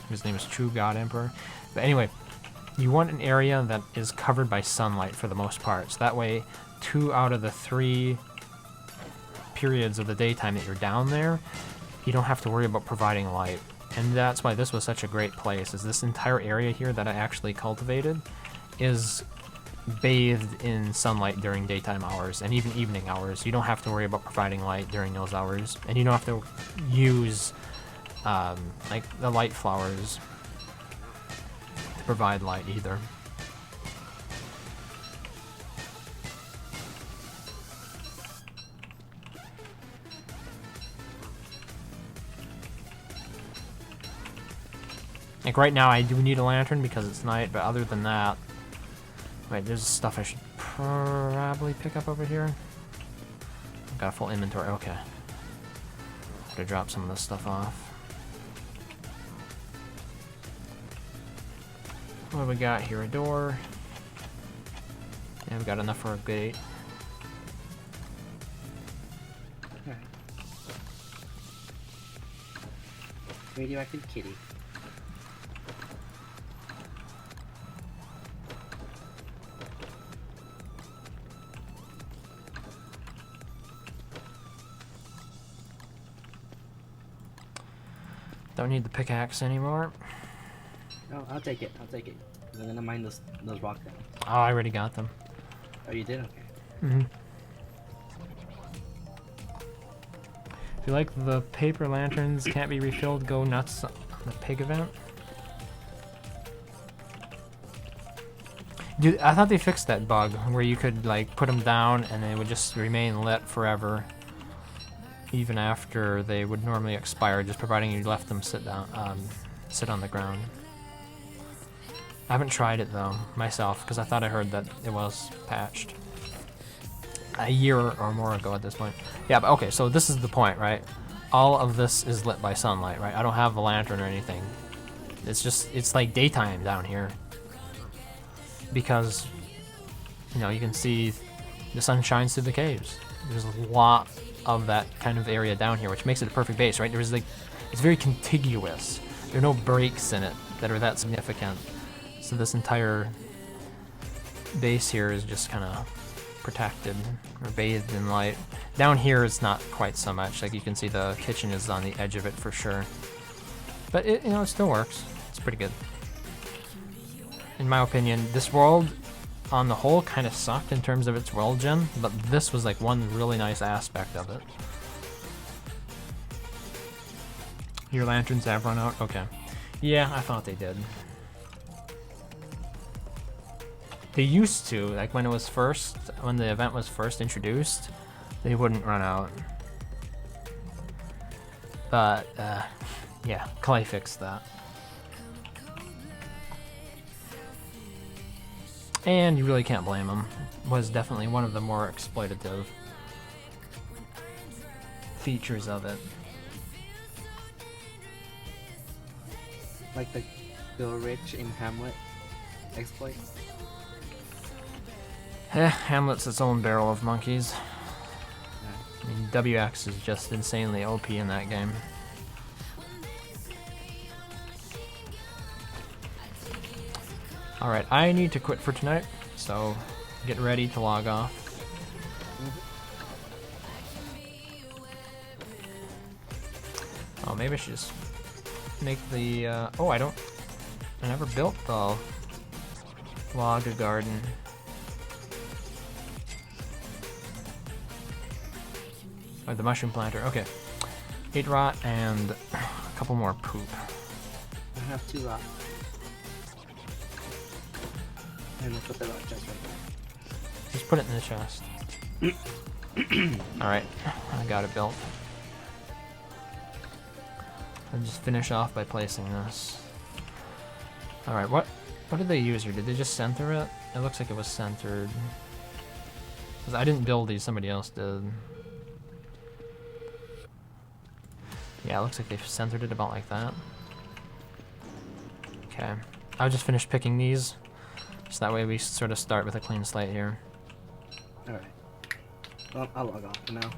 His name is True God Emperor. But anyway, you want an area that is covered by sunlight for the most part. So that way, 2 out of the 3 periods of the daytime that you're down there, you don't have to worry about providing light. And that's why this was such a great place, is this entire area here that I actually cultivated is bathed in sunlight during daytime hours and even evening hours. You don't have to worry about providing light during those hours, and you don't have to use like the light flowers to provide light either. Like right now I do need a lantern because it's night, but other than that, wait, there's stuff I should probably pick up over here. I've got a full inventory. Okay. Gotta drop some of this stuff off. What do we got here? A door. Yeah, we got enough for a gate. Alright. Radioactive kitty. Don't need the pickaxe anymore. No, I'll take it. I'll take it. 'Cause I'm gonna mine those rock down. Oh, I already got them. Oh, you did? Okay. Mm-hmm. If you like the paper lanterns can't be refilled, go nuts The pig event. Dude, I thought they fixed that bug where you could like put them down and they would just remain lit forever, even after they would normally expire, just providing you left them sit down, sit on the ground. I haven't tried it though myself because I thought I heard that it was patched a year or more ago at this point. Yeah, but okay, so this is the point, right? All of this is lit by sunlight, right? I don't have a lantern or anything. It's like daytime down here. Because, you know, you can see the sun shines through the caves. There's a lot of that kind of area down here, which makes it a perfect base, right? There's like, it's very contiguous. There are no breaks in it that are that significant. So this entire base here is just kind of protected or bathed in light. Down here it's not quite so much. Like you can see the kitchen is on the edge of it for sure. But it, you know, it still works. It's pretty good. In my opinion, this world on the whole kind of sucked in terms of its world gen, but this was like one really nice aspect of it. Your lanterns have run out? Okay. Yeah, I thought they did. They used to, like when the event was first introduced, they wouldn't run out. But, yeah, Clay fixed that. And you really can't blame him. Was definitely one of the more exploitative features of it. Like the Bill Rich in Hamlet exploits. Hamlet's its own barrel of monkeys. Yeah. I mean, WX is just insanely OP in that game. Alright, I need to quit for tonight, so get ready to log off. Oh, maybe I should just make the, oh, I never built the log garden. Or the mushroom planter, okay. 8 rot and a couple more poop. I have 2 rot. And we'll put the rot chest right there. Just put it in the chest. Alright, I got it built. I'll just finish off by placing this. Alright, what did they use here? Did they just center it? It looks like it was centered. 'Cause I didn't build these, somebody else did. Yeah, it looks like they've centered it about like that. Okay, I'll just finish picking these. So that way we sort of start with a clean slate here. Alright. Well, I'll log off for now.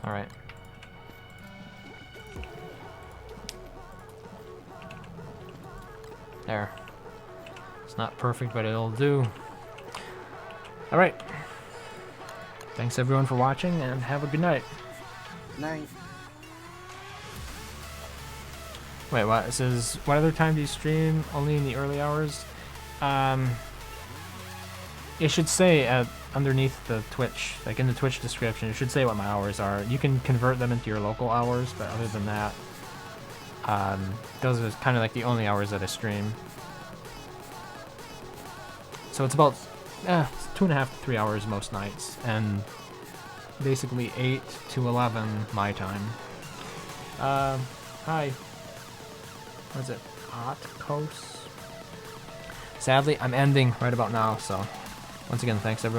Alright. There. It's not perfect, but it'll do. Alright. Thanks everyone for watching, and have a good night. Night. Wait, what? It says, what other time do you stream? Only in the early hours? It should say underneath the Twitch, like in the Twitch description, it should say what my hours are. You can convert them into your local hours, but other than that, those are kind of like the only hours that I stream. So it's about 2.5 to 3 hours most nights, and basically 8 to 11 my time. Hi. What's it? Hot Coast? Sadly, I'm ending right about now, so once again, thanks everyone.